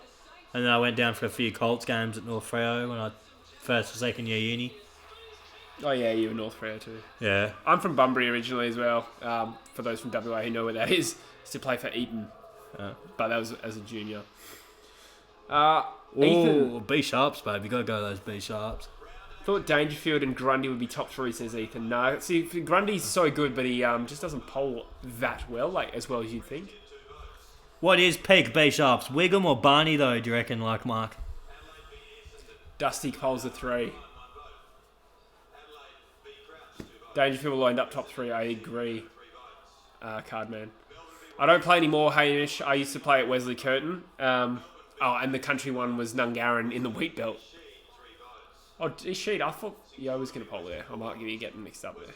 And then I went down for a few Colts games at North Freo when I first or second year uni. Oh yeah, you were North Freo too. Yeah. I'm from Bunbury originally as well. For those from WA who know where that is, to play for Eton. But that was as a junior. Ethan, B Sharps, babe. You got to go to those B Sharps. Thought Dangerfield and Grundy would be top 3, says Ethan. No, see, Grundy's so good, but he just doesn't poll that well, like as well as you'd think. What is peak B Sharps? Wiggum or Barney, though, do you reckon, like Mark? Dusty polls a 3. Dangerfield will end up top 3, I agree. Cardman. I don't play anymore, Hamish. I used to play at Wesley Curtin. And the country one was Nungaran in the wheat belt. Oh, sheet. I thought Yo was going to poll there. I might be getting mixed up there.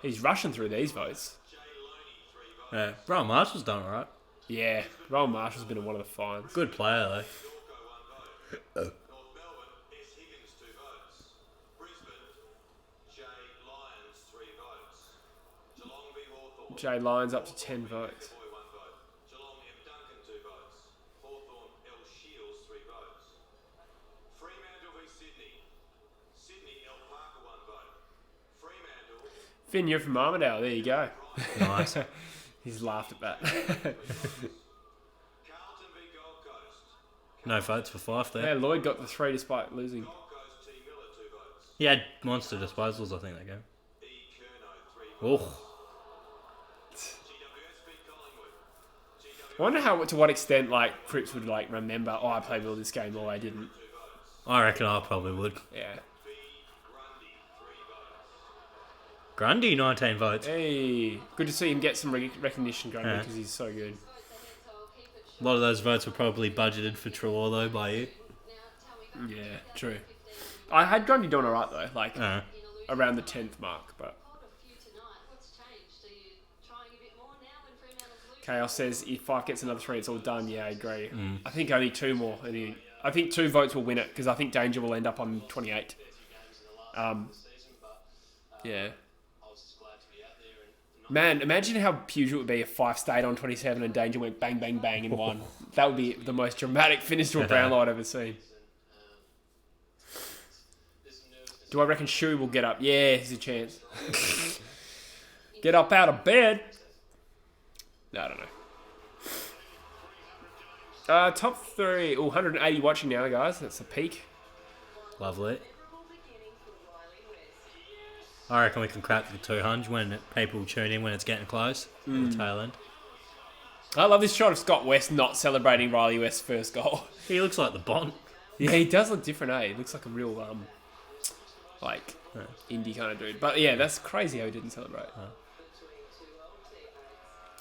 He's rushing through these votes. Yeah. Brian Marshall's done alright. Yeah. Rowan Marshall's been in one of the fines. Good player, though. Jay Lyons up to 10 votes. Finn, you're from Armidale. There you go. Nice. He's laughed at that. No votes for Fife there. Yeah, Lloyd got the 3 despite losing. He had monster disposals, I think, that game. Oh. I wonder to what extent like Cripps would like remember. Oh, I played well this game, or I didn't. I reckon I probably would. Yeah. Grundy, 19 votes. Hey, good to see him get some recognition, Grundy, because he's so good. A lot of those votes were probably budgeted for Treloar, though, by you. Yeah, true. I had Grundy doing alright though, like around the 10th mark, but. Chaos says if Fife gets another 3, it's all done. Yeah, I agree. I think only 2 more. I think 2 votes will win it because I think Danger will end up on 28. Yeah. Man, imagine how huge it would be if Fife stayed on 27 and Danger went bang, bang, bang and won. That would be the most dramatic finish to a Brownlow I've ever seen. Do I reckon Shu will get up? Yeah, there's a chance. Get up out of bed. No, I don't know. Top 3. 180 watching now, guys. That's a peak. Lovely. I reckon we can crack the 200 when people tune in when it's getting close. At the tail end. I love this shot of Scott West not celebrating Riley West's first goal. He looks like the Bond. Yeah, he does look different, eh? He looks like a real, indie kind of dude. But yeah, that's crazy how he didn't celebrate.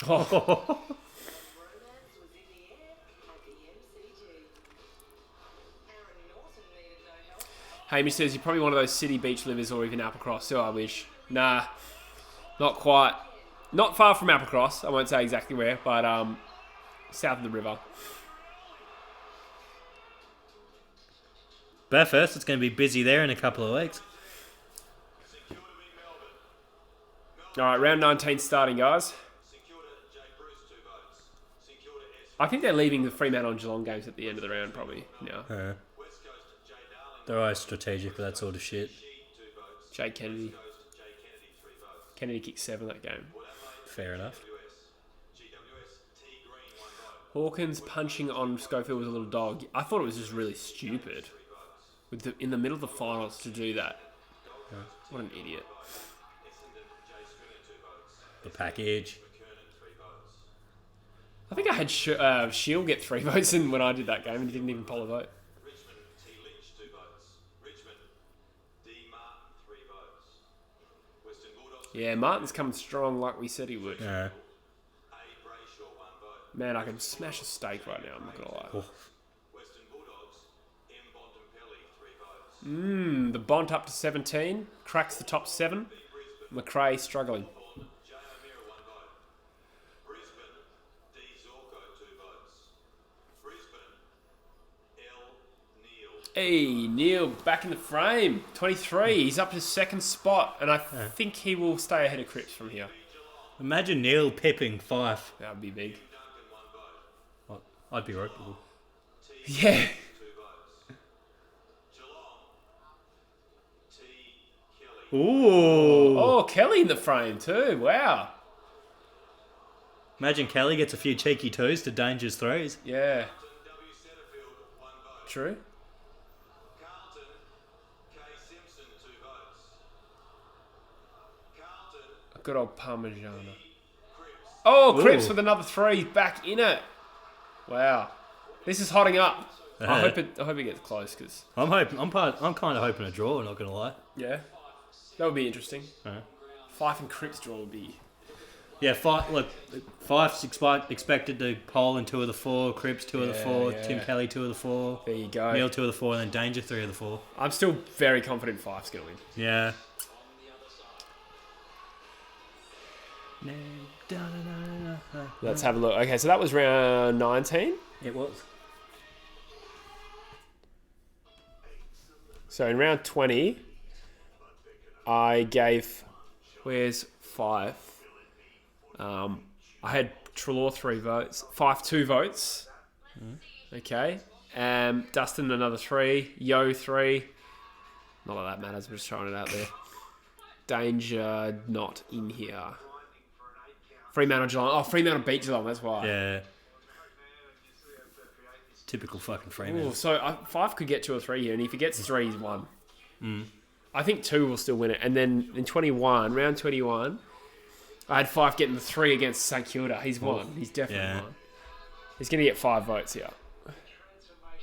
Oh. Hamish says, you're probably one of those city beach livers or even Applecross. So I wish. Nah, not quite. Not far from Applecross. I won't say exactly where, but south of the river. Bathurst, it's going to be busy there in a couple of weeks. All right, round 19 starting, guys. I think they're leaving the Fremantle and Geelong games at the end of the round, probably. No. They're always strategic for that sort of shit. Jake Kennedy. Kennedy kicked 7 that game. Fair enough. Hawkins punching on Schofield was a little dog. I thought it was just really stupid. In the middle of the finals to do that. What an idiot. The package. I think I had Shield get 3 votes in when I did that game and he didn't even poll a vote. Yeah, Martin's coming strong like we said he would. Yeah. Man, I can smash a steak right now, I'm not going to lie. Oh. The Bont up to 17. Cracks the top 7. McRae struggling. Hey, Neil back in the frame. 23. He's up to 2nd spot, and I think he will stay ahead of Cripps from here. Imagine Neil pipping Fife. That would be big. I'd be reputable. Yeah. Ooh. Oh, Kelly in the frame too. Wow. Imagine Kelly gets a few cheeky 2s to Danger's 3s. Yeah. True. Good old Parmigiana. Oh, Cripps with another 3 back in it. Wow. This is hotting up. I hope it gets close because I'm kind of hoping a draw, not going to lie. yeah. That would be interesting. Fife and Cripps draw would be... Yeah, Fife's expected to poll in 2 of the 4, Cripps 2 of the 4, yeah. Tim Kelly 2 of the 4, There you go. Neil 2 of the 4, and then Danger 3 of the 4. I'm still very confident Fife's going to win. Yeah. Let's have a look. Okay, so that was round 19. It was. So in round 20, I gave... Where's Fife? I had Treloar 3 votes. Fife 2 votes. Okay. Dustin another 3. Yo 3. Not that that matters. I'm just throwing it out there. Danger not in here. Fremantle Geelong. Oh, Fremantle beat Geelong. That's why. Yeah. Typical fucking Fremantle. Ooh, so Fife could get 2 or 3 here, and if he gets 3, he's won. I think 2 will still win it. And then in round 21, I had Fife getting the 3 against St Kilda. He's won. He's definitely won. He's going to get 5 votes here.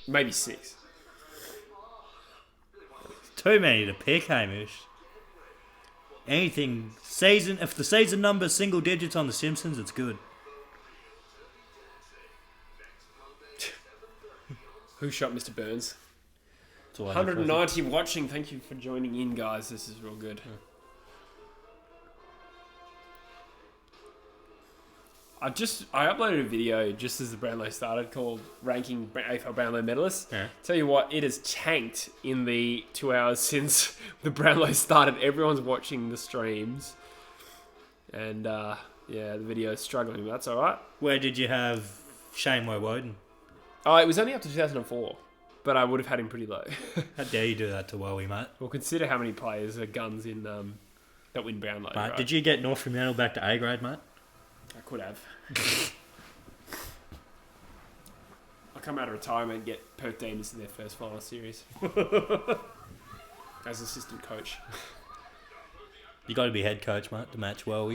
Maybe 6. Too many to pick, Hamish. Anything if the season number's single digits on The Simpsons, it's good. Who shot Mr. Burns? That's all I have for 190 watching. Thank you for joining in, guys. This is real good. I uploaded a video just as the Brownlow started called Ranking AFL Brownlow Medalists. Yeah. Tell you what, it has tanked in the 2 hours since the Brownlow started. Everyone's watching the streams. And, the video is struggling, but that's all right. Where did you have Shane Woden? Oh, it was only up to 2004, but I would have had him pretty low. How dare you do that to Wowie, mate? Well, consider how many players are guns in that win Brownlow. Mate, right? did you get North Fremantle back to A grade, mate? I could have. I'll come out of retirement and get Perth Demons in their first final series. As assistant coach. You got to be head coach, mate, to match well.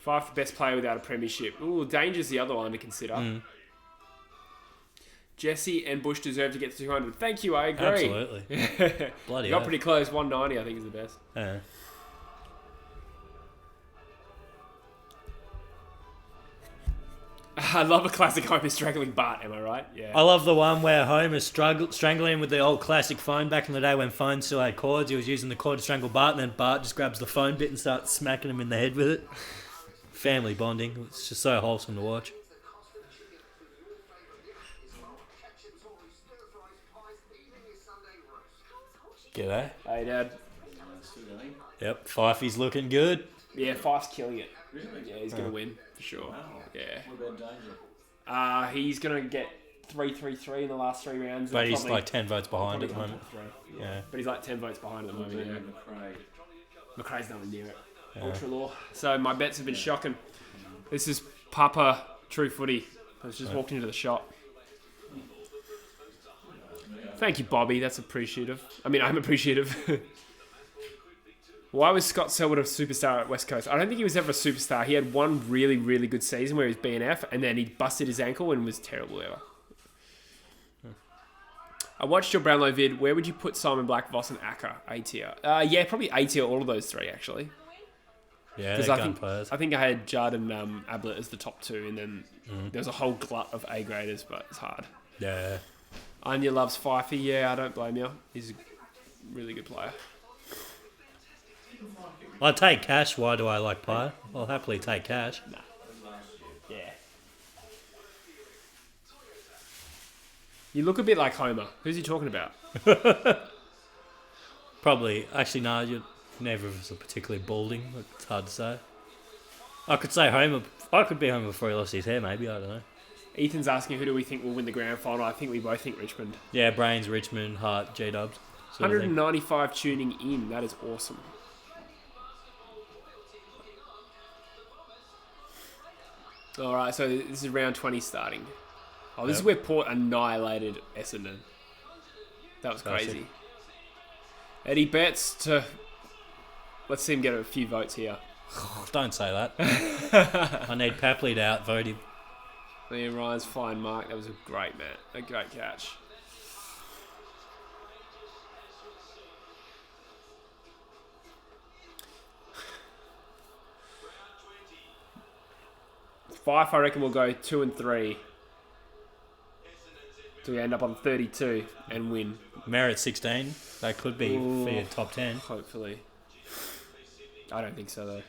Five, the best player without a premiership. Ooh, Danger's the other one to consider. Jesse and Bush deserve to get to 200. Thank you, I agree. Absolutely. Bloody Got hell. pretty close. 190, I think, is the best. Yeah. I love a classic Homer strangling Bart, am I right? Yeah. I love the one where Homer's strangling him with the old classic phone back in the day when phones still had cords. He was using the cord to strangle Bart, and then Bart just grabs the phone bit and starts smacking him in the head with it. Family bonding. It's just so wholesome to watch. G'day. Hey, Dad. Yep, Fifey's looking good. Yeah, Fife's killing it. Really? Yeah, he's going to win, for sure. Wow. Yeah. What about Danger? He's going to get 3-3-3 in the last 3 rounds. But he's Probably- like 10 votes behind at the probably moment. top 3. Yeah. But he's like 10 votes behind at the moment, yeah. McRae. McRae's nowhere near it. Yeah. Ultra Law. So my bets have been shocking. This is Papa True Footy. I just walked into the shop. Thank you, Bobby. That's appreciative. I mean, I'm appreciative. Why was Scott Selwood a superstar at West Coast? I don't think he was ever a superstar. He had one really, really good season where he was BNF, and then he busted his ankle and was terrible ever. I watched your Brownlow vid. Where would you put Simon Black, Voss, and Acker? A tier. Yeah, probably A tier. All of those 3 actually. Yeah, Because they're I gun think players. I think I had Judd and Ablett as the top 2, and then there was a whole glut of A graders, but it's hard. Yeah. Anya loves Fifey. Yeah, I don't blame you. He's a really good player. I'll take cash. Why do I like player? I'll happily take cash. Yeah. You look a bit like Homer. Who's he talking about? Probably. Actually, no, neither of us are particularly balding. It's hard to say. I could say Homer. I could be Homer before he lost his hair, maybe. I don't know. Ethan's asking who do we think will win the grand final. I think we both think Richmond. Yeah, Brains, Richmond, Hart, G-Dubs. sort of thing. 195 tuning in. That is awesome. All right, so this is round 20 starting. Oh, this is where Port annihilated Essendon. That was Classic. crazy. Eddie Betts to... Let's see him get a few votes here. Don't say that. I need Papley to outvote him. Liam Ryan's flying mark. That was a great great catch. Fife, I reckon, will go 2 and 3. So we end up on 32 and win. Merit 16. That could be for your top 10. Hopefully. I don't think so, though.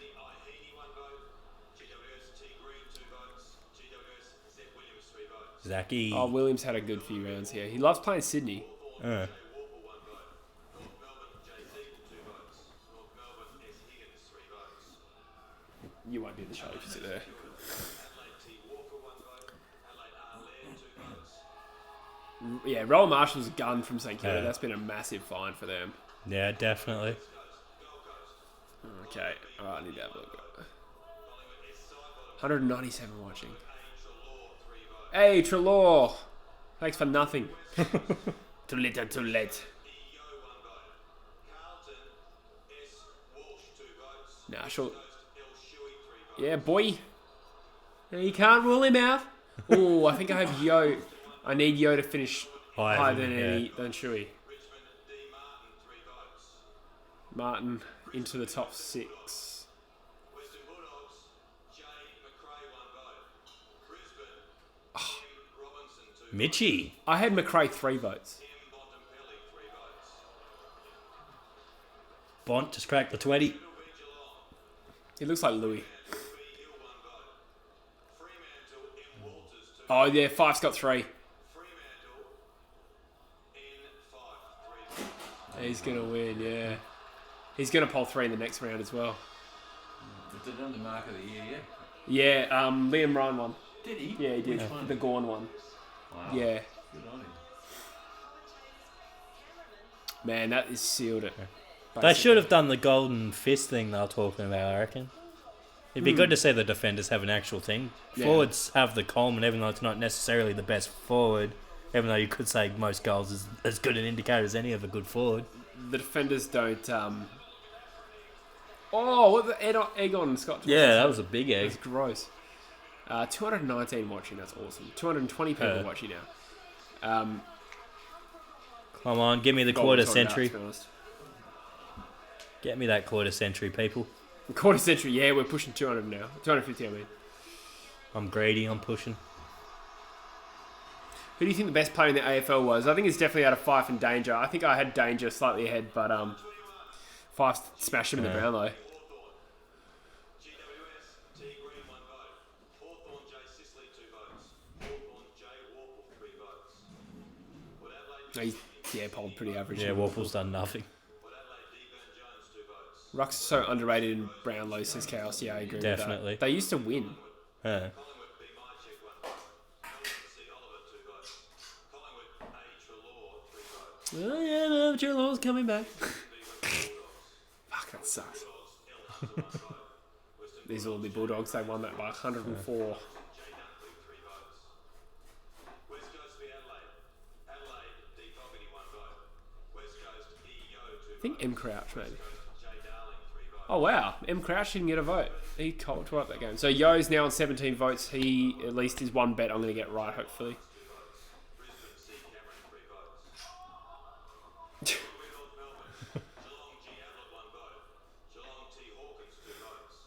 Zachy. Oh, Williams had a good few rounds here. He loves playing Sydney. You won't be in the show if you sit there. Yeah, Rowan Marshall's a gun from St Kilda. Yeah. That's been a massive find for them. Yeah, definitely. Okay, alright, I need to have a look. 197 watching. Hey, Trelaw! Thanks for nothing. Too late. Nah, sure. Yeah, boy. Yeah, you can't rule him out. Oh, I think I have Yo. I need Yo to finish higher than Shuey. Martin into the top 6. Mitchie. I had McRae 3 votes. Bont just cracked the 20. He looks like Louis. Oh yeah, Fife's got 3. He's gonna win, yeah. He's gonna poll 3 in the next round as well. But they done the mark of the year yet? Yeah, Liam Ryan won. Did he? Yeah, he did. Which one? The Gorn one. Wow. Yeah. Good on him. Man, that is sealed it. They should have done the golden fist thing they were talking about, I reckon. It'd be good to see the defenders have an actual thing. Yeah. Forwards have the Coleman, even though it's not necessarily the best forward. Even though you could say most goals is as good an indicator as any of a good forward. the defenders don't. Oh, what the egg on Scott? Yeah, that was a big egg. That's gross. 219 watching. That's awesome. 220 people watching now. Come on, give me the Got quarter one sorted out, century. to be honest. Get me that quarter century, people. Quarter century. Yeah, we're pushing 200 now. 250. I mean. I'm greedy. I'm pushing. Who do you think the best player in the AFL was? I think it's definitely out of Fife and Danger. I think I had Danger slightly ahead, but Fife smashed him in the Brownlow. GWS, T Green 1 vote. Hawthorn, J Sisley 2 votes. Hawthorn, J Warple 3 votes. Port Adelaide, He's polled pretty average. Yeah, Warple's done nothing. Port Adelaide, D Burn Jones 2 votes. Ruck's so underrated in Brownlow, says Chaos. Yeah, I agree Definitely. with that. They used to win. Yeah. Collingwood, B Mycheck 1 vote. Melbourne, C Oliver 2 votes. Collingwood, A Trelaw 3 votes. Oh, yeah, no, Law's coming back. Fuck, that sucks. These will be Bulldogs. They won that by 104. J Dunkley 3 votes. West Coast, B Adelaide. Adelaide, D Fogarty 1 vote. West Coast, E Yo 2 I think votes. M Crouch, maybe. J Darling 3 votes. Oh, wow. M Crouch didn't get a vote. He tore up that game. So Yo's now on 17 votes. He, at least, is one bet I'm going to get right, hopefully. Brisbane, C Cameron 3 votes. Melbourne, Geelong, G Ablett 1 vote. Geelong, T Hawkins 2 votes.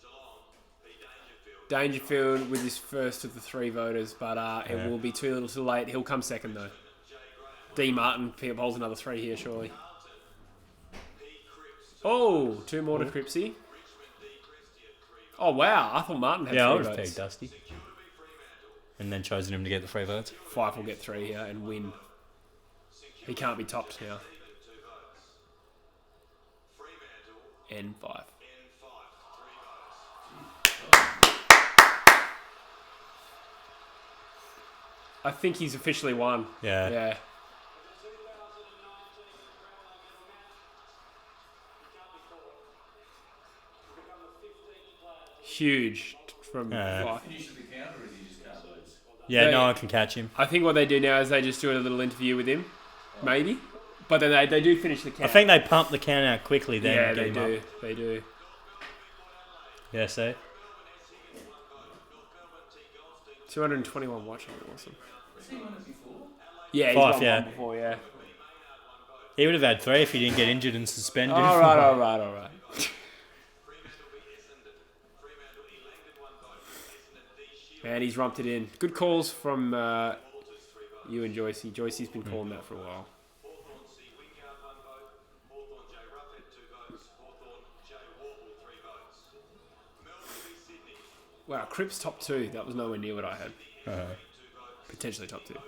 Geelong, P Dangerfield. Dangerfield with his first of the 3 voters, but it will be too little too late. He'll come second, though. D Martin holds another 3 here, surely. Oh, 2 more to Cripsy. Oh, wow. I thought Martin had 3 Yeah, I would votes. have picked Dusty. And then chosen him to get the 3 votes. Fife will get 3 here and win. He can't be topped now. N5. N5 3 I think he's officially won. Yeah. Yeah. Huge from Fife. Finish the counter or you just can't lose? Yeah, They- no one can catch him. I think what they do now is they just do a little interview with him, maybe. But then they do finish the count. I think they pump the count out quickly then. yeah, and get they him do. up. They do. Yeah, so. 221 watching. Awesome. Has he won it before? Yeah, he's Fife, won yeah. one before, yeah. He would have had 3 if he didn't get injured and suspended. All right. Man, he's rumped it in. Good calls from you and Joycey. Joycey's been calling that for a while. Hawthorn, C Wingard 1 vote. Hawthorn, J Ruffhead 2 votes. Hawthorn, J Warple 3 votes. Melbourne v Sydney. Wow, Cripps top 2. That was nowhere near what I had. 2 votes. Potentially top 2. Florent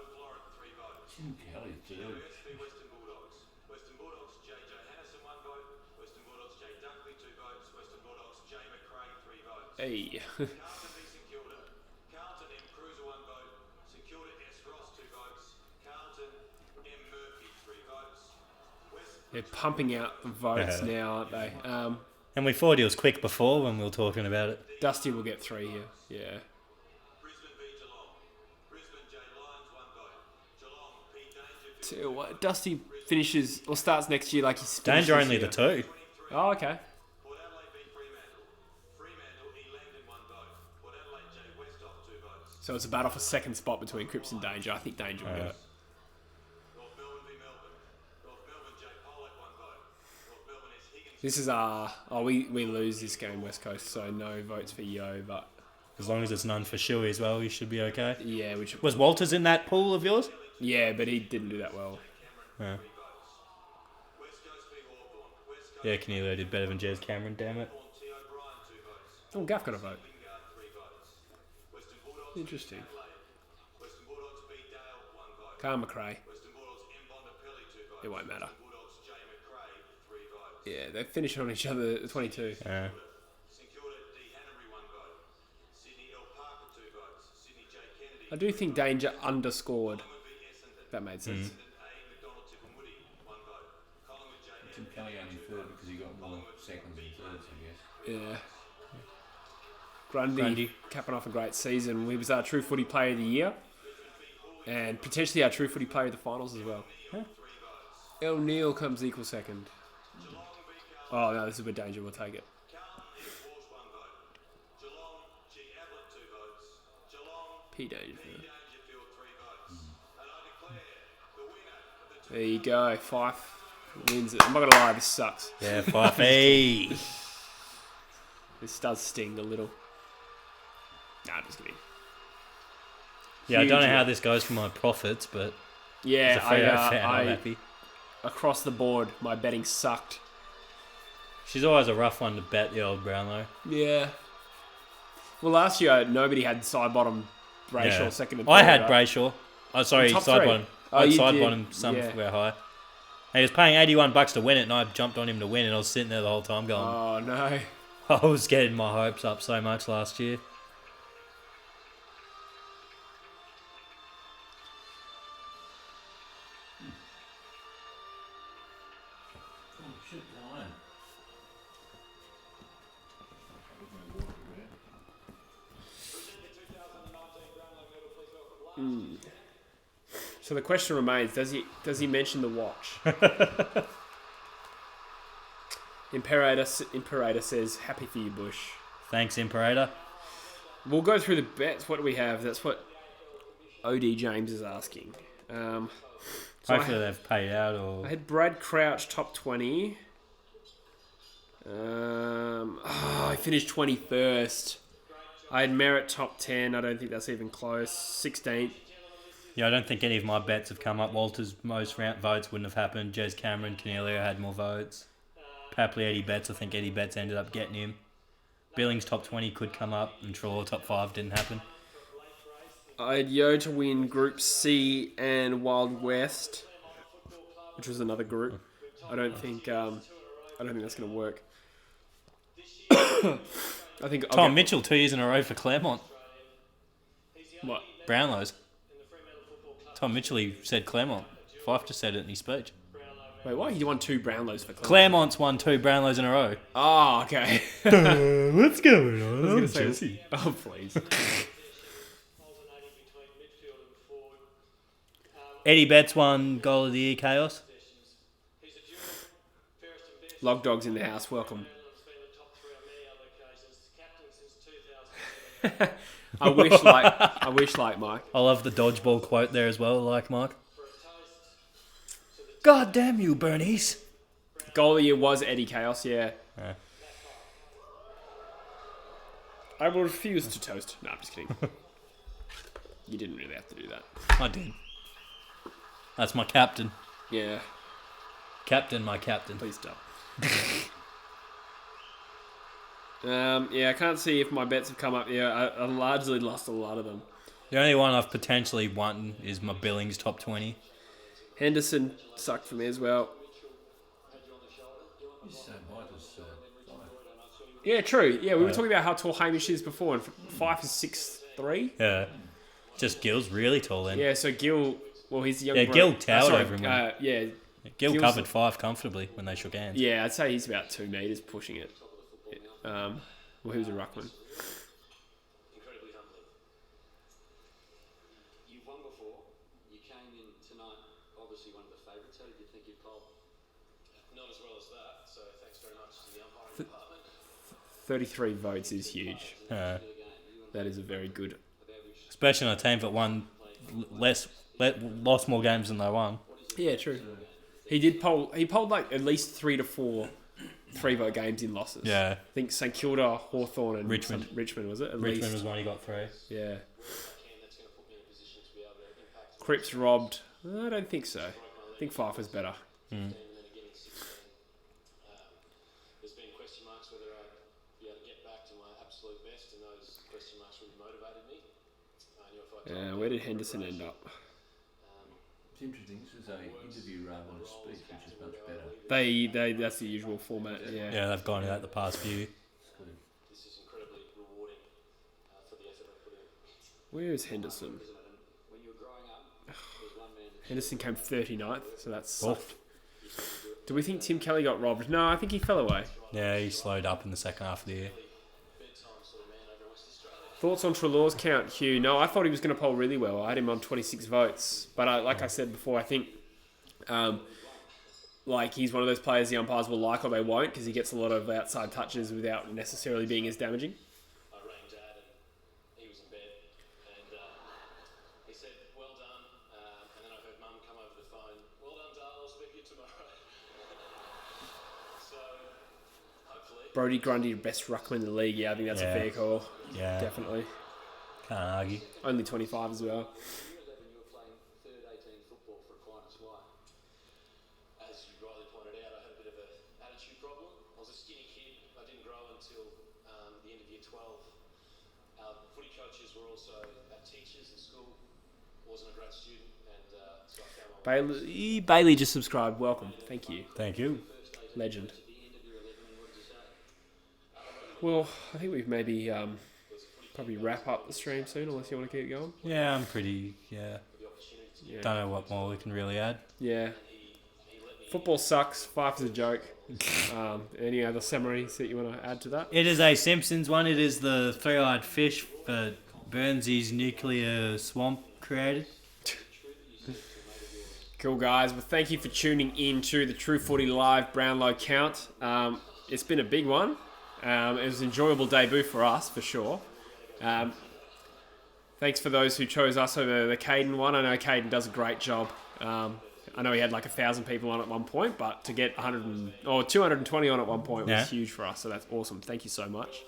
3 votes. Jim Kelly, too. GWS v Western Bulldogs. Western Bulldogs, J Johannesson 1 vote. Western Bulldogs, J Dunkley 2 votes. Western Bulldogs, J McRae 3 votes. Hey. Carlton v St Kilda. Carlton, M Cruiser 1 vote. St Kilda, S Ross 2 votes. Carlton, M Murphy 3 votes. West They're pumping out the votes Yeah. now, aren't they? And we thought he was quick before when we were talking about it. Dusty will get 3 here. Yeah. Brisbane v Geelong. Brisbane, J Lions 1 vote. Geelong, P Dangerfield. Tell you what, Dusty finishes or starts next year like he's finished Danger this only year. the 2. Oh, okay. Port Adelaide v Fremantle. Fremantle, E Langdon 1 vote. Port Adelaide, J Westhoff 2 votes. So it's a battle for second spot between Cripps and Danger. I think Danger will get it. North Melbourne v Melbourne. North Melbourne, J Pollock 1 vote. North Melbourne, S Higgins. This is we lose this game, West Coast, so no votes for Yo, but As long as it's none for Shuey as well, you should be okay. yeah, which Was Walters in that pool of yours? yeah, but he didn't do that well. Yeah. West Coast v Hawthorn. West Coast, Yeah, Canelo did better than Jez Cameron, damn it. Hawthorn, T O'Brien 2 votes. Oh, Gaff got a vote. Lingard 3 votes. Western Bulldogs, Interesting. Adelaide. Western Bulldogs, B Dale 1 vote. Carl McRae. Western Bulldogs, M Bondapelli 2 votes. It won't matter. Western Bulldogs, J McRae 3 votes. Yeah, they finished on each other at 22. Yeah. St Kilda, D Hanbury 1 vote. Sydney, L Parker 2 votes. Sydney, J Kennedy. I do think Danger underscored. Collingwood v Essendon. That made sense. Essendon, A McDonald Tipperwoody 1 vote. Collingwood, J Jim Kelly only 3rd because he got more seconds and thirds, I guess. Yeah. Grundy capping off a great season. He was our True Footy Player of the Year. And potentially our True Footy Player of the Finals as well. El Neil comes equal second. Oh no, this is a bit danger. We'll take it. Walsh 1 vote. Geelong, G. Ablett 2 votes. Geelong, P Dangerfield. Dangerfield 3 votes. And I declare the winner of the There you go. Fife wins it. I'm not gonna lie, this sucks. Yeah, Fifey. This does sting a little. Nah, I'm just kidding. Yeah, I don't know Huge. how this goes for my profits, but as a Yeah, Freo fan, I'm I happy. across the board, my betting sucked. She's always a rough one to bet, the old Brownlow. Yeah. Well, last year nobody had side bottom Brayshaw Yeah. second and I third, had right? Brayshaw. Oh, sorry, Top side three. bottom. Oh, I had you side did. bottom Yeah. somewhere high. He was paying $81 to win it, and I jumped on him to win, and I was sitting there the whole time going, Oh no. I was getting my hopes up so much last year. Oh, shit, Ryan. So the question remains: Does he mention the watch? Imperator says, "Happy for you, Bush." Thanks, Imperator. We'll go through the bets. What do we have? That's what OD James is asking. So Hopefully they've paid out, or I had Brad Crouch top 20. I finished 21st. I had Merritt top 10. I don't think that's even close. 16th. yeah, I don't think any of my bets have come up. Walter's most round votes wouldn't have happened. Jez Cameron, Cornelio had more votes. Papley, Eddie Betts. I think Eddie Betts ended up getting him. Billings top 20 could come up, and Traw top 5 didn't happen. I had Yo to win Group C and Wild West, which was another group. I don't think that's going to work. I think I'll Tom get- Mitchell 2 years in a row for Claremont. What? Brownlows. Tom Mitchell, he said Claremont. Fife just said it in his speech. Wait, what? He won 2 Brownlows for Claremont. Claremont's won 2 Brownlows in a row. Oh, okay. What's going on? I was gonna say this. Oh, please. Eddie Betts won Goal of the Year Chaos. Log Dogs in the house. Welcome. I wish like Mike. I love the dodgeball quote there as well, like Mike. God damn you, Bernice. Goal of the year was Eddie Chaos, yeah. Yeah. I will refuse to toast. No, I'm just kidding. You didn't really have to do that. I did. That's my captain. Yeah, Captain, my captain. please don't. Yeah, I can't see if my bets have come up. Yeah, I largely lost a lot of them. The only one I've potentially won is my Billings top 20. Henderson sucked for me as well. He's so light as Fife. Yeah, true. Yeah, we were talking about how tall Hamish is before, and Fife is 6'3". Yeah. Just Gill's really tall then. Yeah, so Gill, well, he's the young Yeah, brother. Gill towered sorry, over him. Yeah, Gill Gill's- covered 5 comfortably when they shook hands. yeah, I'd say he's about 2 metres pushing it. Well, he was a ruckman. Incredibly humbling. You've won before. You came in tonight, obviously one of the favourites. How did you think you'd poll? Not as well as that, so thanks very much to the umpiring department. 33 votes is huge. That is a very good. Especially on a team that won lost more games than they won. Yeah, true. He did poll. He polled like at least 3 to 4 3-vote games in losses. Yeah. I think St Kilda, Hawthorn, and Richmond. Richmond was it? At Richmond least. was one he got 3. Yeah. That's going to put me in a position to be able to impact Cripps robbed. I don't think so. I think Fife was better. the team and then again in 16. There's been question marks whether I'd be able to get back to my absolute best, and those question marks really motivated me. I knew if I tried Where did Henderson end up? It's interesting. This was an interview rather than a speech, which is much better. They that's the usual format. Yeah. Yeah, they've gone to that the past few. this is incredibly rewarding for the effort I put in. Where is Henderson? When you were growing up, there's one man that Henderson came 39th, so that's Oh. soft. Do we think Tim Kelly got robbed? No, I think he fell away. Yeah, he slowed up in the second half of the year. Thoughts on Trelaw's count, Hugh? No, I thought he was going to poll really well. I had him on 26 votes. But like I said before, I think like he's one of those players the umpires will like or they won't because he gets a lot of outside touches without necessarily being as damaging. I rang Dad and he was in bed and he said, well done. And then I heard Mum come over the phone, well done, Dale, I'll speak to you tomorrow. So, hopefully... Brodie Grundy, best ruckman in the league. Yeah, I think that's a fair call. Yeah. Definitely. Can't argue. Only 25 as well. Year 11, you were playing third 18 football for Aquinas. Why? As you rightly pointed out, I had a bit of an attitude problem. I was a skinny kid. I didn't grow until the end of year 12. Our footy coaches were also teachers in school. Wasn't a great student, and so I found my Bailey just subscribed. Welcome. Thank you. Thank you. Legend. at the end of year 11, and what did you say? Well, I think we've maybe probably wrap up the stream soon, unless you want to keep going. Yeah, I'm pretty. Yeah. Yeah. Don't know what more we can really add. Yeah. Football sucks. Fife is a joke. Any other summaries that you want to add to that? It is a Simpsons one. It is the three-eyed fish for Burnsy's nuclear swamp created. Cool, guys. Well, thank you for tuning in to the True Footy Live Brownlow Count. It's been a big one. It was an enjoyable debut for us, for sure. Thanks for those who chose us over the Caden one. I know Caden does a great job. I know he had like 1,000 people on at one point, but to get 220 on at one point was huge for us. So that's awesome. Thank you so much.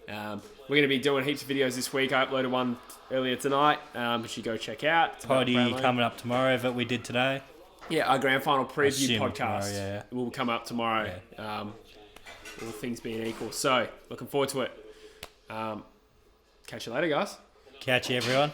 We're going to be doing heaps of videos this week. I uploaded one earlier tonight, which you go check out. It's about Potty Brownlow. coming up tomorrow that we did today. Yeah, our grand final preview Assuming podcast tomorrow, yeah. will come up tomorrow. All things being equal. So, looking forward to it. Catch you later, guys. Catch you, everyone.